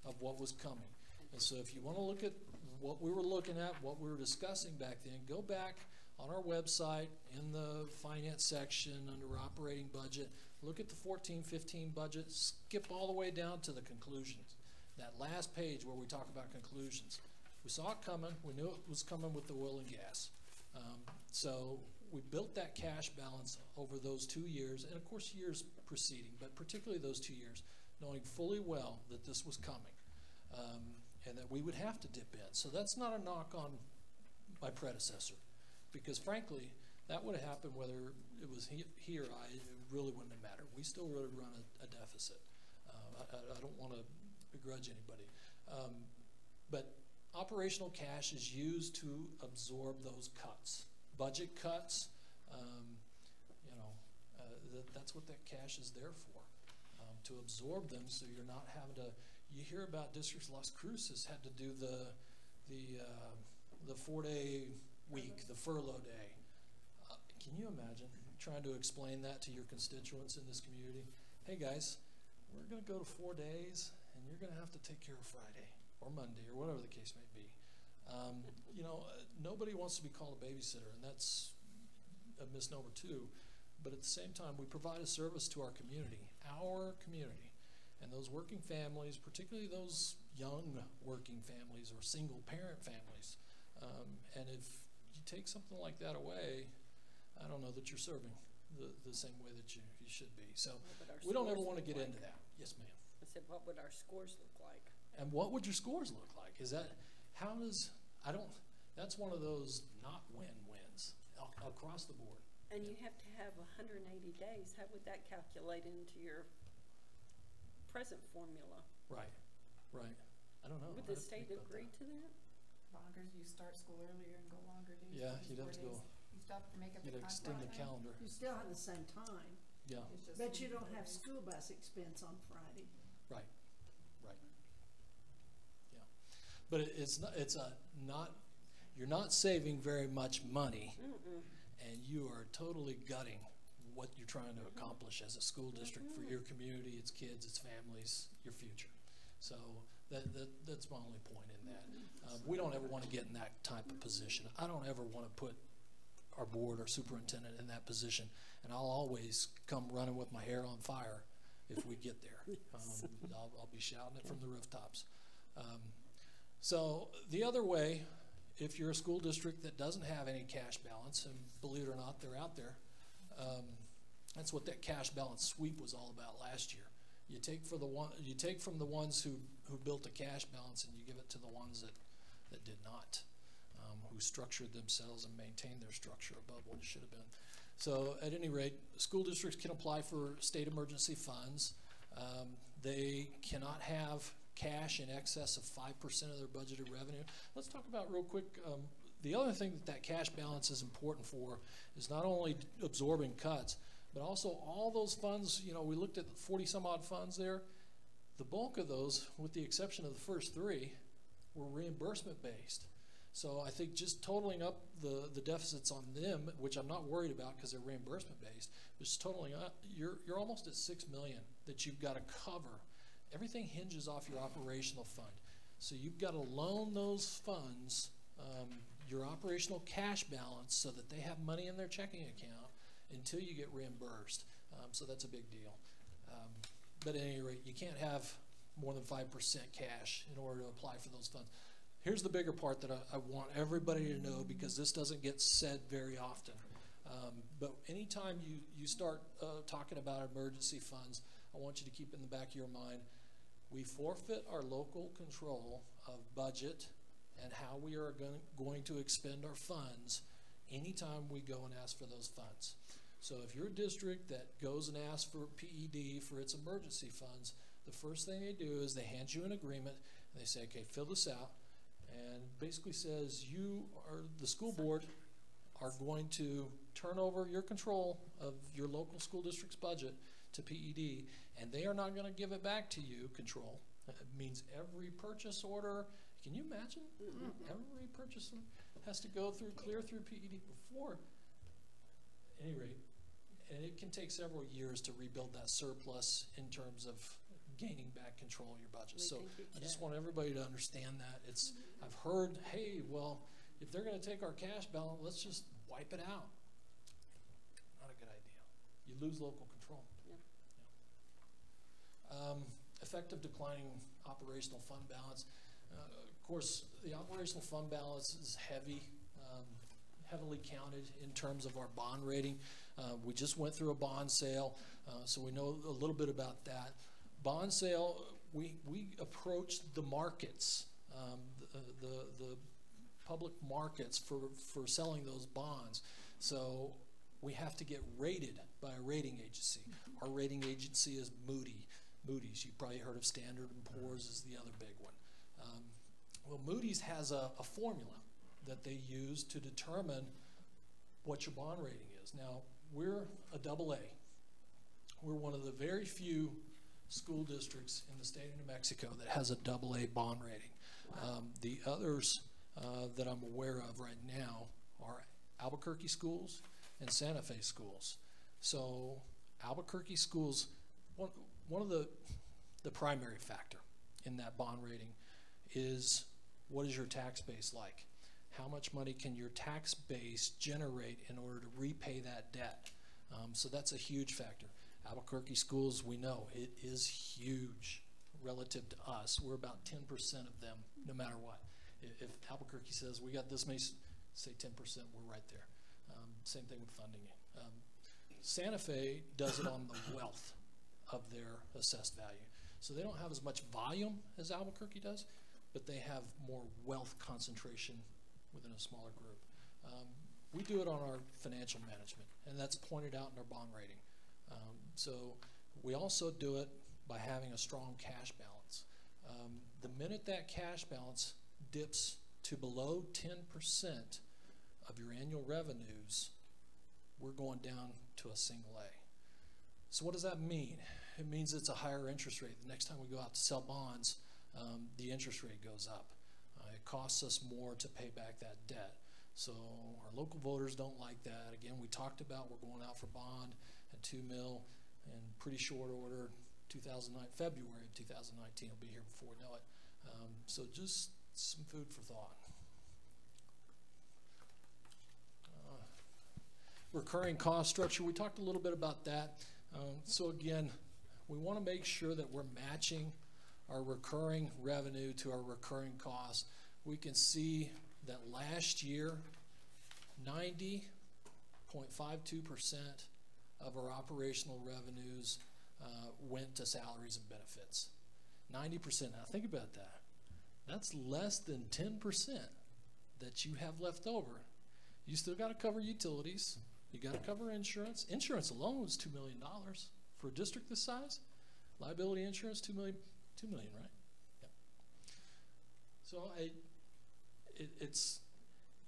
of what was coming. And so if you want to look at what we were looking at, what we were discussing back then, go back on our website in the finance section under operating budget, look at the 14-15 budget, skip all the way down to the conclusions. That last page where we talk about conclusions. We saw it coming. We knew it was coming with the oil and gas. So we built that cash balance over those 2 years, and of course years preceding, but particularly those 2 years, knowing fully well that this was coming, and that we would have to dip in. So that's not a knock on my predecessor, because frankly, that would have happened whether it was he or I. It really wouldn't have mattered. We still would have run a deficit. I don't want to begrudge anybody, but operational cash is used to absorb those cuts, budget cuts. That's what that cash is there for, to absorb them, so you're not having to. You hear about districts. Las Cruces had to do the 4-day week, the furlough day. Can you imagine trying to explain that to your constituents in this community? Hey guys, we're going to go to 4 days, and you're going to have to take care of Friday or Monday or whatever the case may be. Nobody wants to be called a babysitter, and that's a misnomer too. But at the same time, we provide a service to our community, and those working families, particularly those young working families or single parent families. And if you take something like that away, I don't know that you're serving the same way that you should be. So we don't ever want to get into that. Yes, ma'am. I said, what would our scores look like? And what would your scores look like? That's one of those not win-wins across the board. And you have to have 180 days. How would that calculate into your present formula? Right. Right. I don't know. Would I'd the have to state think about agree that. to that? Longer, you start school earlier and go longer days. Yeah, versus you'd have 4 to go. days. You still have to make up the You'd extend the contract time. calendar. You still have the same time, Yeah. It's just but you don't 4 have days. school bus expense on Friday. Right. Right. Yeah. But it's not, you're not saving very much money, and you are totally gutting what you're trying to accomplish as a school district for your community, its kids, its families, your future. So that's my only point in that. We don't ever want to get in that type of position. I don't ever want to put our board or superintendent in that position, and I'll always come running with my hair on fire if we get there. I'll be shouting it from the rooftops. So the other way, if you're a school district that doesn't have any cash balance, and believe it or not, they're out there, that's what that cash balance sweep was all about last year. You take from the ones who built a cash balance, and you give it to the ones that did not, who structured themselves and maintained their structure above what it should have been. So at any rate, school districts can apply for state emergency funds. They cannot have cash in excess of 5% of their budgeted revenue. Let's talk about real quick, the other thing that cash balance is important for is not only absorbing cuts, but also all those funds. We looked at 40 some odd funds there. The bulk of those, with the exception of the first 3, were reimbursement based. So I think just totaling up the deficits on them, which I'm not worried about because they're reimbursement based, just totaling up, you're almost at $6 million that you've got to cover. Everything hinges off your operational fund. So you've got to loan those funds, your operational cash balance, so that they have money in their checking account until you get reimbursed. So that's a big deal. But at any rate, you can't have more than 5% cash in order to apply for those funds. Here's the bigger part that I want everybody to know, because this doesn't get said very often. But anytime you start talking about emergency funds, I want you to keep in the back of your mind, we forfeit our local control of budget and how we are going to expend our funds anytime we go and ask for those funds. So if you're a district that goes and asks for PED for its emergency funds, the first thing they do is they hand you an agreement and they say, okay, fill this out, and basically says you are the school board are going to turn over your control of your local school district's budget to PED, and they are not going to give it back to you, control. It means every purchase order, can you imagine? Every purchase order has to go through, clear through PED before. At any rate, and it can take several years to rebuild that surplus in terms of gaining back control of your budget. So I just want everybody to understand that. I've heard, hey, well, if they're going to take our cash balance, let's just wipe it out. Not a good idea. You lose local control. Yeah. Effective declining operational fund balance. Of course, the operational fund balance is heavily counted in terms of our bond rating. We just went through a bond sale, so we know a little bit about that. Bond sale, we approached the markets, the public markets for selling those bonds. So we have to get rated by a rating agency. Our rating agency is Moody's. You probably heard of Standard & Poor's is the other big one. Well, Moody's has a formula that they use to determine what your bond rating is. Now, we're a AA. We're one of the very few school districts in the state of New Mexico that has a AA bond rating. The others that I'm aware of right now are Albuquerque schools and Santa Fe schools. So Albuquerque schools, one of the primary factor in that bond rating is, what is your tax base like? How much money can your tax base generate in order to repay that debt? So that's a huge factor. Albuquerque schools, we know it is huge relative to us. We're about 10% of them, no matter what. If Albuquerque says we got this many, say 10%, we're right there. Same thing with funding. Santa Fe does it on the wealth of their assessed value. So they don't have as much volume as Albuquerque does, but they have more wealth concentration within a smaller group. We do it on our financial management, and that's pointed out in our bond rating. So we also do it by having a strong cash balance. The minute that cash balance dips to below 10% of your annual revenues, we're going down to a single A. So what does that mean? It means it's a higher interest rate. The next time we go out to sell bonds, the interest rate goes up. It costs us more to pay back that debt. So our local voters don't like that. Again, we talked about we're going out for bond at 2 mil in pretty short order. February of 2019 will be here before we know it. So just some food for thought. Recurring cost structure, we talked a little bit about that. So again, we want to make sure that we're matching our recurring revenue to our recurring costs. We can see that last year, 90.52% of our operational revenues went to salaries and benefits. 90%. Now think about that. That's less than 10% that you have left over. You still got to cover utilities. You got to cover insurance. Insurance alone was $2 million for a district this size. Liability insurance, $2 million, right? Yep. So it's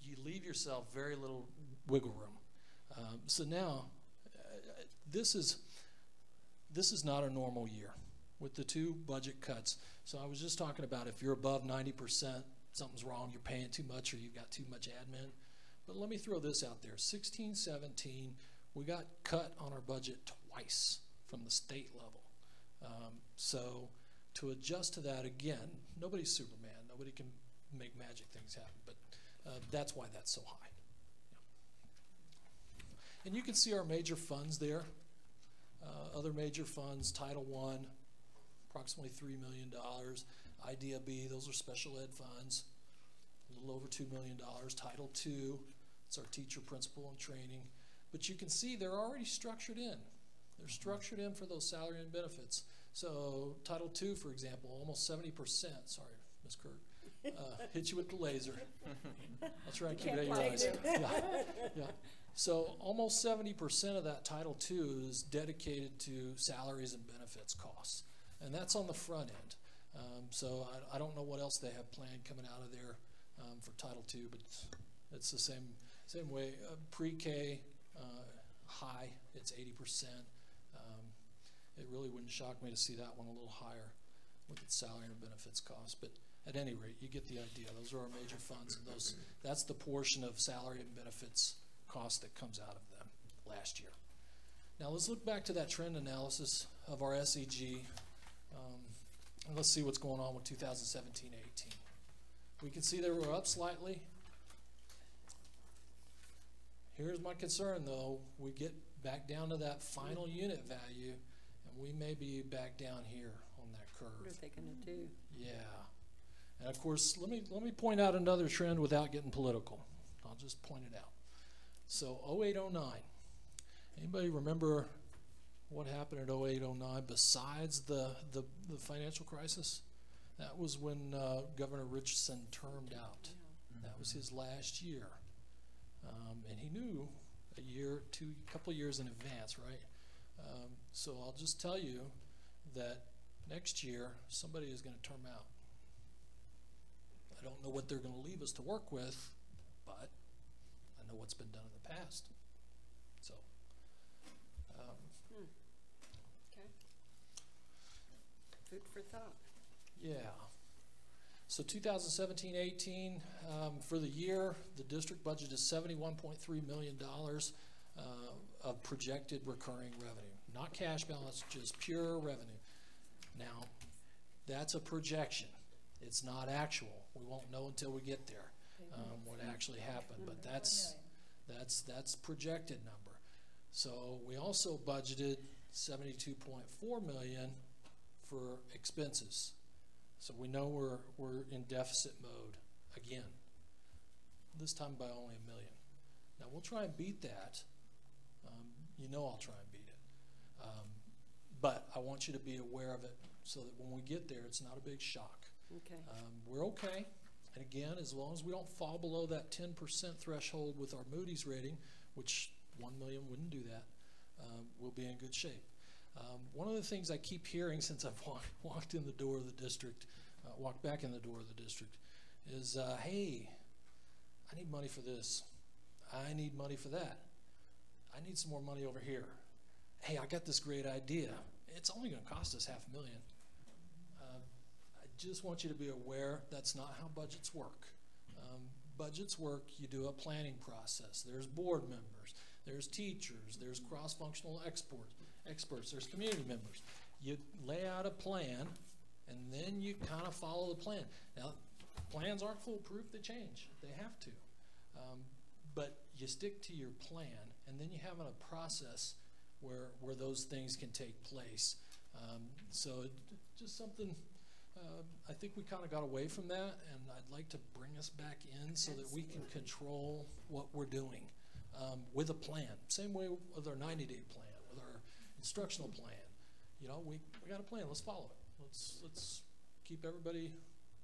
you leave yourself very little wiggle room. So now this is not a normal year with the 2 budget cuts. So I was just talking about if you're above 90%, something's wrong, you're paying too much or you've got too much admin. But let me throw this out there. 16, 17, we got cut on our budget twice from the state level. So to adjust to that, again, nobody's Superman. Nobody can make magic things happen. But that's why that's so high. Yeah. And you can see our major funds there. Other major funds, Title I, approximately $3 million. IDEA B, those are special ed funds, a little over $2 million. Title II, it's our teacher, principal, and training. But you can see they're already structured in. They're structured in for those salary and benefits. So Title II, for example, almost 70%, sorry, Ms. Kirk, hit you with the laser. I'll try and keep it at your eyes. Yeah. So almost 70% of that Title II is dedicated to salaries and benefits costs. And that's on the front end. So I don't know what else they have planned coming out of there for Title II, but it's the same way. Pre-K, high, it's 80%. It really wouldn't shock me to see that one a little higher with its salary and benefits costs. But at any rate, you get the idea. Those are our major funds, and that's the portion of salary and benefits cost that comes out of them last year. Now let's look back to that trend analysis of our SEG, and let's see what's going on with 2017-18. We can see that we're up slightly. Here's my concern, though. We get back down to that final unit value, and we may be back down here on that curve. What are they going to do? Yeah. And of course, let me point out another trend without getting political. I'll just point it out. So 08-09. Anybody remember what happened in 08-09 besides the financial crisis? That was when Governor Richardson termed out. That was his last year. And he knew a couple of years in advance, right? So I'll just tell you that next year somebody is going to term out. I don't know what they're going to leave us to work with, but I know what's been done in the past. So, okay. Food for thought. Yeah. So 2017-18, for the year, the district budget is $71.3 million of projected recurring revenue. Not cash balance, just pure revenue. Now, that's a projection. It's not actual. We won't know until we get there what actually happened, but that's projected number. So we also budgeted $72.4 million for expenses. So we know we're in deficit mode again. This time by only $1 million. Now we'll try and beat that. You know I'll try and beat it. But I want you to be aware of it so that when we get there, it's not a big shock. Okay. We're okay. And again, as long as we don't fall below that 10% threshold with our Moody's rating, which $1 million wouldn't do that, we'll be in good shape. One of the things I keep hearing since I've walked in the door of the district, walked back in the door of the district, is, hey, I need money for this. I need money for that. I need some more money over here. Hey, I got this great idea. It's only going to cost us $500,000. I just want you to be aware that's not how budgets work. Budgets work, you do a planning process. There's board members, there's teachers, there's cross-functional experts, there's community members. You lay out a plan, and then you kind of follow the plan. Now, plans aren't foolproof, they change. They have to. But you stick to your plan, and then you have a process where those things can take place. So just something, I think we kind of got away from that, and I'd like to bring us back in so that we can control what we're doing with a plan. Same way with our 90-day plan, with our instructional plan. You know, we got a plan, let's follow it. Let's keep everybody,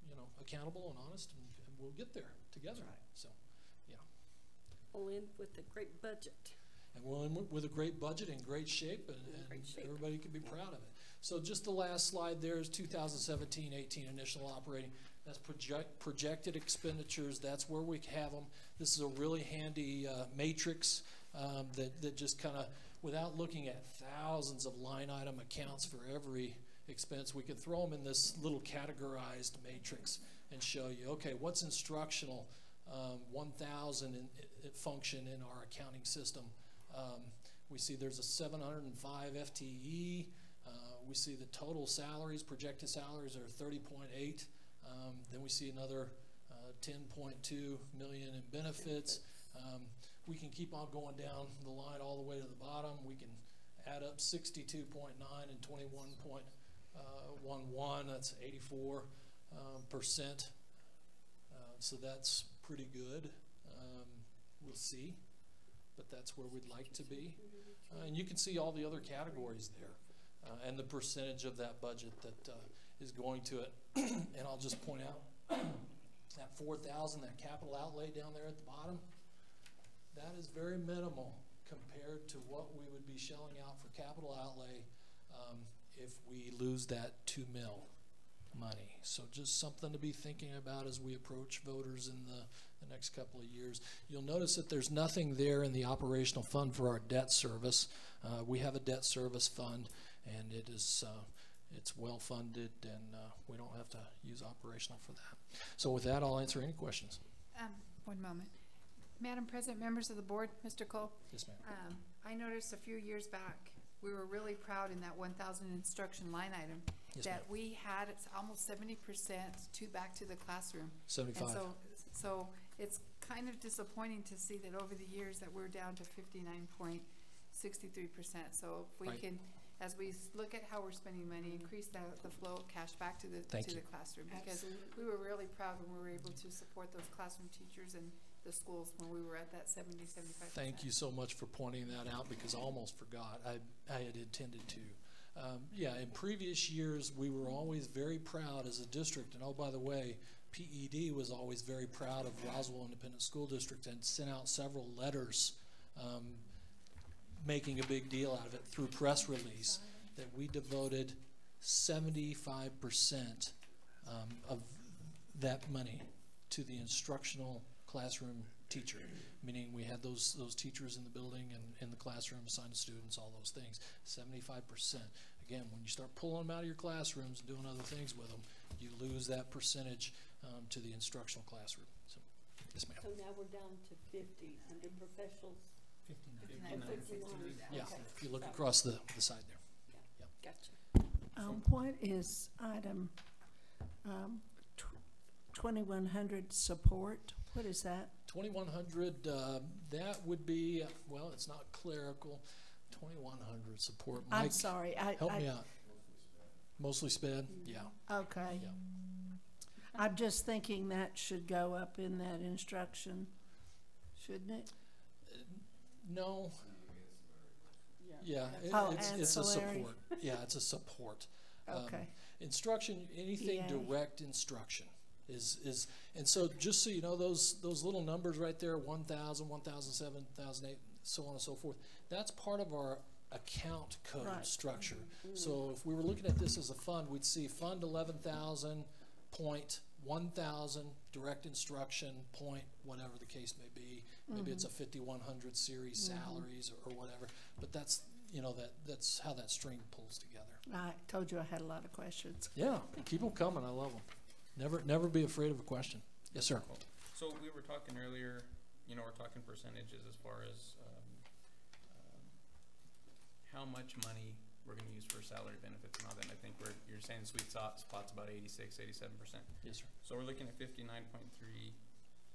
you know, accountable and honest, and we'll get there together. Right. So, yeah. We'll end with a great budget. And we'll end with a great budget in great shape, and everybody can be proud of it. So just the last slide there is 2017-18 initial operating. That's projected expenditures. That's where we have them. This is a really handy matrix that just kind of, without looking at thousands of line item accounts for every expense, we can throw them in this little categorized matrix and show you, okay, what's instructional, 1,000 function in our accounting system. We see there's a 705 FTE. We see the total salaries, projected salaries are 30.8. Then we see another 10.2 million in benefits. We can keep on going down the line all the way to the bottom. We can add up 62.9 and 21.11. That's 84%. So that's pretty good. We'll see, but that's where we'd like to be. And you can see all the other categories there and the percentage of that budget that is going to it. And I'll just point out that 4,000, that capital outlay down there at the bottom, that is very minimal compared to what we would be shelling out for capital outlay if we lose that 2 mil money. So just something to be thinking about as we approach voters in the next couple of years. You'll notice that there's nothing there in the operational fund for our debt service. We have a debt service fund, and it is it's well funded, and we don't have to use operational for that. So with that, I'll answer any questions. One moment. Madam President, members of the board, Mr. Cole. Yes, ma'am. I noticed a few years back, we were really proud in that 1,000 instruction line item that we had almost 70% back to the classroom. 75. And so it's kind of disappointing to see that over the years that we're down to 59.63%. So if we can, as we look at how we're spending money, increase the flow of cash back to the classroom, because we were really proud when we were able to support those classroom teachers and the schools when we were at that 70-75%. Thank you so much for pointing that out, because I almost forgot. I had intended to. Yeah, in previous years, we were always very proud as a district, and oh, by the way, PED was always very proud of Roswell Independent School District and sent out several letters making a big deal out of it through press release that we devoted 75% of that money to the instructional classroom teacher, meaning we had those teachers in the building and in the classroom, assigned students, all those things. 75%. Again, when you start pulling them out of your classrooms and doing other things with them, you lose that percentage to the instructional classroom. So, yes, ma'am. So now we're down to 50 under professionals. 59. Yeah, okay. if you look across the side there. Yeah. Gotcha. What is item 2100 support? What is that? 2100, that would be, well, it's not clerical. 2100 support. Mike, I'm sorry. help me out. Mostly sped? Yeah. Okay. Yeah. I'm just thinking that should go up in that instruction, shouldn't it? No. Yeah, it's a support. Yeah, it's a support. Okay. Instruction, anything direct instruction is, and so just so you know, those little numbers right there, 1,000, 1,007, 1,008, so on and so forth, that's part of our account code Right. structure. So if we were looking at this as a fund, we'd see fund 11,000, point 1,000, direct instruction, point whatever the case may be. Maybe it's a 5100 series salaries or whatever. But that's, you know, that's how that string pulls together. I told you I had a lot of questions. Yeah, keep them coming. I love them. Never be afraid of a question. Yes, sir. So we were talking earlier, you know, we're talking percentages as far as how much money we're going to use for salary benefits and all that. And I think you're saying sweet spot's about 86, 87%. Yes, sir. So we're looking at 59.3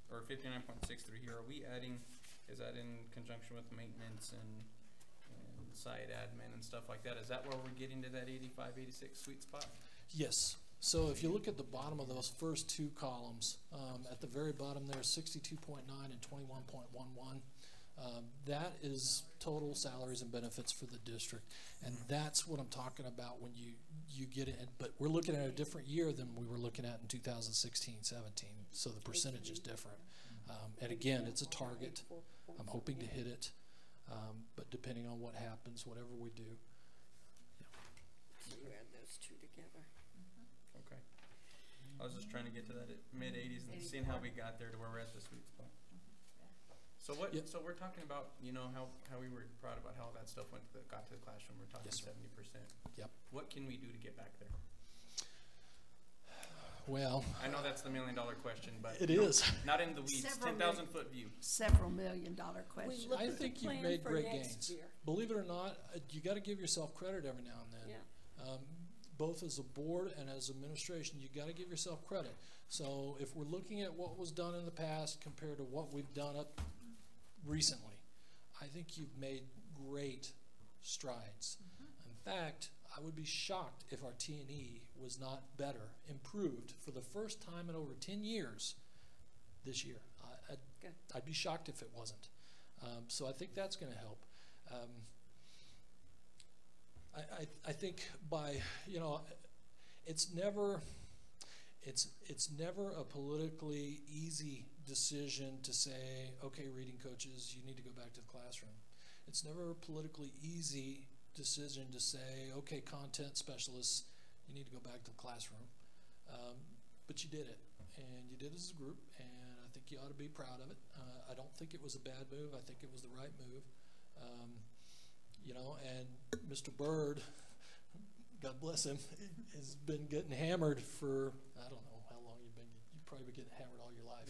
or 59.63 here. Are we adding, is that in conjunction with maintenance and site admin and stuff like that? Is that where we're getting to that 85, 86 sweet spot? Yes. So if you look at the bottom of those first two columns, at the very bottom there's 62.9 and 21.11. That is total salaries and benefits for the district, and that's what I'm talking about when you get it. But we're looking at a different year than we were looking at in 2016, 17. So the percentage is different. And again, it's a target. I'm hoping to hit it, but depending on what happens, whatever we do. You add those two together. Okay. I was just trying to get to that mid-80s and seeing how we got there to where we're at the sweet spot. So what? Yep. So we're talking about, you know, how we were proud about how that stuff got to the classroom. We're talking 70%. Yep. What can we do to get back there? Well, I know that's the $1 million question, but it is not in the weeds. 10,000-foot view. Several $1 million question. I think you've made great gains. Believe it or not, you got to give yourself credit every now and then. Yeah. Both as a board and as administration, you got to give yourself credit. So if we're looking at what was done in the past compared to what we've done up recently, I think you've made great strides. In fact, I would be shocked if our T&E was not better, improved for the first time in over 10 years this year. I'd be shocked if it wasn't. So I think that's going to help. I think by, you know, it's never a politically easy decision to say, okay, reading coaches, you need to go back to the classroom. It's never a politically easy decision to say, okay, content specialists, you need to go back to the classroom. But you did it, and you did it as a group, and I think you ought to be proud of it. I don't think it was a bad move. I think it was the right move. You know, and Mr. Byrd, God bless him, has been getting hammered for, I don't know how long you've probably been getting hammered all your life.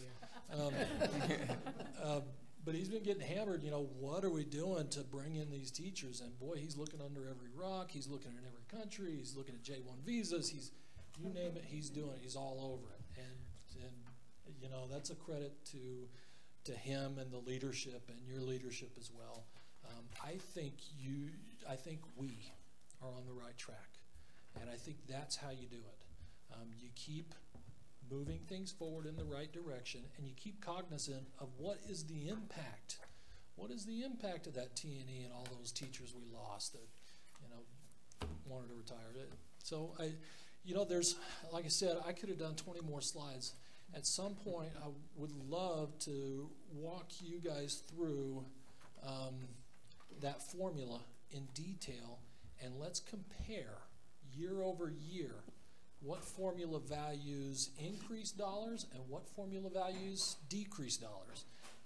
But he's been getting hammered, you know, what are we doing to bring in these teachers? And boy, he's looking under every rock. He's looking in every country. He's looking at J1 visas. You name it, he's doing it. He's all over it. And you know, that's a credit to him and the leadership and your leadership as well. I think we are on the right track. And I think that's how you do it. You keep moving things forward in the right direction, and you keep cognizant of what is the impact. What is the impact of that T&E and all those teachers we lost that, you know, wanted to retire? So you know, there's, like I said, I could have done 20 more slides. At some point, I would love to walk you guys through that formula in detail, and let's compare year over year what formula values increase dollars and what formula values decrease dollars.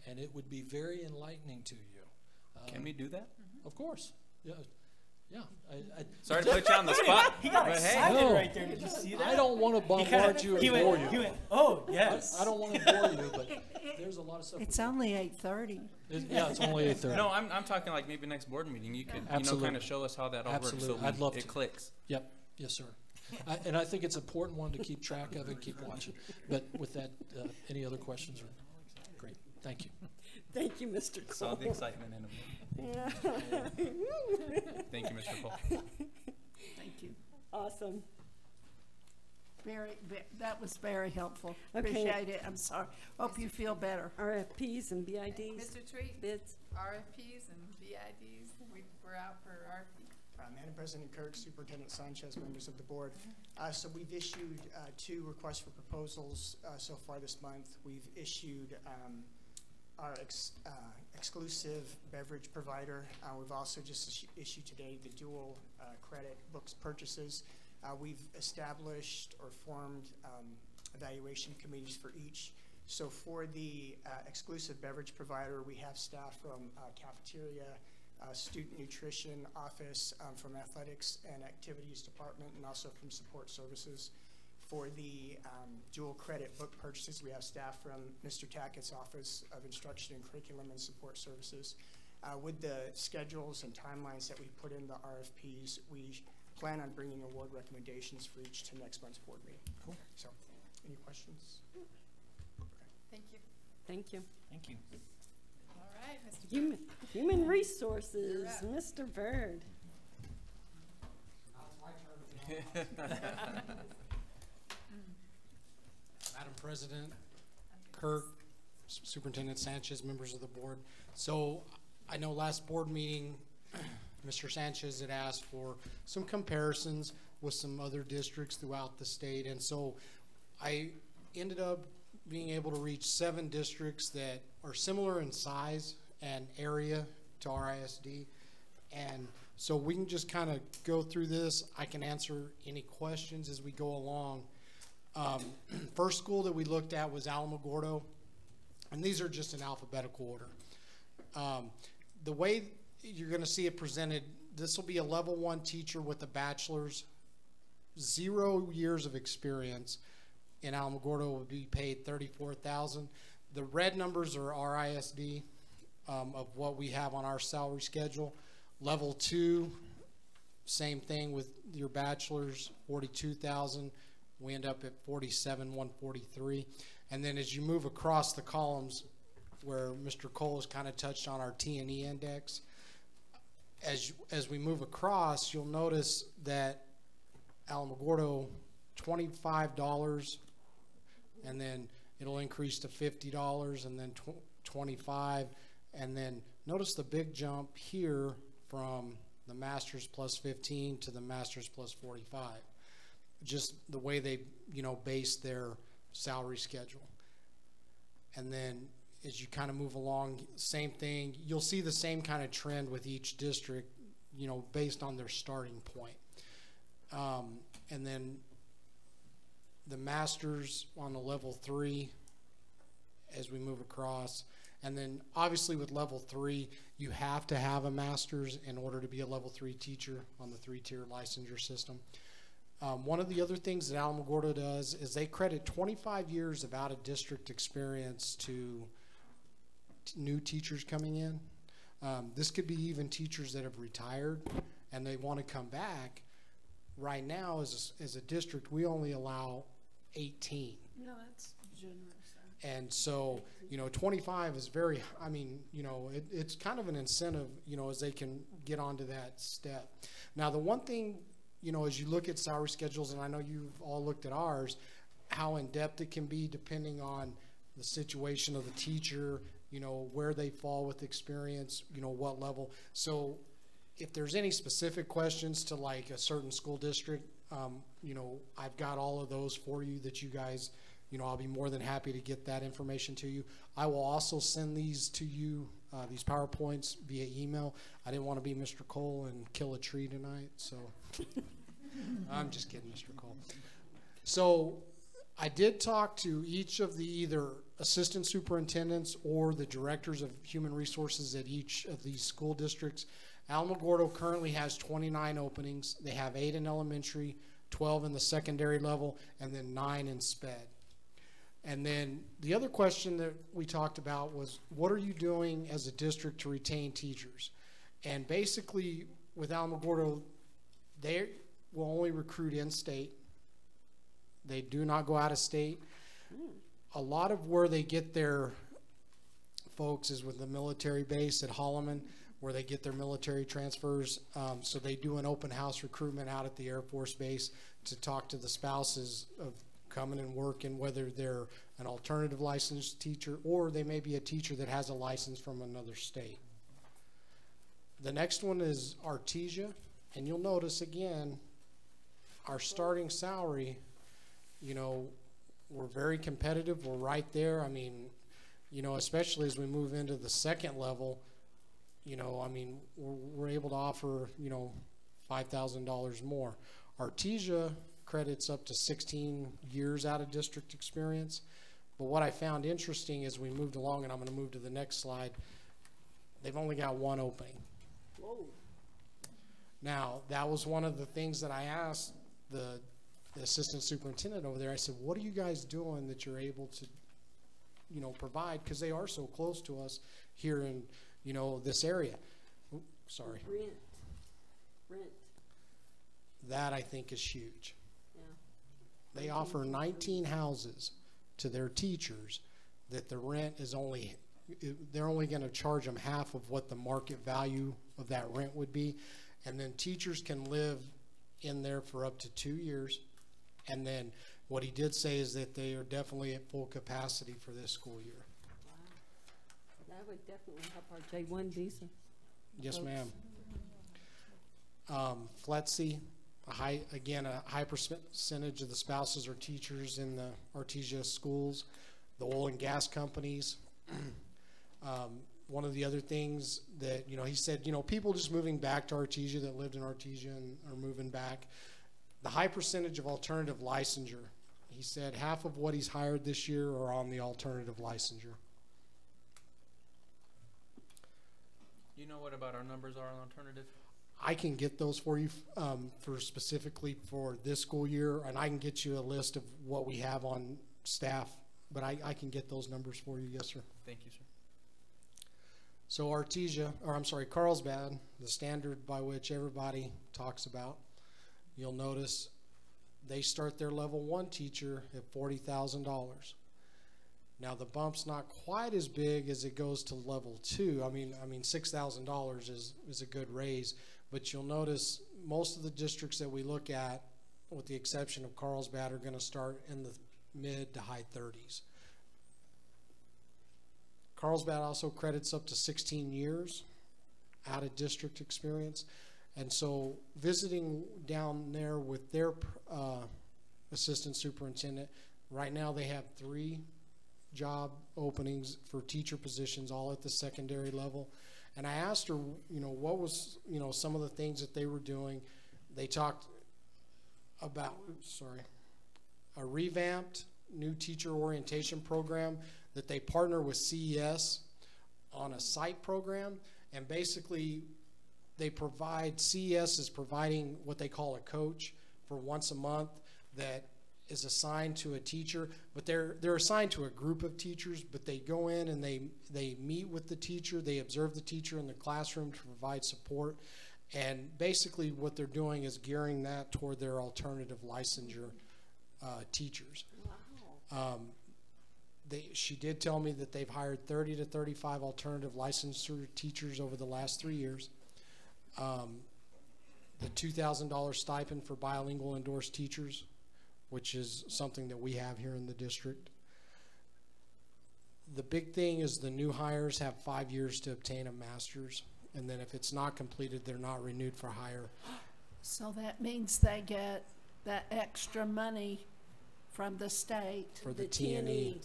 And it would be very enlightening to you. Can we do that? Of course. Yeah. Yeah. Sorry to put you on the spot. He got excited no, right there. Did you see that? I don't want to bombard you and bore you. He went, oh, yes. I don't want to bore you, but there's a lot of stuff. It's only 8:30. Yeah, it's only 8:30. No, I'm talking like maybe next board meeting. You could, you know, kind of show us how that all works so I'd love it to. clicks. Yep. Yes, sir. And I think it's an important one to keep track of and keep watching. But with that, any other questions? Great. Thank you. Thank you, Mr. Cole. Saw the excitement in him. Yeah. Thank you, Mr. Cole. Thank you. Awesome. That was very helpful. Okay. Appreciate it. I'm sorry. Hope you feel better. RFPs and BIDs. Mr. Treat, Bids. RFPs and BIDs, we're out for RFP. Madam President Kirk, Superintendent Sanchez, members of the board. So we've issued 2 requests for proposals so far this month. We've issued our exclusive beverage provider. We've also just issued today the dual credit books purchases. We've established or formed evaluation committees for each. So for the exclusive beverage provider, we have staff from cafeteria, student nutrition office, from athletics and activities department, and also from support services. For the dual credit book purchases, we have staff from Mr. Tackett's Office of Instruction and Curriculum and Support Services. With the schedules and timelines that we put in the RFPs, we plan on bringing award recommendations for each to next month's board meeting. Cool. So, any questions? Thank you. Thank you. Thank you. All right, Mr. Human Resources, Mr. Bird. Madam President, Kirk, Superintendent Sanchez, members of the board. So I know last board meeting, Mr. Sanchez had asked for some comparisons with some other districts throughout the state. And so I ended up being able to reach 7 districts that are similar in size and area to our ISD. And so we can just kind of go through this. I can answer any questions as we go along. First school that we looked at was Alamogordo, and these are just in alphabetical order. The way you're going to see it presented, this will be a level 1 teacher with a bachelor's, 0 years of experience. In Alamogordo will be paid $34,000. The red numbers are our ISD of what we have on our salary schedule. Level 2, same thing with your bachelor's, $42,000. We end up at $47,143. And then as you move across the columns, where Mr. Cole has kind of touched on our T&E index, as we move across, you'll notice that Alamogordo, $25, and then it'll increase to $50, and then $25, and then notice the big jump here from the master's plus 15 to the master's plus 45. Just the way they, base their salary schedule. And then as you kind of move along, same thing. You'll see the same kind of trend with each district, based on their starting point. And then the masters on the level 3 as we move across. And then obviously with level 3, you have to have a master's in order to be a level 3 teacher on the 3-tier licensure system. One of the other things that Alamogordo does is they credit 25 years of out-of-district experience to new teachers coming in. This could be even teachers that have retired and they want to come back. Right now, as a district, we only allow 18. No, that's generous. And so, 25 is very, it's kind of an incentive, as they can get onto that step. Now, the one thing, as you look at salary schedules, and I know you've all looked at ours, how in-depth it can be depending on the situation of the teacher, where they fall with experience, what level. So if there's any specific questions to like a certain school district, I've got all of those for you that you guys, I'll be more than happy to get that information to you. I will also send these to you, these PowerPoints via email. I didn't want to be Mr. Cole and kill a tree tonight, so I'm just kidding, Mr. Cole. So I did talk to each of the either assistant superintendents or the directors of human resources at each of these school districts. Alamogordo currently has 29 openings. They have 8 in elementary, 12 in the secondary level, and then 9 in SPED. And then the other question that we talked about was, what are you doing as a district to retain teachers? And basically, with Alamogordo, they will only recruit in-state. They do not go out of state. A lot of where they get their folks is with the military base at Holloman, where they get their military transfers. So they do an open house recruitment out at the Air Force Base to talk to the spouses of coming and working, whether they're an alternative licensed teacher or they may be a teacher that has a license from another state. The next one is Artesia, and you'll notice again, our starting salary, we're very competitive. We're right there. I mean, you know, especially as we move into the second level, you know, I mean, we're able to offer, you know, $5,000 more. Artesia credits up to 16 years out of district experience. But what I found interesting as we moved along, and I'm going to move to the next slide, they've only got one opening. Whoa. Now, that was one of the things that I asked the assistant superintendent over there. I said, what are you guys doing that you're able to, you know, provide? Because they are so close to us here in, you know, this area. Oops, sorry. Rent. That, I think, is huge. Yeah. They offer 19 houses to their teachers that the rent is only, they're only going to charge them half of what the market value of that rent would be. And then teachers can live in there for up to 2 years. And then what he did say is that they are definitely at full capacity for this school year. Wow. That would definitely help our J1 visa. Yes, ma'am. FLETC, a high percentage of the spouses are teachers in the Artesia schools, the oil and gas companies. One of the other things that, you know, he said, you know, people just moving back to Artesia that lived in Artesia and are moving back. The high percentage of alternative licensure. He said half of what he's hired this year are on the alternative licensure. You know what about our numbers are on alternative? I can get those for you for specifically for this school year, and I can get you a list of what we have on staff, but I can get those numbers for you, yes, sir. Thank you, sir. So Artesia, or I'm sorry, Carlsbad, the standard by which everybody talks about, you'll notice they start their level 1 teacher at $40,000. Now the bump's not quite as big as it goes to level 2. I mean $6,000 is a good raise, but you'll notice most of the districts that we look at, with the exception of Carlsbad, are going to start in the mid to high 30s. Carlsbad also credits up to 16 years out of district experience. And so visiting down there with their assistant superintendent, right now they have 3 job openings for teacher positions, all at the secondary level. And I asked her, you know, what was, you know, some of the things that they were doing. They talked about, a revamped new teacher orientation program that they partner with CES on a site program. And basically they provide, CES is providing what they call a coach for once a month that is assigned to a teacher, but they're assigned to a group of teachers, but they go in and they meet with the teacher, they observe the teacher in the classroom to provide support, and basically what they're doing is gearing that toward their alternative licensure teachers. Wow. She did tell me that they've hired 30 to 35 alternative licensure teachers over the last 3 years. The $2,000 stipend for bilingual endorsed teachers, which is something that we have here in the district. The big thing is the new hires have 5 years to obtain a master's, and then if it's not completed, they're not renewed for hire. So that means they get that extra money from the state. For the T&E.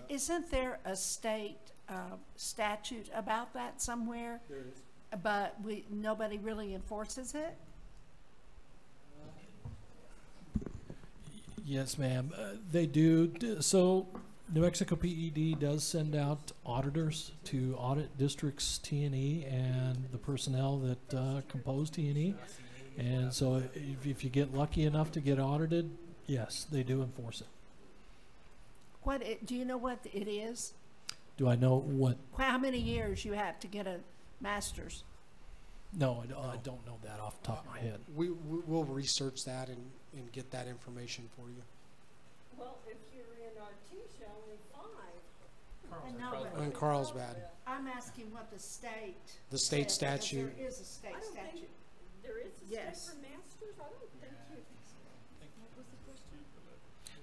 Isn't there a state statute about that somewhere? There is. But nobody really enforces it? Yes, ma'am. They do. So New Mexico PED does send out auditors to audit districts T&E and the personnel that compose T&E. And so if you get lucky enough to get audited, yes, they do enforce it. Do you know what it is? Do I know what? How many years you have to get a master's? No, I don't know that off the top of my head. We'll research that and get that information for you. Well, if you're in Artesia, only 5. In Carlsbad. I'm asking what the state. The state says, because statute. There is a state statute. There is a Yes. state for masters? I don't think you. What was the question?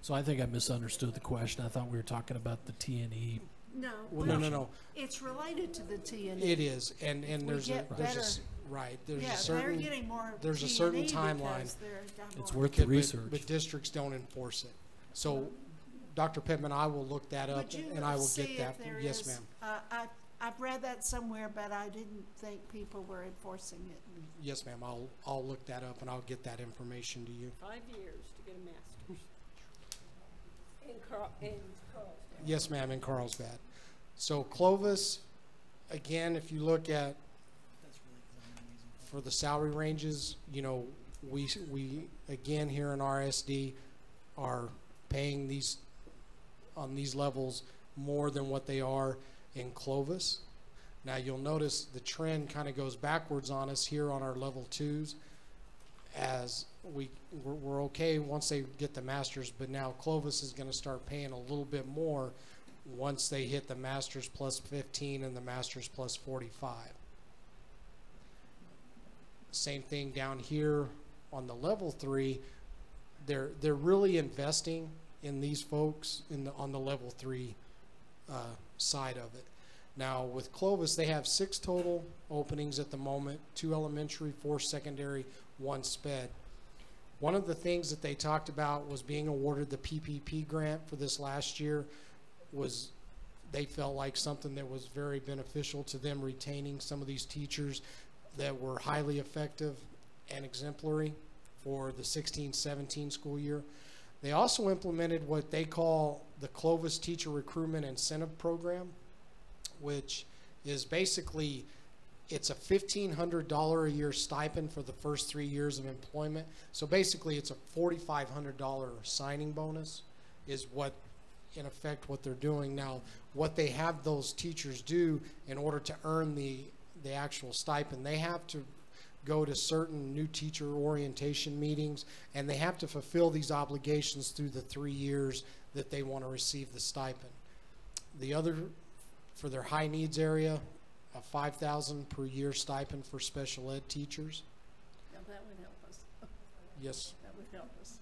So I think I misunderstood the question. I thought we were talking about the T&E. No. Well, no. It's related to the T&E. It is, and there's a certain they're getting more there's a T&E certain timeline. because they're It's worth the research. But districts don't enforce it. So Dr. Pittman, I will look that up Would you and I will see get that. if there Yes, is- ma'am. I've read that somewhere, but I didn't think people were enforcing it. Yes, ma'am. I'll look that up and I'll get that information to you. 5 years to get a master's. In Carlsbad. Yes, ma'am, in Carlsbad. So Clovis, again, if you look at for the salary ranges, you know, we again here in RSD are paying these on these levels more than what they are in Clovis. Now you'll notice the trend kind of goes backwards on us here on our level 2s as we're okay once they get the masters, but now Clovis is going to start paying a little bit more once they hit the masters plus 15 and the masters plus 45. Same thing down here on the level 3. They're really investing in these folks on the level 3 side of it. Now with Clovis, they have 6 total openings at the moment: 2 elementary, 4 secondary, 1 sped. One of the things that they talked about was being awarded the PPP grant for this last year. Was they felt like something that was very beneficial to them, retaining some of these teachers that were highly effective and exemplary for the 16-17 school year. They also implemented what they call the Clovis Teacher Recruitment Incentive Program, which is basically, it's a $1,500 a year stipend for the first 3 years of employment. So basically it's a $4,500 signing bonus is what, in effect, what they're doing. Now, what they have those teachers do in order to earn the actual stipend, they have to go to certain new teacher orientation meetings, and they have to fulfill these obligations through the 3 years that they want to receive the stipend. The other, for their high needs area, a $5,000 per year stipend for special ed teachers. Yeah, that would help us. Yes. That would help us.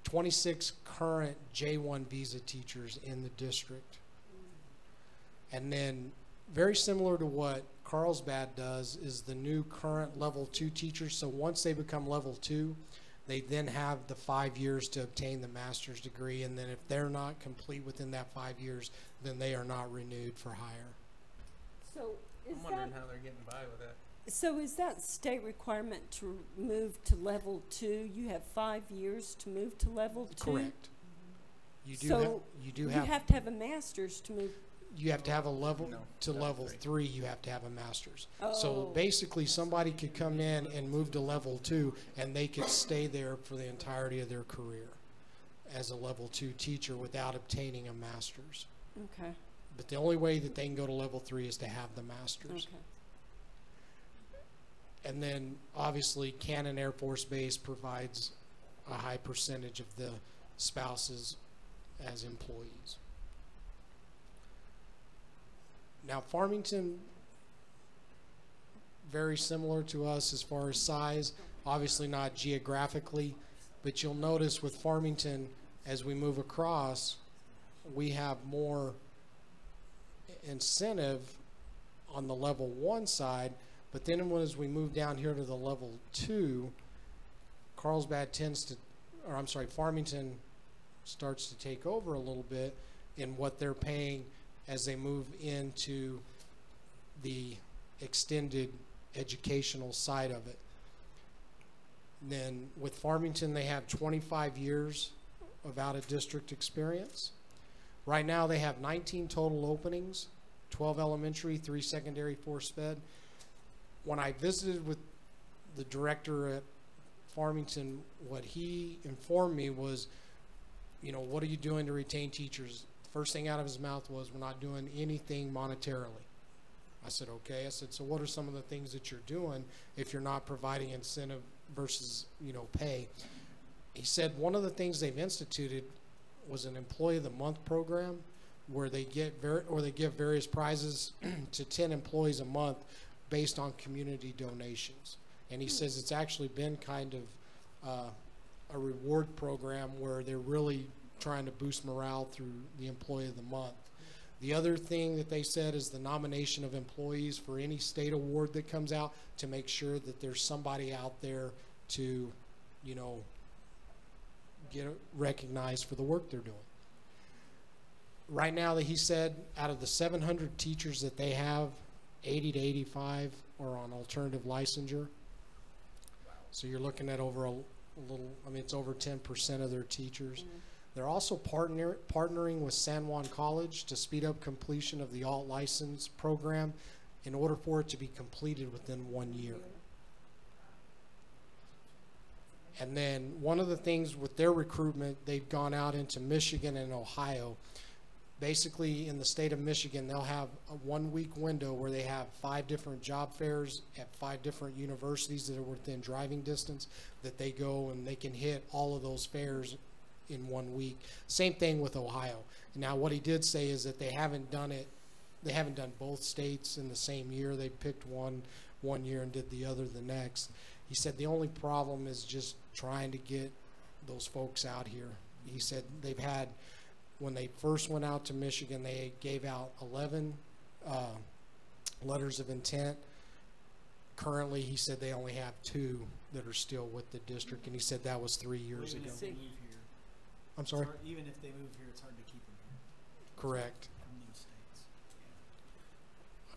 26 current J1 visa teachers in the district. And then very similar to what Carlsbad does is the new current level 2 teachers. So once they become level 2, they then have the 5 years to obtain the master's degree. And then if they're not complete within that 5 years, then they are not renewed for hire. So I'm wondering how they're getting by with that. So is that state requirement to move to level 2? You have 5 years to move to level 2? Correct. You do So you you have have to have a master's to move. you have to have a level to level 3. You have to have a master's. So basically somebody could come in and move to level 2 and they could stay there for the entirety of their career as a level 2 teacher without obtaining a master's. Okay. But the only way that they can go to level 3 is to have the master's. Okay. And then obviously Cannon Air Force Base provides a high percentage of the spouses as employees. Now Farmington, very similar to us as far as size, obviously not geographically, but you'll notice with Farmington, as we move across, we have more incentive on the level 1 side, but then as we move down here to the level 2, Carlsbad tends to, or I'm sorry, Farmington starts to take over a little bit in what they're paying as they move into the extended educational side of it. And then with Farmington, they have 25 years of out-of-district experience. Right now, they have 19 total openings, 12 elementary, 3 secondary, 4 sped. When I visited with the director at Farmington, what he informed me was, you know, what are you doing to retain teachers? First thing out of his mouth was, we're not doing anything monetarily. I said, okay. I said, so what are some of the things that you're doing if you're not providing incentive versus, you know, pay? He said one of the things they've instituted was an Employee of the Month program where they get they give various prizes to 10 employees a month based on community donations. And he says it's actually been kind of a reward program where they're really trying to boost morale through the Employee of the Month. The other thing that they said is the nomination of employees for any state award that comes out, to make sure that there's somebody out there to, you know, get recognized for the work they're doing. Right now, that he said, out of the 700 teachers that they have, 80 to 85 are on alternative licensure. So you're looking at over a little, I mean, it's over 10% of their teachers. They're also partnering with San Juan College to speed up completion of the alt license program in order for it to be completed within 1 year. And then one of the things with their recruitment, they've gone out into Michigan and Ohio. Basically, in the state of Michigan, they'll have a 1 week window where they have 5 different job fairs at 5 different universities that are within driving distance, that they go and they can hit all of those fairs in 1 week. Same thing with Ohio. Now, what he did say is that they haven't done both states in the same year. They picked one year and did the other the next. He said the only problem is just trying to get those folks out here. He said they've had, when they first went out to Michigan, they gave out 11 letters of intent. Currently, he said they only have 2 that are still with the district, and he said that was 3 years ago. Even if they move here. I'm sorry? Even if they move here, it's hard to keep them here. Correct. From those states.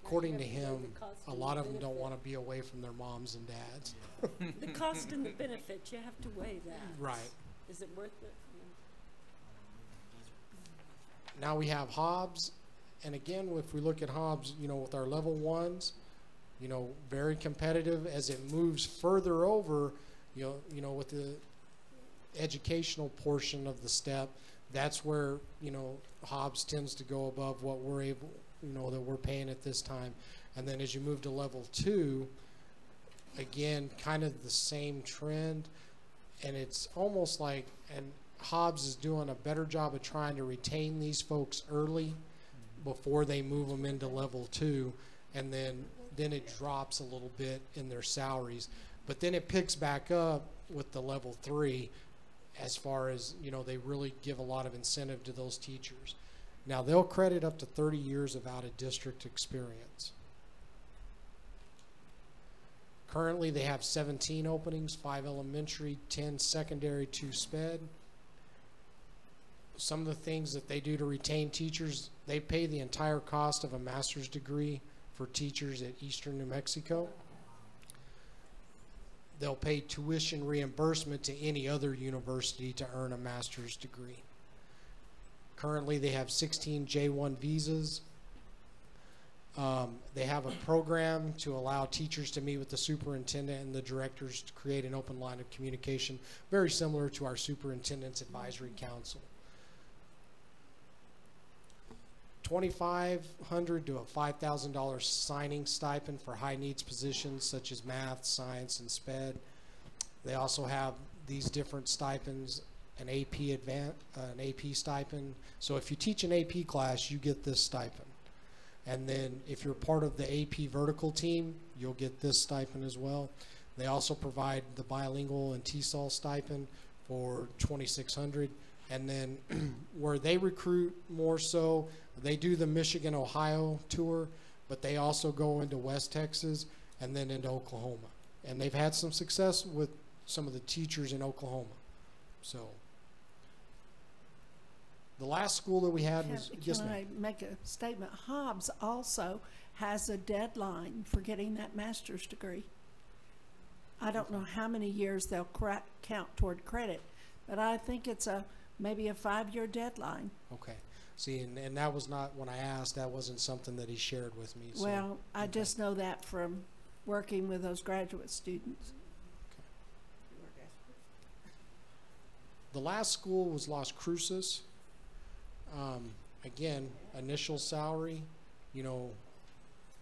According to him, a lot of them don't want to be away from their moms and dads. The cost and the benefits, you have to weigh that. Right. Is it worth it? Now we have Hobbs, and again, if we look at Hobbs, you know, with our level 1s, you know, very competitive. As it moves further over, you know, with the educational portion of the step, that's where, you know, Hobbs tends to go above what we're able, you know, that we're paying at this time. And then as you move to level 2, again, kind of the same trend, and it's almost like, and Hobbs is doing a better job of trying to retain these folks early before they move them into level 2, and then it drops a little bit in their salaries, but then it picks back up with the level 3, as far as, you know, they really give a lot of incentive to those teachers. Now they'll credit up to 30 years of out-of-district experience. Currently they have 17 openings, 5 elementary, 10 secondary, 2 sped. Some of the things that they do to retain teachers, they pay the entire cost of a master's degree for teachers at Eastern New Mexico. They'll pay tuition reimbursement to any other university to earn a master's degree. Currently, they have 16 J1 visas. They have a program to allow teachers to meet with the superintendent and the directors to create an open line of communication, very similar to our Superintendent's Advisory Council. $2,500 to a $5,000 signing stipend for high needs positions such as math, science, and SPED. They also have these different stipends, an AP stipend. So if you teach an AP class, you get this stipend. And then if you're part of the AP vertical team, you'll get this stipend as well. They also provide the bilingual and TESOL stipend for $2,600. And then where they recruit more so, they do the Michigan-Ohio tour, but they also go into West Texas and then into Oklahoma. And they've had some success with some of the teachers in Oklahoma. So the last school that we had was... Can I make a statement? Hobbs also has a deadline for getting that master's degree. I don't know how many years they'll count toward credit, but I think it's maybe a 5-year deadline. Okay. See, and that was not, when I asked, that wasn't something that he shared with me. So. Well, I just know that from working with those graduate students. Okay. The last school was Las Cruces. Again, initial salary, you know,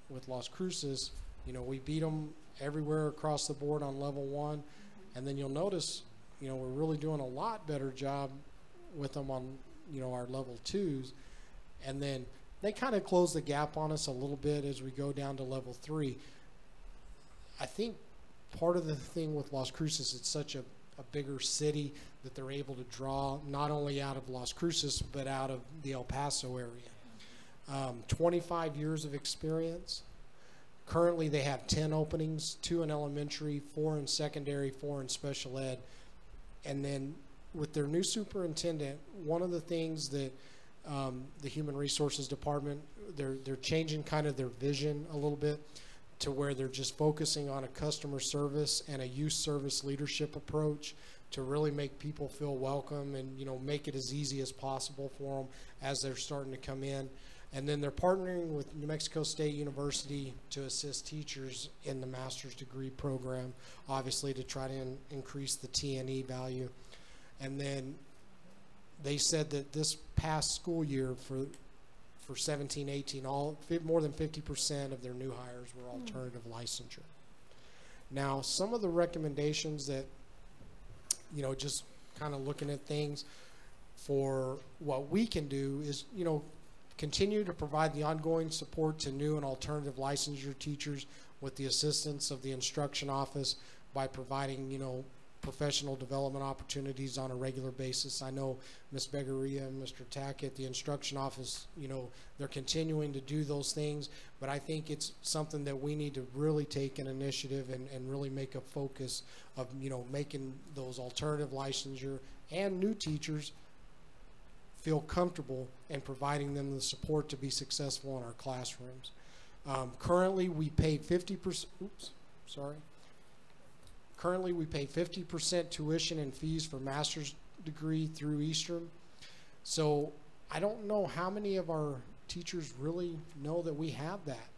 with Las Cruces, you know, we beat them everywhere across the board on level 1. And then you'll notice, you know, we're really doing a lot better job with them on, you know, our level 2s. And then they kind of close the gap on us a little bit as we go down to level 3. I think part of the thing with Las Cruces, it's such a bigger city that they're able to draw not only out of Las Cruces but out of the El Paso area. 25 years of experience. Currently they have 10 openings, 2 in elementary, 4 in secondary, 4 in special ed. And then with their new superintendent, one of the things that the Human Resources Department, they're changing kind of their vision a little bit to where they're just focusing on a customer service and a youth service leadership approach to really make people feel welcome and, you know, make it as easy as possible for them as they're starting to come in. And then they're partnering with New Mexico State University to assist teachers in the master's degree program, obviously to try to increase the T&E value. And then they said that this past school year for 17-18, more than 50% of their new hires were alternative licensure. Now, some of the recommendations that, you know, just kind of looking at things for what we can do is, you know, continue to provide the ongoing support to new and alternative licensure teachers with the assistance of the instruction office by providing, you know, professional development opportunities on a regular basis. I know Ms. Begaria and Mr. Tackett, the instruction office, you know, they're continuing to do those things, but I think it's something that we need to really take an initiative and really make a focus of, you know, making those alternative licensure and new teachers feel comfortable and providing them the support to be successful in our classrooms. Currently, we pay 50%. Currently, we pay 50% tuition and fees for master's degree through Eastern. So I don't know how many of our teachers really know that we have that.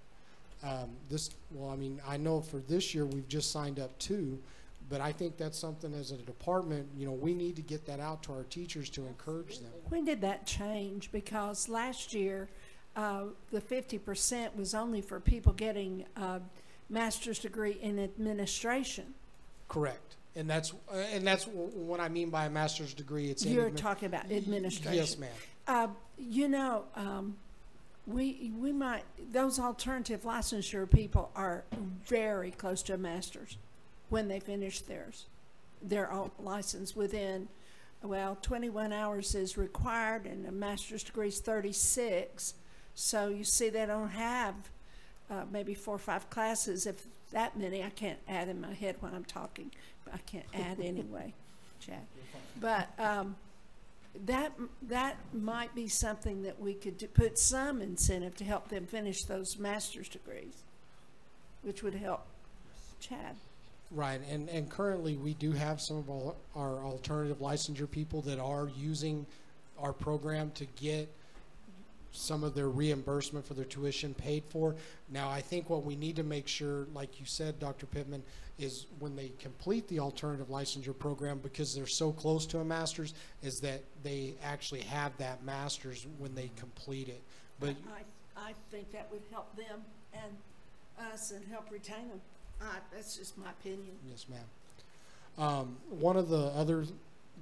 Well, I mean, I know for this year we've just signed up 2, but I think that's something as a department, you know, we need to get that out to our teachers to encourage them. When did that change? Because last year, the 50% was only for people getting a master's degree in administration. Correct. And that's what I mean by a master's degree. It's You're talking about administration. Yes, ma'am. You know, we might, those alternative licensure people are very close to a master's when they finish theirs. They're all licensed within, well, 21 hours is required, and a master's degree is 36. So you see, they don't have maybe 4 or 5 classes, if that many. I can't add in my head when I'm talking, but I can't add anyway, Chad. But that might be something that we could put some incentive to help them finish those master's degrees, which would help Chad. Right, and currently we do have some of our alternative licensure people that are using our program to get some of their reimbursement for their tuition paid for. Now, I think what we need to make sure, like you said, Dr. Pittman, is when they complete the alternative licensure program, because they're so close to a master's, is that they actually have that master's when they complete it. But I think that would help them and us and help retain them. That's just my opinion. Yes, ma'am. One of the other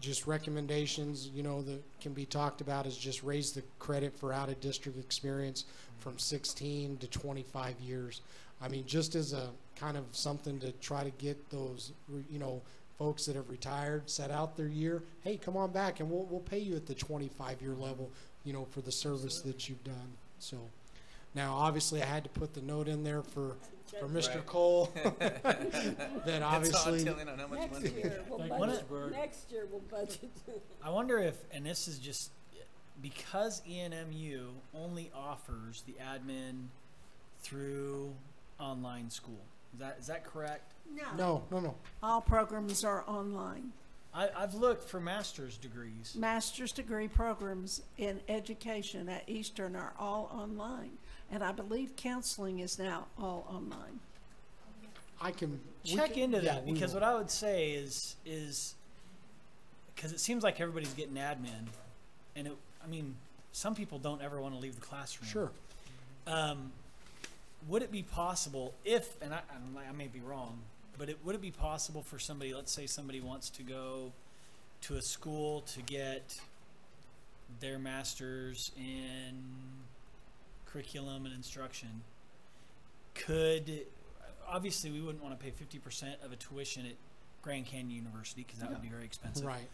just recommendations, you know, that can be talked about is just raise the credit for out-of-district experience from 16 to 25 years. I mean, just as a kind of something to try to get those, you know, folks that have retired, set out their year, hey, come on back and we'll pay you at the 25-year level, you know, for the service that you've done. So now, obviously, I had to put the note in there for Mr. Right. Cole. That obviously next year we'll budget. I wonder if, and this is just because ENMU only offers the admin through online school. Is that correct? No. All programs are online. I've looked for master's degrees. Master's degree programs in education at Eastern are all online. And I believe counseling is now all online. Check into that, because what I would say is because it seems like everybody's getting admin, and I mean, some people don't ever want to leave the classroom. Sure. Would it be possible if, and I may be wrong, but would it be possible for somebody, let's say somebody wants to go to a school to get their master's in curriculum and instruction, obviously we wouldn't want to pay 50% of a tuition at Grand Canyon University, because that would be very expensive. Right.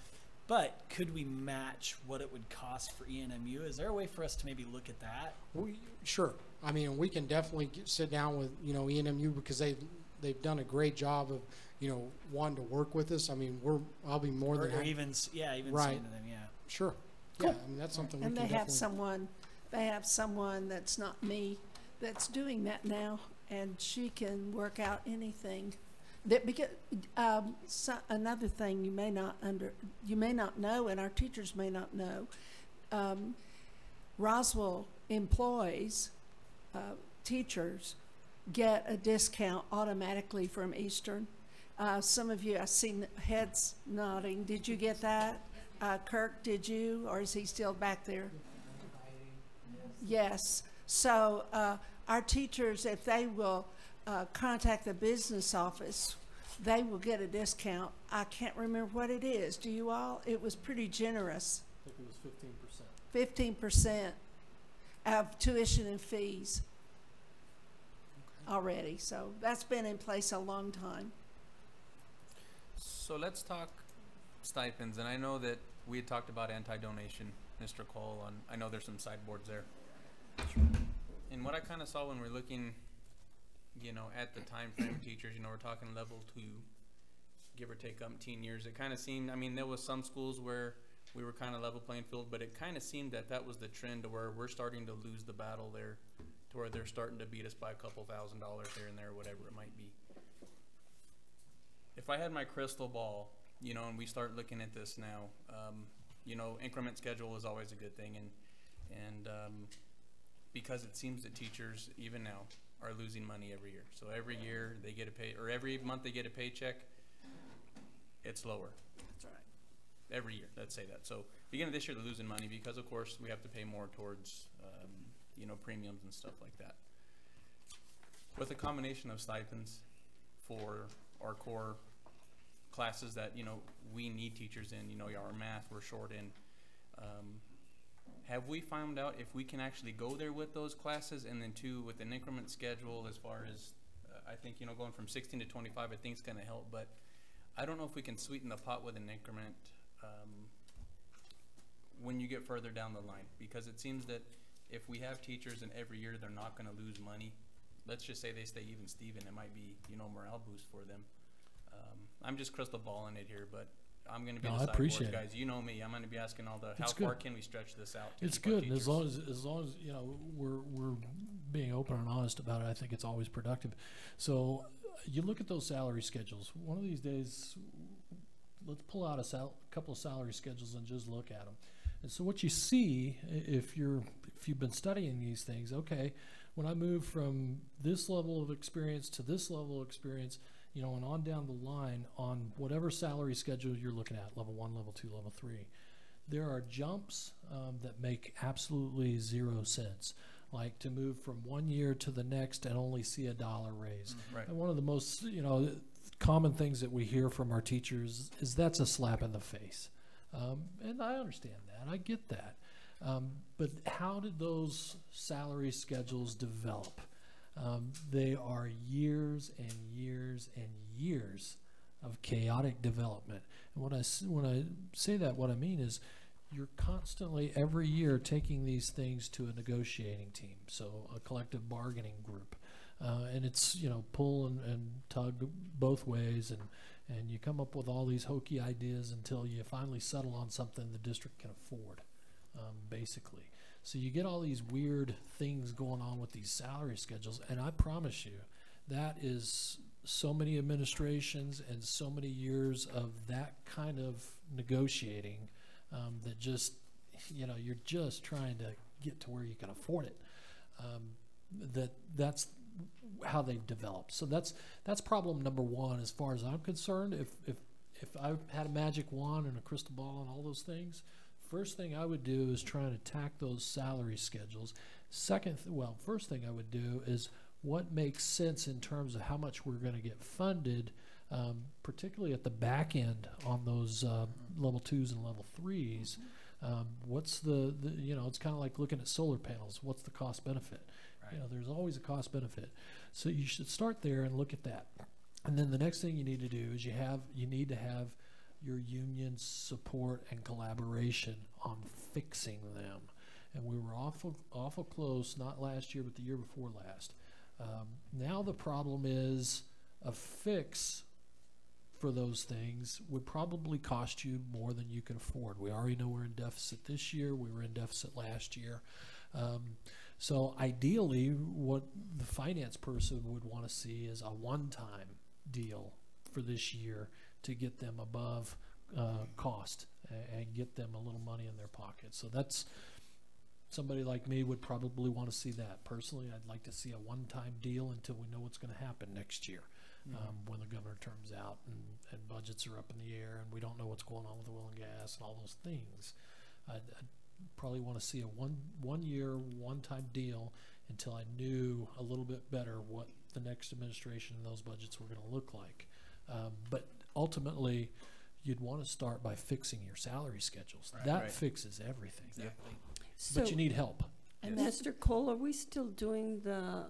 But could we match what it would cost for ENMU? Is there a way for us to maybe look at that? Sure. I mean, we can definitely sit down with, you know, ENMU, because they they've done a great job of, you know, wanting to work with us. I mean, I'll be more than or happy. even saying to Right. them, yeah. Sure. Cool. Yeah, I mean, that's something we And can they have definitely. someone that's not me that's doing that now, and she can work out anything. That because another thing you may not know, and our teachers may not know, Roswell employees, teachers, get a discount automatically from Eastern. Some of you, I've seen heads nodding. Did you get that? Kirk, did you, or is he still back there? Yes. So our teachers, if they will contact the business office, they will get a discount. I can't remember what it is. Do you all? It was pretty generous. I think it was 15% of tuition and fees already. So that's been in place a long time. So let's talk stipends, and I know that we had talked about anti-donation, Mr. Cole, and I know there's some sideboards there. And what I kind of saw when we're looking, you know, at the time frame teachers, you know, we're talking level 2, give or take umpteen years. It kind of seemed, I mean, there was some schools where we were kind of level playing field, but it kind of seemed that that was the trend to where we're starting to lose the battle there, to where they're starting to beat us by a couple $1,000s here and there, whatever it might be. If I had my crystal ball, you know, and we start looking at this now, you know, increment schedule is always a good thing, and because it seems that teachers, even now, are losing money every year. So every year they get a pay, or every month they get a paycheck, it's lower. That's right. Every year, let's say that. So beginning of this year, they're losing money because, of course, we have to pay more towards, you know, premiums and stuff like that. With a combination of stipends for our core classes that, you know, we need teachers in, you know, our math we're short in, have we found out if we can actually go there with those classes, and then too with an increment schedule as far as, I think, you know, going from 16 to 25, I think is going to help, but I don't know if we can sweeten the pot with an increment when you get further down the line, because it seems that if we have teachers and every year they're not going to lose money, let's just say they stay even Steven, it might be, you know, morale boost for them. I'm just crystal balling it here, but I'm going to be the sideboards guys. You know me. I'm going to be asking all the how far can we stretch this out? It's good, and as long as you know we're being open and honest about it, I think it's always productive. So you look at those salary schedules. One of these days, let's pull out a couple of salary schedules and just look at them. And so what you see, if you've been studying these things, okay, when I move from this level of experience to this level of experience, you know, and on down the line on whatever salary schedule you're looking at, level 1, level 2, level 3, there are jumps that make absolutely 0 sense. Like to move from one year to the next and only see $1 raise. Right. And one of the most, you know, common things that we hear from our teachers is that's a slap in the face. And I understand that. I get that. But how did those salary schedules develop? They are years and years and years of chaotic development. And when I say that, what I mean is you're constantly, every year, taking these things to a negotiating team, so a collective bargaining group. And it's, you know, pull and tug both ways, and you come up with all these hokey ideas until you finally settle on something the district can afford, basically. So you get all these weird things going on with these salary schedules, and I promise you, that is so many administrations and so many years of that kind of negotiating that just, you know, you're just trying to get to where you can afford it. That's how they've developed. So that's problem number one as far as I'm concerned. If I had a magic wand and a crystal ball and all those things, first thing I would do is try to attack those salary schedules. First thing I would do is what makes sense in terms of how much we're going to get funded, particularly at the back end on those level 2s and level 3s. What's the you know, it's kind of like looking at solar panels. What's the cost benefit? Right. You know, there's always a cost benefit. So you should start there and look at that. And then the next thing you need to do is you need to have your union's support and collaboration on fixing them. And we were awful close, not last year, but the year before last. Now the problem is a fix for those things would probably cost you more than you can afford. We already know we're in deficit this year. We were in deficit last year. So ideally, what the finance person would want to see is a one-time deal for this year to get them above cost and get them a little money in their pocket. So that's, somebody like me would probably want to see that. Personally, I'd like to see a one-time deal until we know what's going to happen next year. When the governor terms out and budgets are up in the air and we don't know what's going on with oil and gas and all those things. I'd probably want to see a one year, one-time deal until I knew a little bit better what the next administration and those budgets were going to look like. But ultimately, you'd want to start by fixing your salary schedules. That fixes everything. Exactly. So, but you need help. And Mr. Cole, are we still doing the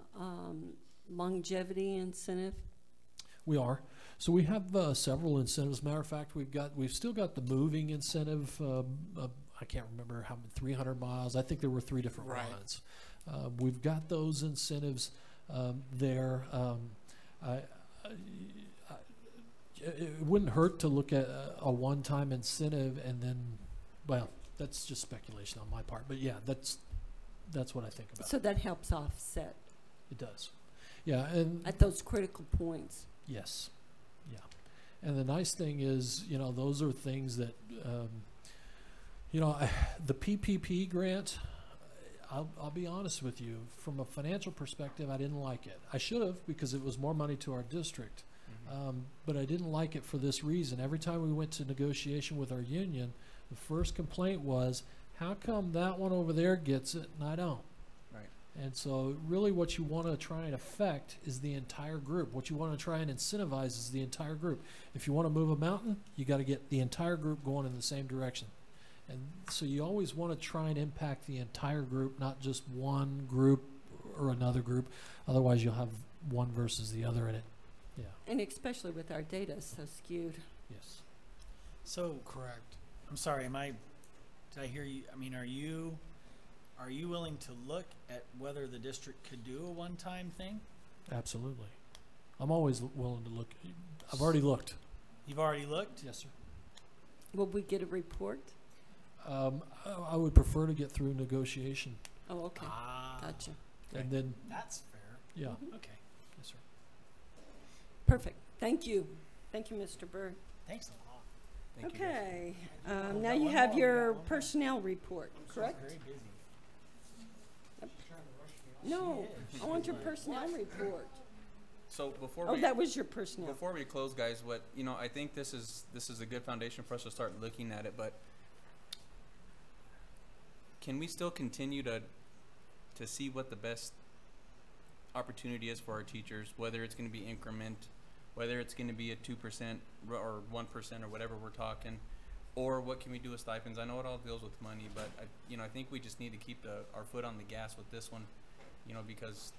longevity incentive? We are. So we have several incentives. Matter of fact, we've still got the moving incentive. I can't remember how many, 300 miles. I think there were 3 different ones. We've got those incentives there. It wouldn't hurt to look at a one-time incentive and then, well, that's just speculation on my part. But yeah, that's what I think about. So that helps offset. It does. Yeah, and at those critical points. Yes. Yeah. And the nice thing is, those are things that, the PPP grant, I'll be honest with you, from a financial perspective, I didn't like it. I should have, because it was more money to our district. But I didn't like it for this reason. Every time we went to negotiation with our union, the first complaint was, how come that one over there gets it and I don't? And so really what you want to try and affect is the entire group. What you want to try and incentivize is the entire group. If you want to move a mountain, you got to get the entire group going in the same direction. And so you always want to try and impact the entire group, not just one group or another group. Otherwise you'll have one versus the other in it. Yeah. And especially with our data so skewed. Yes. So correct. I'm sorry, did I hear you? I mean, are you willing to look at whether the district could do a one-time thing? Absolutely. I'm always willing to look. I've already looked. You've already looked? Yes, sir. Will we get a report? I would prefer to get through negotiation. Oh, okay. Gotcha. And then. That's fair. Yeah. Okay. Yes, sir. Perfect. Thank you. Thank you, Mr. Bird. Thanks a lot. Thank you. Okay. Now you have your personnel report, correct? Very busy. No, I want your personnel report. So before Oh, that was your personnel. Before we close, guys, I think this is a good foundation for us to start looking at it. But can we still continue to see what the best opportunity is for our teachers? Whether it's going to be increment, whether it's going to be a 2% or 1% or whatever we're talking, or what can we do with stipends? I know it all deals with money, but I think we just need to keep our foot on the gas with this one. Because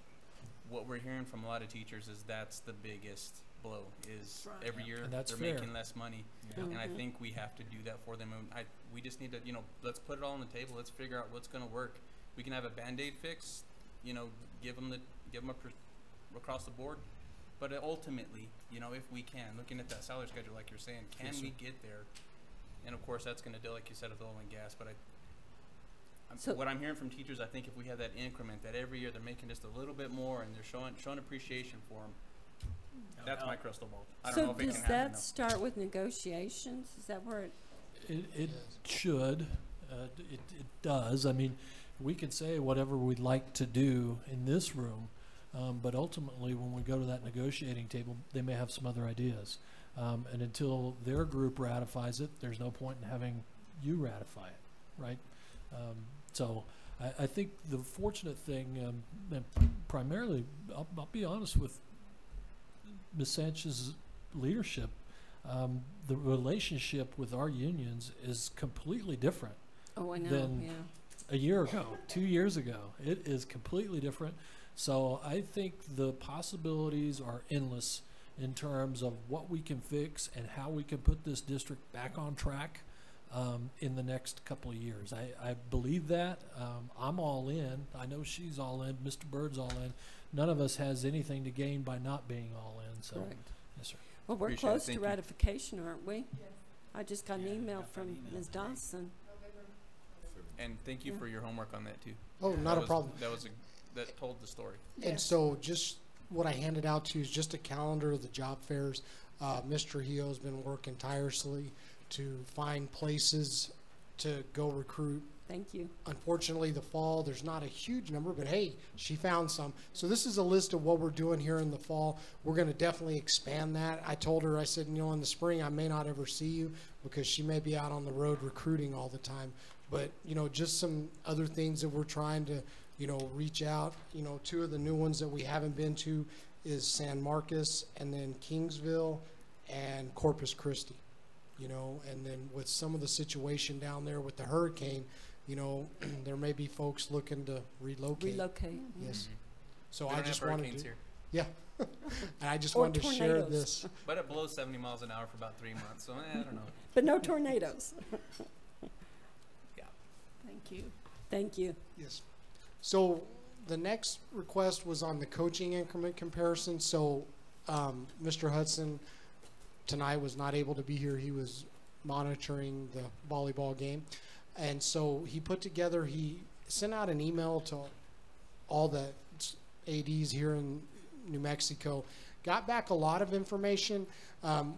what we're hearing from a lot of teachers is that's the biggest blow is every year they're making less money. Yeah. And I think we have to do that for them. And we just need to, let's put it all on the table. Let's figure out what's going to work. We can have a Band-Aid fix, give them across the board. But ultimately, if we can, looking at that salary schedule, like you're saying, can we get there? And of course, that's going to deal, like you said, with oil and gas. But what I'm hearing from teachers, I think if we have that increment, that every year they're making just a little bit more, and they're showing appreciation for them. That's my crystal ball. I don't know if it can happen. So does that start with negotiations? Is that where it should? It does. I mean, we can say whatever we'd like to do in this room, but ultimately, when we go to that negotiating table, they may have some other ideas. And until their group ratifies it, there's no point in having you ratify it, right? So I think the fortunate thing, and primarily, I'll be honest with Ms. Sanchez's leadership, the relationship with our unions is completely different than a year ago, 2 years ago. It is completely different. So I think the possibilities are endless in terms of what we can fix and how we can put this district back on track in the next couple of years. I believe that. I'm all in. I know she's all in. Mr. Bird's all in. none of us has anything to gain by not being all in. So, Correct. yes, sir. Well, we're Appreciate it. close to Thank you. ratification, aren't we? Yes. I just got an email from Ms. Dawson. And thank you Yeah. for your homework on that too. Oh, not That a was- problem. That told the story. And so just what I handed out to you is just a calendar of the job fairs. Mr. Trujillo has been working tirelessly to find places to go recruit. Thank you. Unfortunately, the fall, there's not a huge number, but hey, she found some. So this is a list of what we're doing here in the fall. We're going to definitely expand that. I told her, I said, you know, in the spring, I may not ever see you because she may be out on the road recruiting all the time. But, you know, just some other things that we're trying to, you know, reach out. You know, two of the new ones that we haven't been to is San Marcos and then Kingsville and Corpus Christi. You know, and then with some of the situation down there with the hurricane, you know, there may be folks looking to relocate. Relocate. Yes. Mhm. So We I don't just have wanted hurricanes to. here. Yeah. And I just Or wanted to share tornadoes. this. But it blows 70 miles an hour for about 3 months, so I don't know. But no tornadoes. Yeah. Thank you. Thank you. Yes. So the next request was on the coaching increment comparison. So Mr. Hudson tonight was not able to be here. He was monitoring the volleyball game. And so he sent out an email to all the ADs here in New Mexico, got back a lot of information.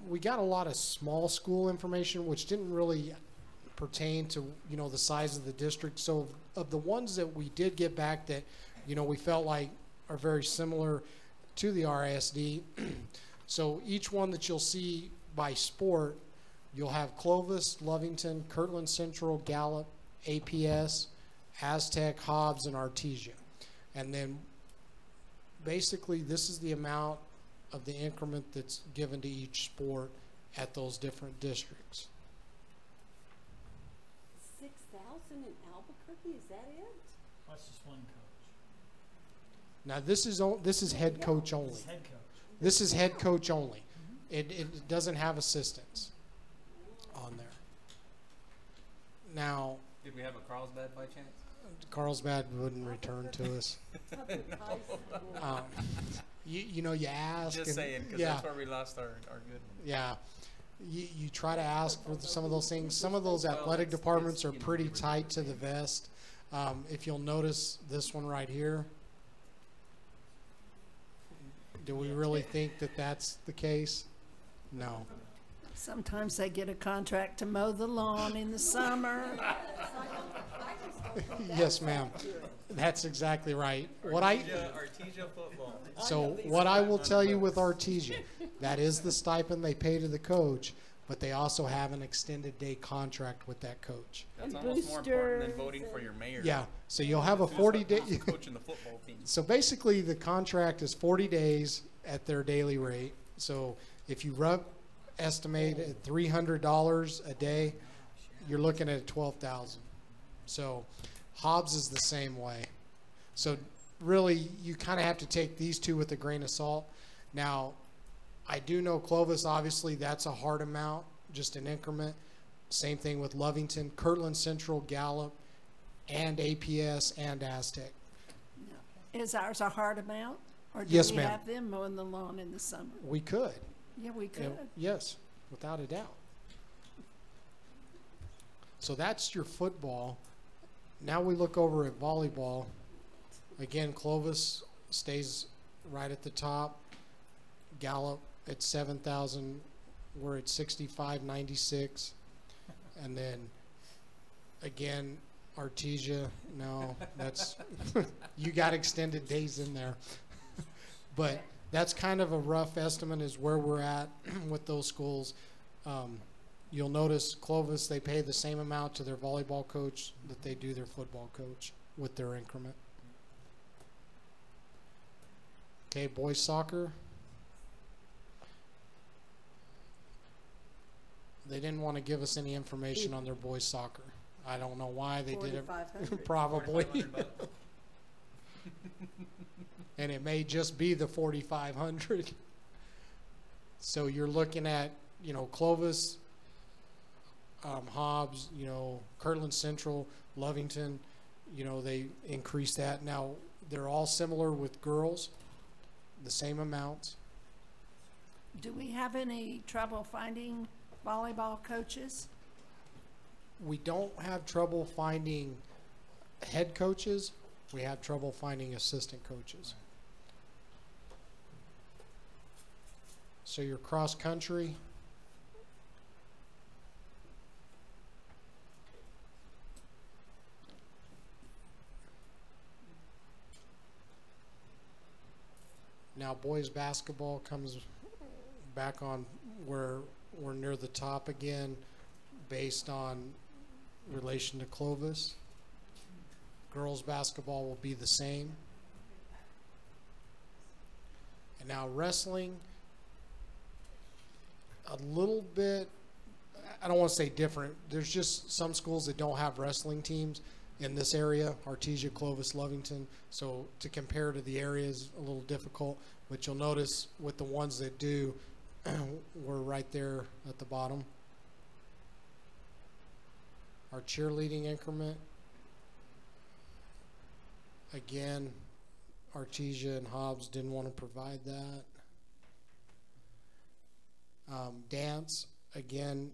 We got a lot of small school information, which didn't really pertain to, you know, the size of the district. So of the ones that we did get back that, you know, we felt like are very similar to the RISD. So each one that you'll see by sport, you'll have Clovis, Lovington, Kirtland Central, Gallup, APS, Aztec, Hobbs, and Artesia. And then basically this is the amount of the increment that's given to each sport at those different districts. 6,000 in Albuquerque, is that it? That's just one coach. Now this is head coach only. It's head coach. This is head coach only. It doesn't have assistants on there. Now, Did we have a Carlsbad by chance? Carlsbad wouldn't return to us. You know, you ask. Just and, saying, because yeah, that's where we lost our good one. yeah. You try to ask for some of those things. Some of those athletic departments are pretty tight to the vest. If you'll notice this one right here, do we really think that that's the case? No. Sometimes they get a contract to mow the lawn in the summer. Yes, ma'am. That's exactly right. Artesia football. So what I will tell you with Artesia, that is the stipend they pay to the coach, but they also have an extended day contract with that coach. That's almost more important than voting for your mayor. Yeah, so you'll have a 40-day. Coaching the football team. So basically, the contract is 40 days at their daily rate. So if you estimate at $300 a day, you're looking at $12,000. So Hobbs is the same way. So really, you kind of have to take these two with a grain of salt. Now, I do know Clovis, obviously, that's a hard amount, just an increment. Same thing with Lovington, Kirtland Central, Gallup, and APS and Aztec. Is ours a hard amount? Or do Yes, we ma'am. have them mowing the lawn in the summer? We could. Yeah, we could. Yes, without a doubt. So that's your football. Now we look over at volleyball. Again, Clovis stays right at the top. Gallup at 7,000. We're at 65.96. And then again, Artesia. No, that's you got extended days in there. But that's kind of a rough estimate is where we're at with those schools. You'll notice Clovis, they pay the same amount to their volleyball coach that they do their football coach with their increment. Okay, boys soccer. They didn't want to give us any information on their boys soccer. I don't know why they did it. 4,500. Probably. And it may just be the 4,500. So you're looking at, you know, Clovis, Hobbs, you know, Kirtland Central, Lovington, you know, they increased that. Now, they're all similar with girls, the same amounts. Do we have any trouble finding volleyball coaches? We don't have trouble finding head coaches. We have trouble finding assistant coaches. So your cross country, now boys basketball comes back on where we're near the top again based on relation to Clovis. Girls basketball will be the same. And now wrestling, a little bit, I don't want to say different. There's just some schools that don't have wrestling teams in this area, Artesia, Clovis, Lovington. So to compare to the area is a little difficult, but you'll notice with the ones that do, we're right there at the bottom. Our cheerleading increment, again, Artesia and Hobbs didn't want to provide that. Dance, again,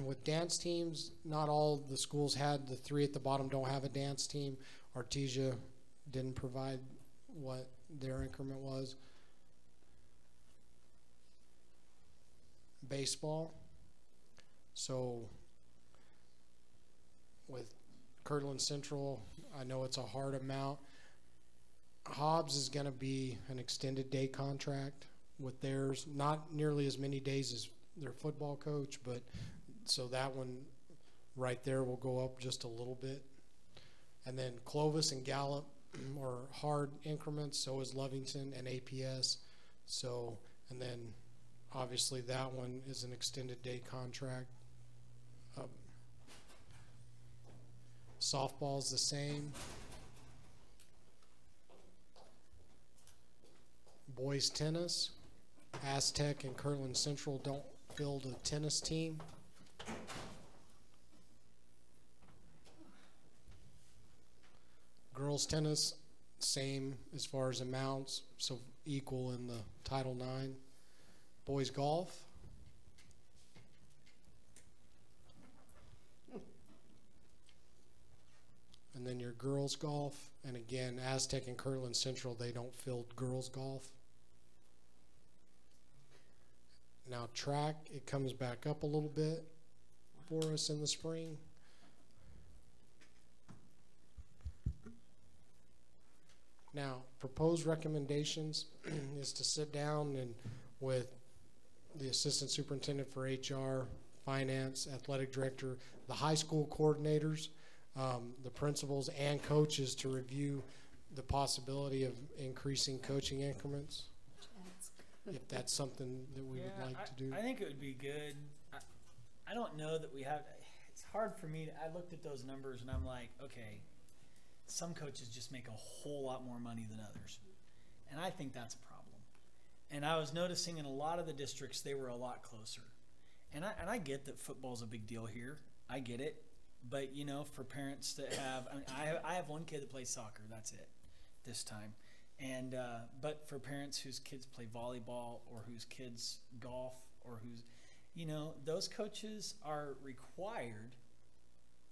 with dance teams, not all the schools had. The three at the bottom don't have a dance team. Artesia didn't provide what their increment was. Baseball, so with Kirtland Central, I know it's a hard amount. Hobbs is going to be an extended day contract with theirs, not nearly as many days as their football coach, but so that one right there will go up just a little bit. And then Clovis and Gallup are hard increments, so is Lovington and APS. So, and then obviously that one is an extended day contract. Softball is the same. Boys tennis, Aztec and Kirtland Central don't field a tennis team. Girls tennis, same as far as amounts, so equal in the Title IX. Boys golf. And then your girls golf, and again, Aztec and Kirtland Central, they don't field girls golf. Now track, it comes back up a little bit for us in the spring. Now, proposed recommendations is to sit down and with the assistant superintendent for HR, finance, athletic director, the high school coordinators, the principals and coaches to review the possibility of increasing coaching increments. If that's something that we would like to do. I think it would be good. I don't know that we have, it's hard for me. I looked at those numbers and I'm like, okay, some coaches just make a whole lot more money than others. And I think that's a problem. And I was noticing in a lot of the districts, they were a lot closer. And I get that football's a big deal here. I get it. But, you know, for parents that have, I have one kid that plays soccer. That's it this time. And but for parents whose kids play volleyball or whose kids golf or whose, you know, those coaches are required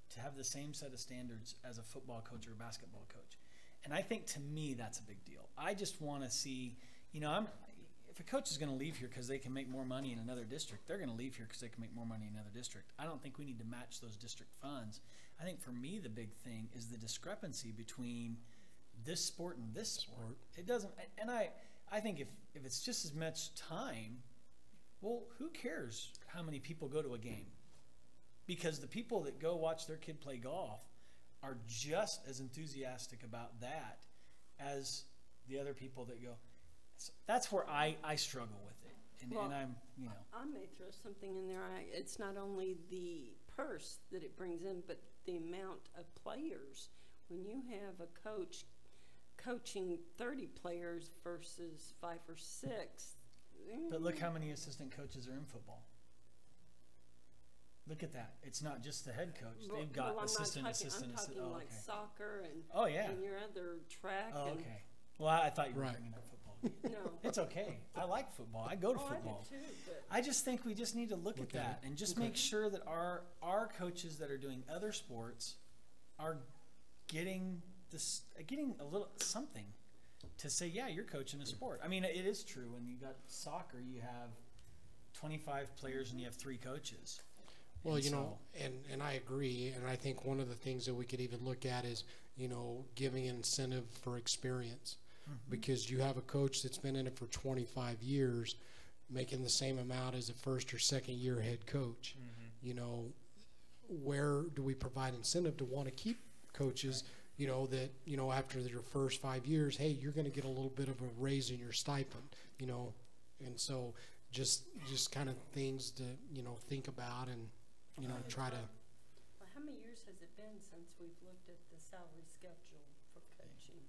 to have the same set of standards as a football coach or a basketball coach. And I think to me that's a big deal. I just want to see, you know, if a coach is going to leave here because they can make more money in another district, they're going to leave here because they can make more money in another district. I don't think we need to match those district funds. I think for me the big thing is the discrepancy between this sport and this sport. It doesn't, and I think if it's just as much time, well, who cares how many people go to a game? Because the people that go watch their kid play golf are just as enthusiastic about that as the other people that go. So that's where I struggle with it. And, well, and I'm, you know. I may throw something in there. It's not only the purse that it brings in, but the amount of players. When you have a coach coaching 30 players versus 5 or 6. But look how many assistant coaches are in football. Look at that. It's not just the head coach. Well, They've got well, assistant, I'm assistant. talking Oh, like okay. soccer and Oh, yeah. and your other track. Oh, and, okay. Well, I thought you were Right. bringing up football. No. It's okay. I like football. I go to Oh, I do football. too, but- I just think we just need to look at Look at that it. and just Okay. make sure that our coaches that are doing other sports are getting this, getting a little something to say, yeah, you're coaching a sport. I mean, it is true. When you got soccer, you have 25 players and you have 3 coaches. Well, And you so- know, and I agree, and I think one of the things that we could even look at is, you know, giving an incentive for experience. Because you have a coach that's been in it for 25 years making the same amount as a first or second year head coach. You know, where do we provide incentive to want to keep coaches, you know, that, you know, after your first 5 years, hey, you're going to get a little bit of a raise in your stipend, you know, and so just kind of things to, you know, think about and, you know, try to. Well, how many years has it been since we've looked at the salary schedule for coaching?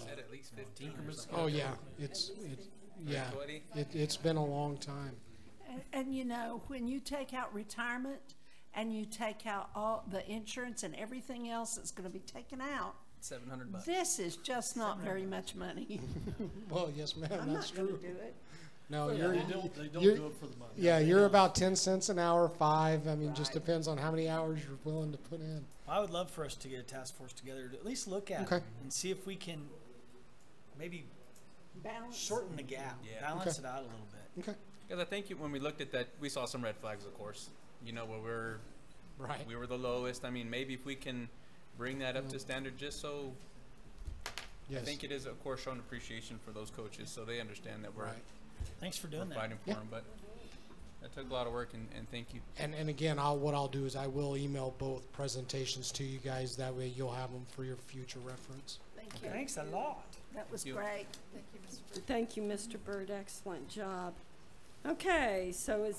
Said at least 15 or something. Oh yeah, it's been a long time. And you know, when you take out retirement and you take out all the insurance and everything else that's going to be taken out, $700. this is just not very much money. Well, yes, ma'am, I'm that's not going true. to do it. No, Yeah, you're they don't you're- do it for the money. Yeah, They you're know. about 10 cents an hour, 5. I mean, just depends on how many hours you're willing to put in. I would love for us to get a task force together to at least look at Okay. it and see if we can maybe Balance. shorten the gap, Yeah. balance Okay. it out a little bit. Okay. Because I think when we looked at that, we saw some red flags, of course. You know, where Right. we were the lowest. I mean, maybe if we can bring that up to standard, just so. Yes. I think it is, of course, showing appreciation for those coaches, so they understand that we're, Right. Thanks for we're doing that. fighting for Yeah. them. But that took a lot of work, and thank you. And again, what I'll do is I will email both presentations to you guys. That way you'll have them for your future reference. Thank you. Thanks a lot. That was Thank you. great. Thank you, Mr. Bird. Thank you, Mr. Bird. Excellent job. Okay, so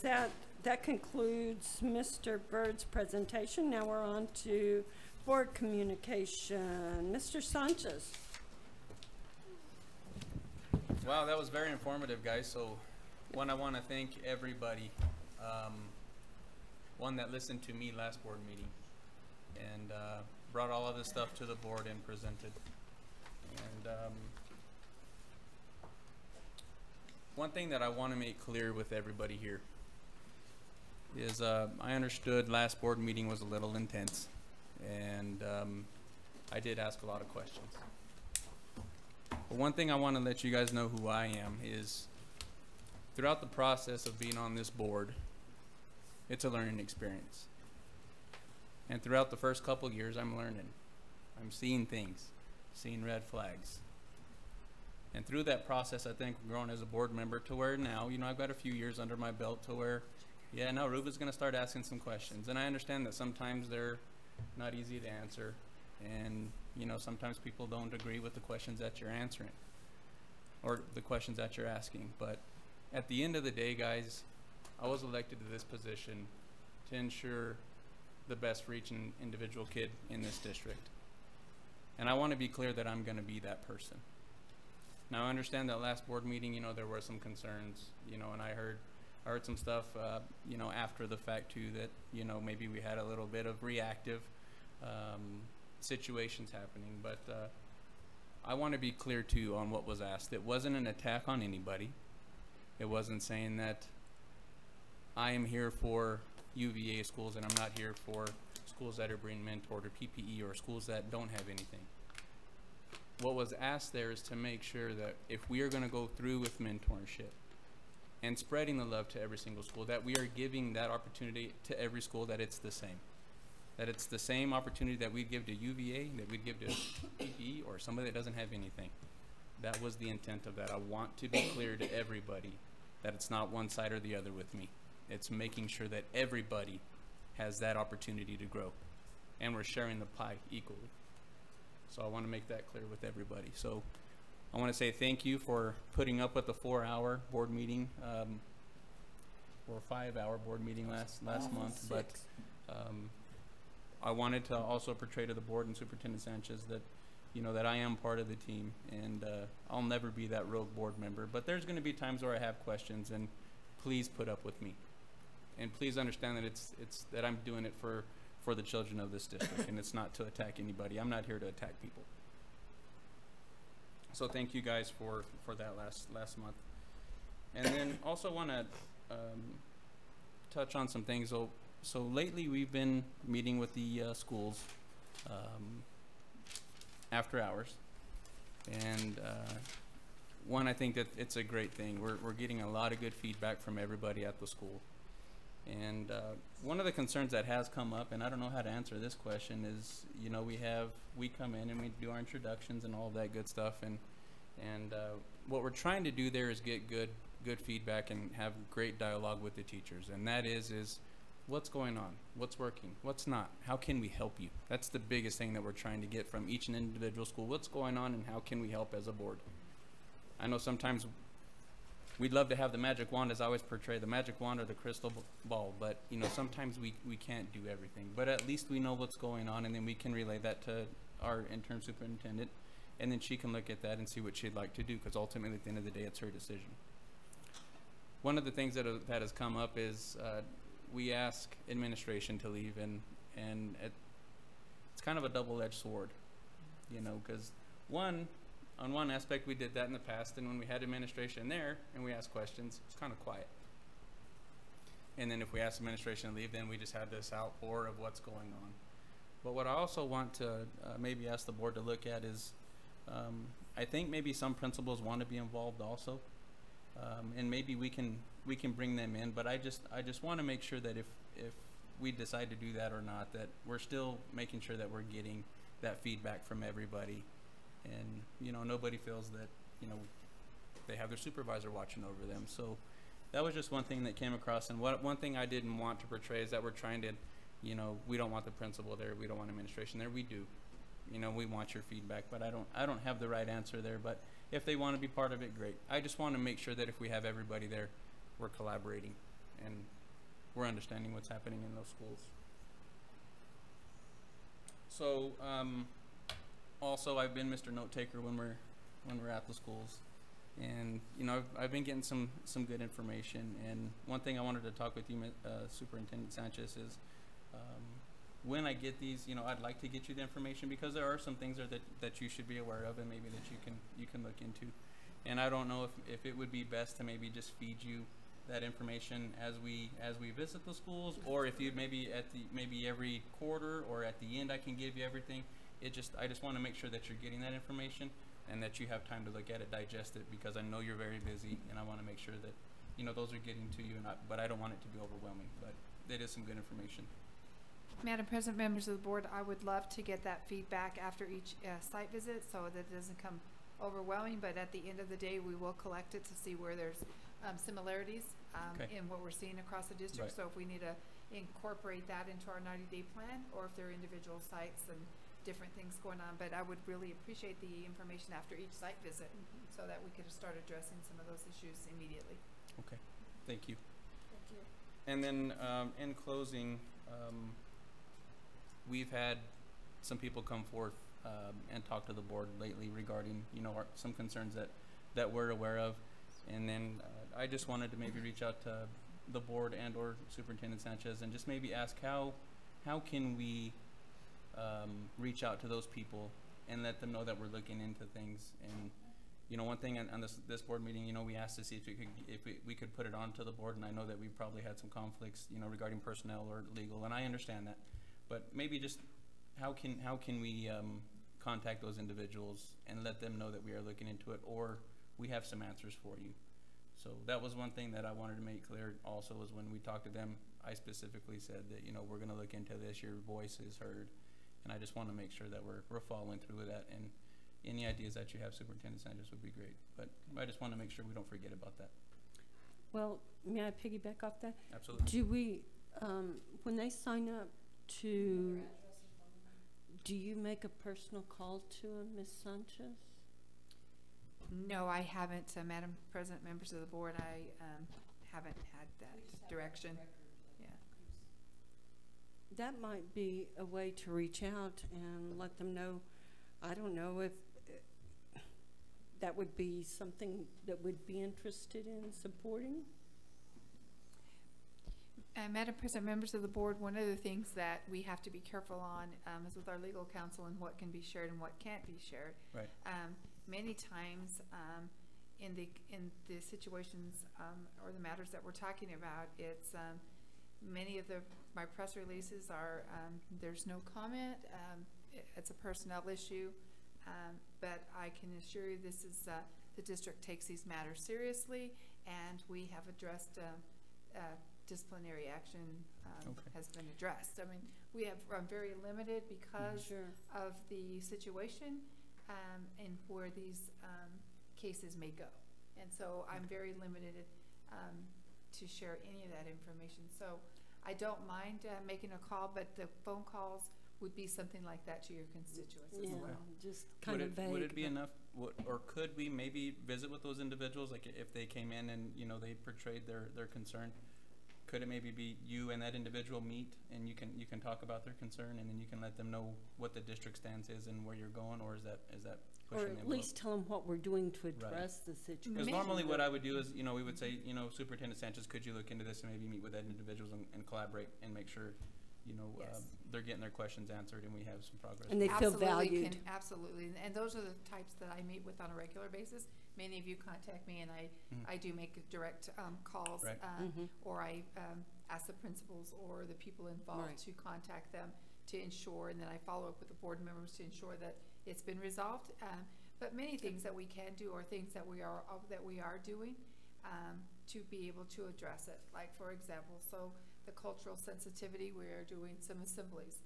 that concludes Mr. Bird's presentation. Now we're on to board communication. Mr. Sanchez. Wow, that was very informative, guys. So, one, I want to thank everybody. One that listened to me last board meeting and brought all of this stuff to the board and presented. And one thing that I want to make clear with everybody here is I understood last board meeting was a little intense, and I did ask a lot of questions. But one thing I want to let you guys know who I am is throughout the process of being on this board, it's a learning experience. And throughout the first couple years, I'm learning. I'm seeing things, seeing red flags. And through that process, I think we're growing as a board member to where now, you know, I've got a few years under my belt to where, yeah, now Ruba's going to start asking some questions. And I understand that sometimes they're not easy to answer. And, you know, sometimes people don't agree with the questions that you're answering or the questions that you're asking. But at the end of the day, guys, I was elected to this position to ensure the best for each individual kid in this district. And I want to be clear that I'm going to be that person. Now, I understand that last board meeting, you know, there were some concerns, you know, and I heard some stuff, you know, after the fact too, that, you know, maybe we had a little bit of reactive situations happening. But I want to be clear too on what was asked. It wasn't an attack on anybody. It wasn't saying that I am here for UVA schools and I'm not here for schools that are being mentored or PPE or schools that don't have anything. What was asked there is to make sure that if we are going to go through with mentorship and spreading the love to every single school, that we are giving that opportunity to every school, that it's the same. That it's the same opportunity that we'd give to UVA, that we'd give to PPE or somebody that doesn't have anything. That was the intent of that. I want to be clear to everybody that it's not one side or the other with me. It's making sure that everybody has that opportunity to grow, and we're sharing the pie equally. So I want to make that clear with everybody. So I want to say thank you for putting up with the 4-hour board meeting, or 5-hour board meeting last month. But I wanted to also portray to the board and Superintendent Sanchez that, you know, that I am part of the team, and I'll never be that rogue board member. But there's going to be times where I have questions, and please put up with me. And please understand that it's that I'm doing it for the children of this district, and it's not to attack anybody. I'm not here to attack people. So thank you guys for that last month. And then also want to touch on some things. So lately we've been meeting with the schools after hours, and one, I think that it's a great thing. We're getting a lot of good feedback from everybody at the school. And one of the concerns that has come up, and I don't know how to answer this question, is, you know, we come in and we do our introductions and all that good stuff, and what we're trying to do there is get good feedback and have great dialogue with the teachers. And that is what's going on, what's working, what's not, how can we help you? That's the biggest thing that we're trying to get from each and individual school. What's going on and how can we help as a board? I know sometimes we'd love to have the magic wand, as I always portray, the magic wand or the crystal ball, but you know, sometimes we can't do everything. But at least we know what's going on, and then we can relay that to our interim superintendent, and then she can look at that and see what she'd like to do, because ultimately at the end of the day it's her decision. One of the things that has come up is we ask administration to leave, and it's kind of a double-edged sword, you know, because on one aspect, we did that in the past, and when we had administration there and we asked questions, it's kind of quiet. And then if we asked administration to leave, then we just had this outpour of what's going on. But what I also want to maybe ask the board to look at is, I think maybe some principals want to be involved also, and maybe we can bring them in. But I just want to make sure that if we decide to do that or not, that we're still making sure that we're getting that feedback from everybody. And, you know, nobody feels that, you know, they have their supervisor watching over them. So that was just one thing that came across. And one thing I didn't want to portray is that we're trying to, you know, we don't want the principal there, we don't want administration there. We do. You know, we want your feedback, but I don't have the right answer there. But if they want to be part of it, great. I just want to make sure that if we have everybody there, we're collaborating and we're understanding what's happening in those schools. So, also, I've been Mr. Note Taker when we're at the schools, and you know, I've been getting some good information. And one thing I wanted to talk with you, Superintendent Sanchez, is when I get these, you know, I'd like to get you the information, because there are some things there that you should be aware of, and maybe that you can look into. And I don't know if it would be best to maybe just feed you that information as we visit the schools, or if you maybe every quarter or at the end I can give you everything. I just want to make sure that you're getting that information and that you have time to look at it, digest it, because I know you're very busy, and I want to make sure that, you know, those are getting to you, but I don't want it to be overwhelming. But it is some good information. Madam President, members of the board, I would love to get that feedback after each site visit so that it doesn't come overwhelming, but at the end of the day we will collect it to see where there's similarities in what we're seeing across the district. Right. So if we need to incorporate that into our 90-day plan, or if there are individual sites and different things going on, but I would really appreciate the information after each site visit so that we could start addressing some of those issues immediately. Okay, thank you. Thank you. And then in closing, we've had some people come forth and talk to the board lately regarding, you know, some concerns that we're aware of. And then I just wanted to maybe reach out to the board and or Superintendent Sanchez and just maybe ask how can we reach out to those people and let them know that we're looking into things. And you know, one thing on this board meeting, you know, we asked to see if we could put it onto the board, and I know that we probably had some conflicts, you know, regarding personnel or legal, and I understand that. But maybe just how can we contact those individuals and let them know that we are looking into it, or we have some answers for you. So that was one thing that I wanted to make clear also, was when we talked to them, I specifically said that, you know, we're going to look into this, your voice is heard, and I just want to make sure that we're following through with that. And any ideas that you have, Superintendent Sanders, would be great. But I just want to make sure we don't forget about that. Well, may I piggyback off that? Absolutely. Do we, when they sign up to, do you make a personal call to them, Ms. Sanchez? No, I haven't, Madam President, members of the board. I haven't had that direction. Yeah. That might be a way to reach out and let them know. I don't know if that would be something that would be interested in supporting. Madam President, members of the board, one of the things that we have to be careful on is with our legal counsel and what can be shared and what can't be shared. Right. Many times in the situations or the matters that we're talking about, it's many of my press releases are there's no comment. It's a personnel issue, but I can assure you this is the district takes these matters seriously, and we have addressed disciplinary action has been addressed. I mean, we have very limited because of the situation and where these cases may go. And so I'm very limited to share any of that information. So I don't mind making a call, but the phone calls would be something like that to your constituents as well. Just kind of vague. Would it be enough, or could we maybe visit with those individuals, like if they came in and, you know, they portrayed their concern? Could it maybe be you and that individual meet, and you can talk about their concern, and then you can let them know what the district stance is and where you're going, or is that pushing or at least tell them what we're doing to address the situation? Because normally what I would do is, you know, we would say, you know, Superintendent Sanchez, could you look into this and maybe meet with that individuals and collaborate and make sure, you know, they're getting their questions answered and we have some progress. And they feel valued. Absolutely, and those are the types that I meet with on a regular basis. Many of you contact me, and I do make direct calls, or I ask the principals or the people involved to contact them to ensure, and then I follow up with the board members to ensure that it's been resolved. But many things that we can do are things that we are doing to be able to address it. Like, for example, so the cultural sensitivity, we are doing some assemblies.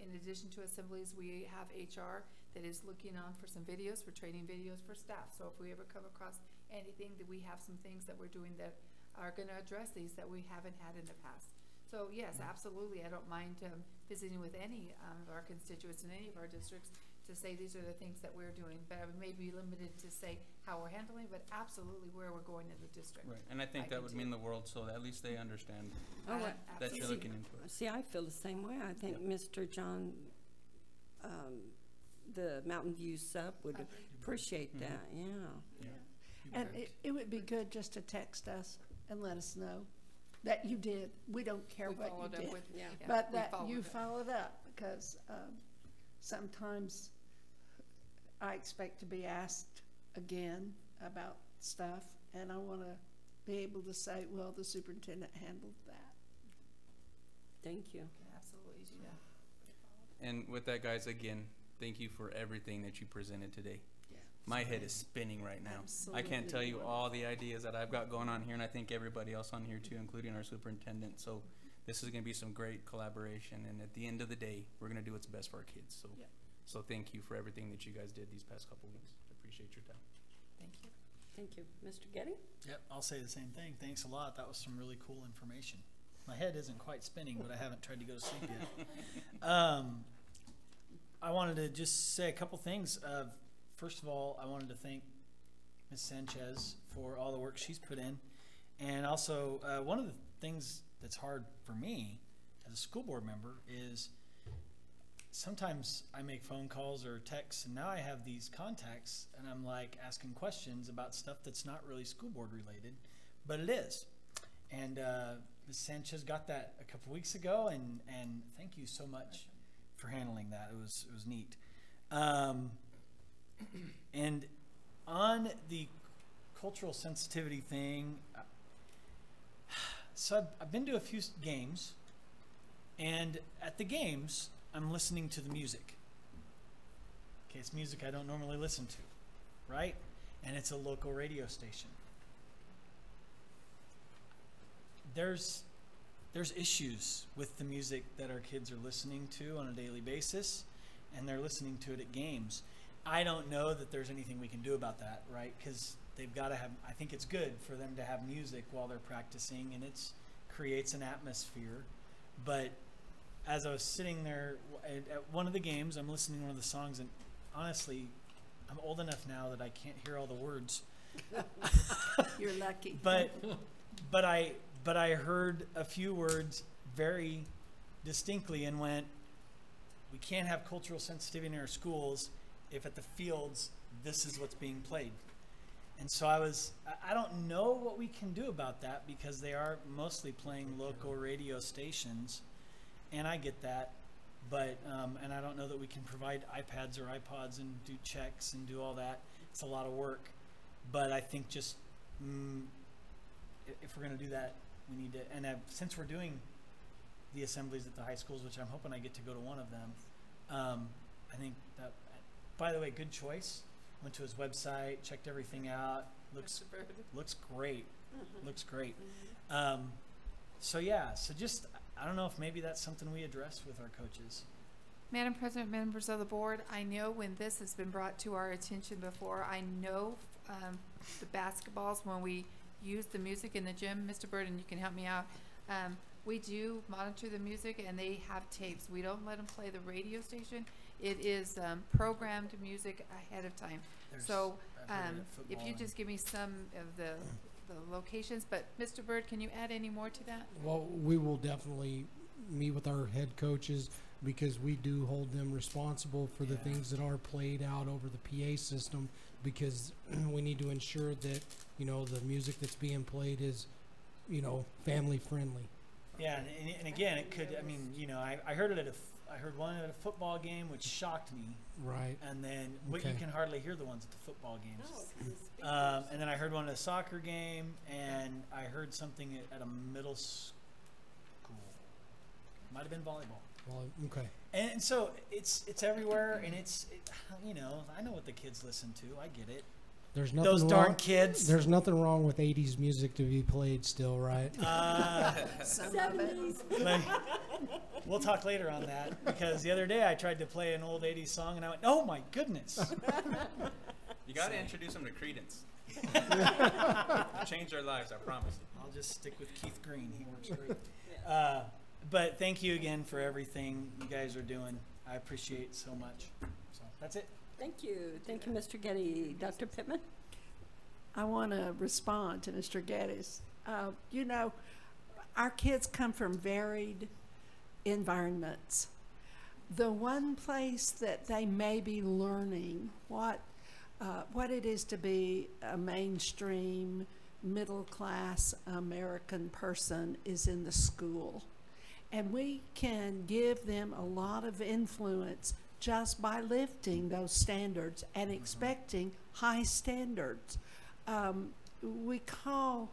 In addition to assemblies, we have HR that is looking on for some videos, for training videos for staff. So if we ever come across anything, that we have some things that we're doing that are going to address these that we haven't had in the past. So yes, absolutely, I don't mind visiting with any of our constituents in any of our districts to say these are the things that we're doing. But I may be limited to say how we're handling, but absolutely where we're going in the district. Right, and I think that would mean the world, so that at least they understand that you're looking into it. See, I feel the same way. I think Mr. John, the Mountain View sub would appreciate that. And it would be good just to text us and let us know that you did. We don't care what you did, but that you followed up, because sometimes I expect to be asked again about stuff, and I want to be able to say, well, the superintendent handled that. Thank you. Absolutely do that. And with that, guys, again, thank you for everything that you presented today. My head is spinning right now. I can't tell you all the ideas that I've got going on here, and I think everybody else on here too, including our superintendent. So this is going to be some great collaboration, and at the end of the day, we're going to do what's best for our kids. So, so thank you for everything that you guys did these past couple weeks. I appreciate your time. Thank you. Thank you. Mr. Getty? Yep, I'll say the same thing. Thanks a lot. That was some really cool information. My head isn't quite spinning, but I haven't tried to go to sleep yet. I wanted to just say a couple things. First of all, I wanted to thank Ms. Sanchez for all the work she's put in. And also, one of the things that's hard for me as a school board member is sometimes I make phone calls or texts, and now I have these contacts, and I'm like asking questions about stuff that's not really school board related, but it is. And Ms. Sanchez got that a couple weeks ago, and thank you so much for handling that. It was neat. And on the cultural sensitivity thing, so I've been to a few games, and at the games, I'm listening to the music. Okay, it's music I don't normally listen to, right? And it's a local radio station. There's issues with the music that our kids are listening to on a daily basis, and they're listening to it at games. I don't know that there's anything we can do about that, right? Because they've got to have, I think it's good for them to have music while they're practicing, and it creates an atmosphere. But as I was sitting there at one of the games, I'm listening to one of the songs, and honestly, I'm old enough now that I can't hear all the words. You're lucky. But I heard a few words very distinctly and went, we can't have cultural sensitivity in our schools if at the fields this is what's being played. And so I don't know what we can do about that because they are mostly playing local radio stations, and I get that, but, and I don't know that we can provide iPads or iPods and do checks and do all that. It's a lot of work, but I think just, if we're gonna do that, we need to, and since we're doing the assemblies at the high schools, which I'm hoping I get to go to one of them, I think that, by the way, good choice. Went to his website, checked everything out. Looks great. Looks great. So yeah, so just, I don't know if maybe that's something we address with our coaches. Madam President, members of the board, I know when this has been brought to our attention before, I know the basketballs, when we use the music in the gym, Mr. Burden, you can help me out. We do monitor the music, and they have tapes. We don't let them play the radio station. It is programmed music ahead of time. So if you just give me some of the locations, but Mr. Bird, can you add any more to that? Well, we will definitely meet with our head coaches because we do hold them responsible for the things that are played out over the PA system, because we need to ensure that, you know, the music that's being played is, you know, family friendly. Yeah, and again, it could, I mean, you know, I heard it I heard one at a football game, which shocked me. Right. And then, Okay. you can hardly hear the ones at the football games. And then I heard one at a soccer game, and I heard something at a middle school. Might have been volleyball. Well, okay. And so it's everywhere, and you know, I know what the kids listen to. I get it. There's nothing Those wrong, darn kids. There's nothing wrong with 80s music to be played still, right? Some of it. Like, we'll talk later on that, because the other day I tried to play an old 80s song, and I went, oh my goodness. You got to introduce them to Credence. Change their lives, I promise. I'll just stick with Keith Green. He works great. But thank you again for everything you guys are doing. I appreciate so much. So that's it. Thank you. Thank you, Mr. Getty. Dr. Pittman? I want to respond to Mr. Geddes. You know, our kids come from varied environments. The one place that they may be learning what it is to be a mainstream, middle-class American person is in the school. And we can give them a lot of influence just by lifting those standards and expecting high standards. We call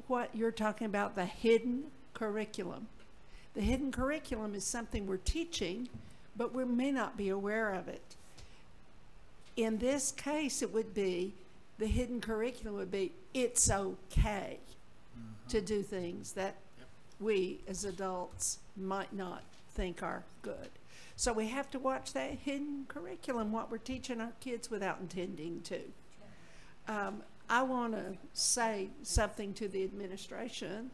what you're talking about the hidden curriculum. The hidden curriculum is something we're teaching, but we may not be aware of it. In this case, it would be, the hidden curriculum would be, it's okay to do things that we as adults might not think are good. So we have to watch that hidden curriculum, what we're teaching our kids without intending to. I want to say something to the administration,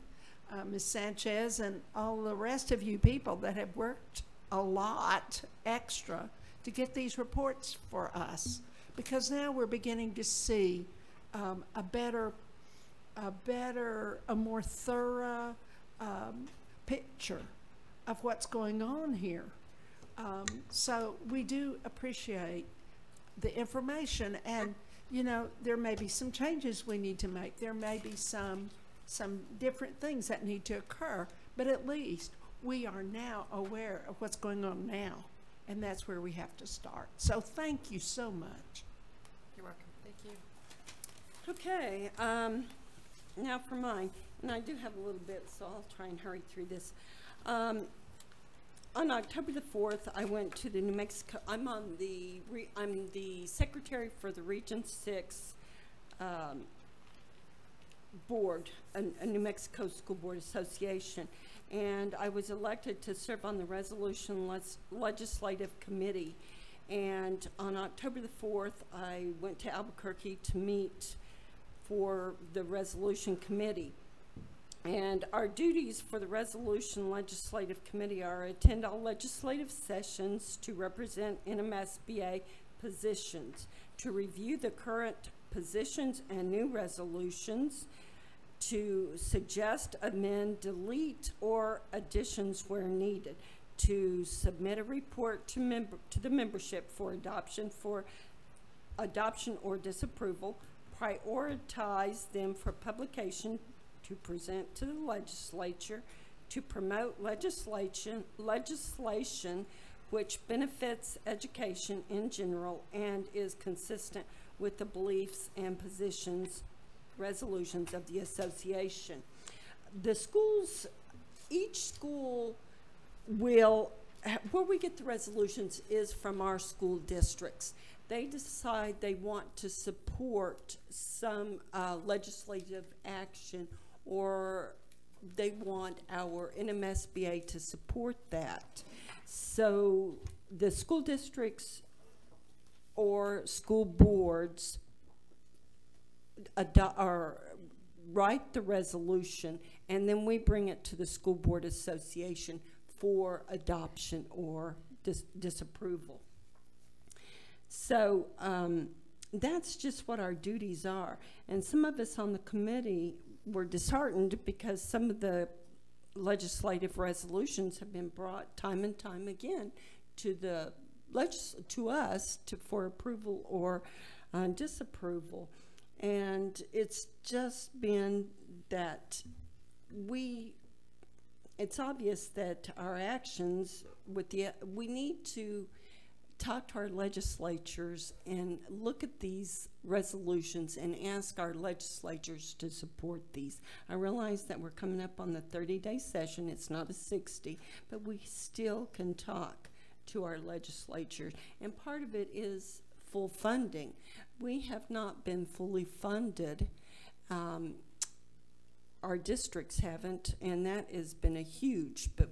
Ms. Sanchez, and all the rest of you people that have worked a lot extra to get these reports for us, because now we're beginning to see a more thorough picture of what's going on here. So we do appreciate the information, and you know, there may be some changes we need to make. There may be some different things that need to occur, but at least we are now aware of what's going on now, and that's where we have to start. So thank you so much. You're welcome. Thank you. Okay, now for mine, and I do have a little bit, so I'll try and hurry through this. On October the 4th, I went to the New Mexico, I'm the secretary for the Region 6 board, a New Mexico School Board Association, and I was elected to serve on the Resolution Legislative Committee. And on October the 4th, I went to Albuquerque to meet for the Resolution Committee. And our duties for the Resolution Legislative Committee are attend all legislative sessions to represent NMSBA positions, to review the current positions and new resolutions, to suggest, amend, delete, or additions where needed, to submit a report to the membership for adoption or disapproval, prioritize them for publication to present to the legislature, to promote legislation which benefits education in general and is consistent with the beliefs and positions, resolutions of the association. The schools, each school will, where we get the resolutions is from our school districts. They decide they want to support some legislative action, or they want our NMSBA to support that. So the school districts or school boards write the resolution, and then we bring it to the school board association for adoption or disapproval. So that's just what our duties are. And some of us on the committee were disheartened because some of the legislative resolutions have been brought time and time again to the for approval or disapproval. And it's just been that it's obvious that our actions we need to talk to our legislatures and look at these resolutions and ask our legislatures to support these. I realize that we're coming up on the 30-day session. It's not a 60, but we still can talk to our legislatures. And part of it is full funding. We have not been fully funded. Our districts haven't, and that has been a huge, but